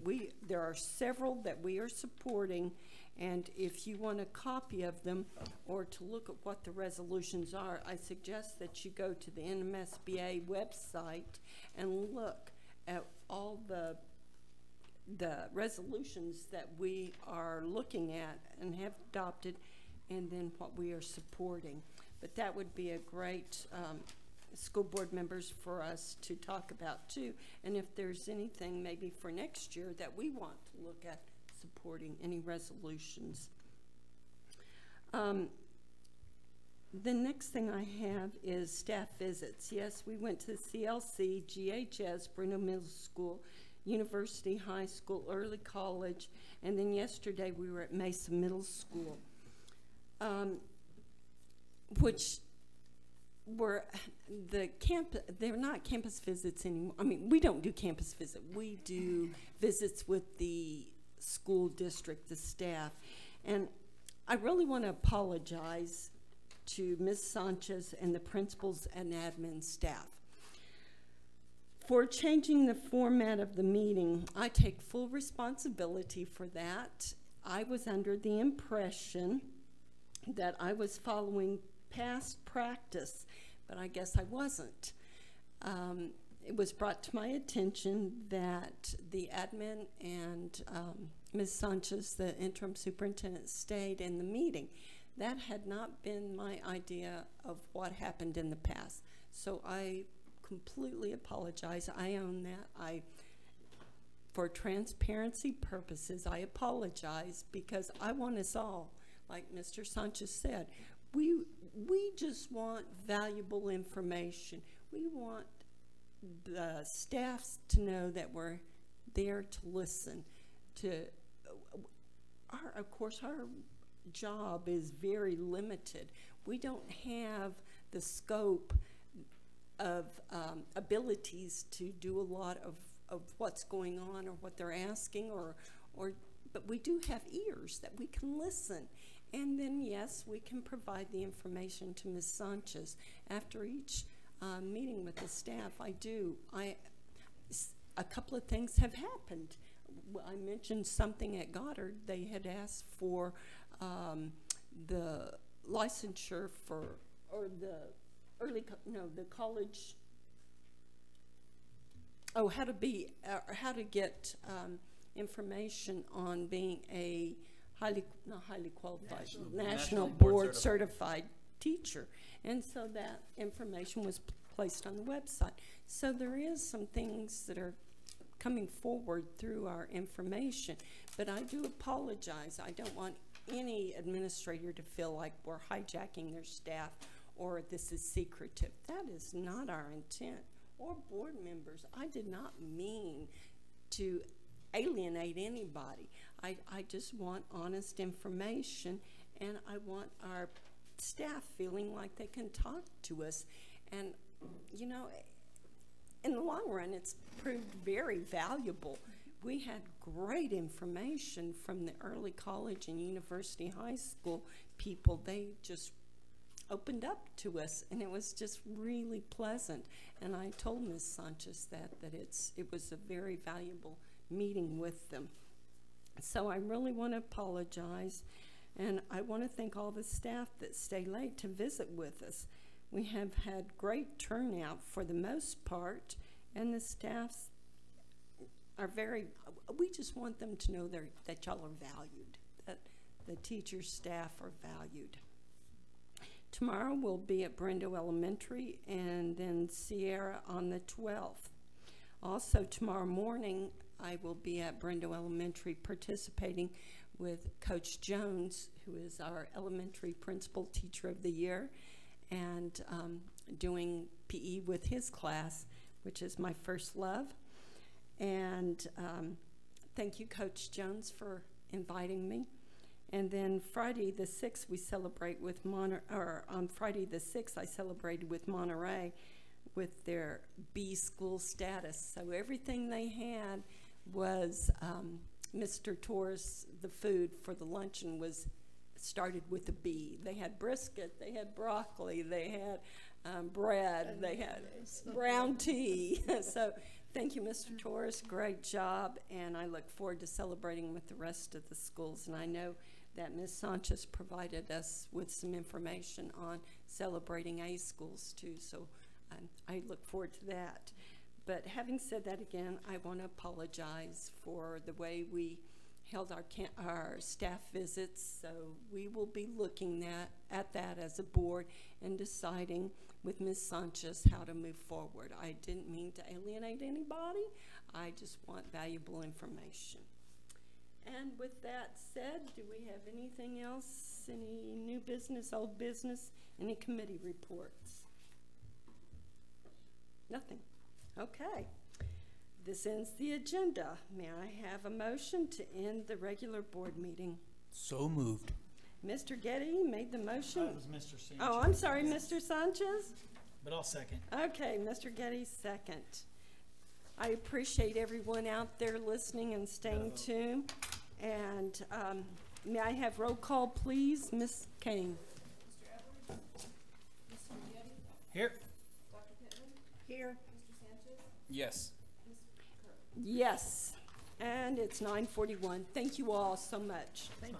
there are several that we are supporting. And if you want a copy of them or to look at what the resolutions are, I suggest that you go to the NMSBA website and look at all the resolutions that we are looking at and have adopted, and then what we are supporting. But that would be a great school board members for us to talk about too. And if there's anything maybe for next year that we want to look at supporting any resolutions. The next thing I have is staff visits. Yes, we went to CLC, GHS, Bruno Middle School, University High School, Early College, and then yesterday we were at Mesa Middle School, which were they're not campus visits anymore. I mean, we don't do campus visit. We do visits with the school district, the staff. And I really want to apologize to Ms. Sanchez and the principals and admin staff for changing the format of the meeting. I take full responsibility for that. I was under the impression that I was following past practice, but I guess I wasn't. It was brought to my attention that the admin and Ms. Sanchez, the interim superintendent, stayed in the meeting. That had not been my idea of what happened in the past. So I completely apologize. I own that. For transparency purposes, I apologize because I want us all, like Mr. Sanchez said, we just want valuable information. We want the staffs to know that we're there to listen. Of course, our job is very limited. We don't have the scope of abilities to do a lot of what's going on or what they're asking, but we do have ears that we can listen. And then, yes, we can provide the information to Ms. Sanchez after each meeting with the staff. A couple of things have happened. I mentioned something at Goddard. They had asked for the licensure the college. Oh, how to get information on being a not highly qualified, national board certified teacher. And so that information was placed on the website. So there is some things that are coming forward through our information, but I do apologize. I don't want any administrator to feel like we're hijacking their staff or this is secretive. That is not our intent. Or board members, I did not mean to alienate anybody. I just want honest information, and I want our staff feeling like they can talk to us. And, you know, in the long run, it's proved very valuable. We had great information from the early college and university high school people. They just opened up to us, and it was just really pleasant. And I told Ms. Sanchez that it was a very valuable meeting with them. So I really want to apologize, and I want to thank all the staff that stay late to visit with us. We have had great turnout for the most part, and the staffs are we just want them to know that y'all are valued, that the teachers, staff are valued. Tomorrow we'll be at Brendo Elementary and then Sierra on the 12th. Also tomorrow morning I will be at Brendo Elementary participating with Coach Jones, who is our elementary principal teacher of the year, and doing PE with his class, which is my first love. And thank you, Coach Jones, for inviting me. And then Friday the 6th, we celebrate with on Friday the 6th, I celebrated with Monterey with their B school status. So everything they had was Mr. Torres, the food for the luncheon started with a B. They had brisket, they had broccoli, they had bread, they had brown tea. So thank you, Mr. Torres, great job, and I look forward to celebrating with the rest of the schools. And I know that Ms. Sanchez provided us with some information on celebrating A schools too, so I look forward to that. But having said that again, I want to apologize for the way we held our staff visits, so we will be looking at that as a board and deciding with Ms. Sanchez how to move forward. I didn't mean to alienate anybody. I just want valuable information. And with that said, do we have anything else? Any new business, old business, any committee reports? Nothing. Okay. This ends the agenda. May I have a motion to end the regular board meeting? So moved. Mr. Getty made the motion. That was Mr. Sanchez. Oh, I'm sorry, Mr. Sanchez? But I'll second. Okay, Mr. Getty, second. I appreciate everyone out there listening and staying tuned. And may I have roll call, please? Ms. Kane. Mr. Edwards? Mr. Getty? Here. Dr. Pittman? Here. Mr. Sanchez? Yes. Ms. Kerr? Yes. And it's 9:41. Thank you all so much. Thank you.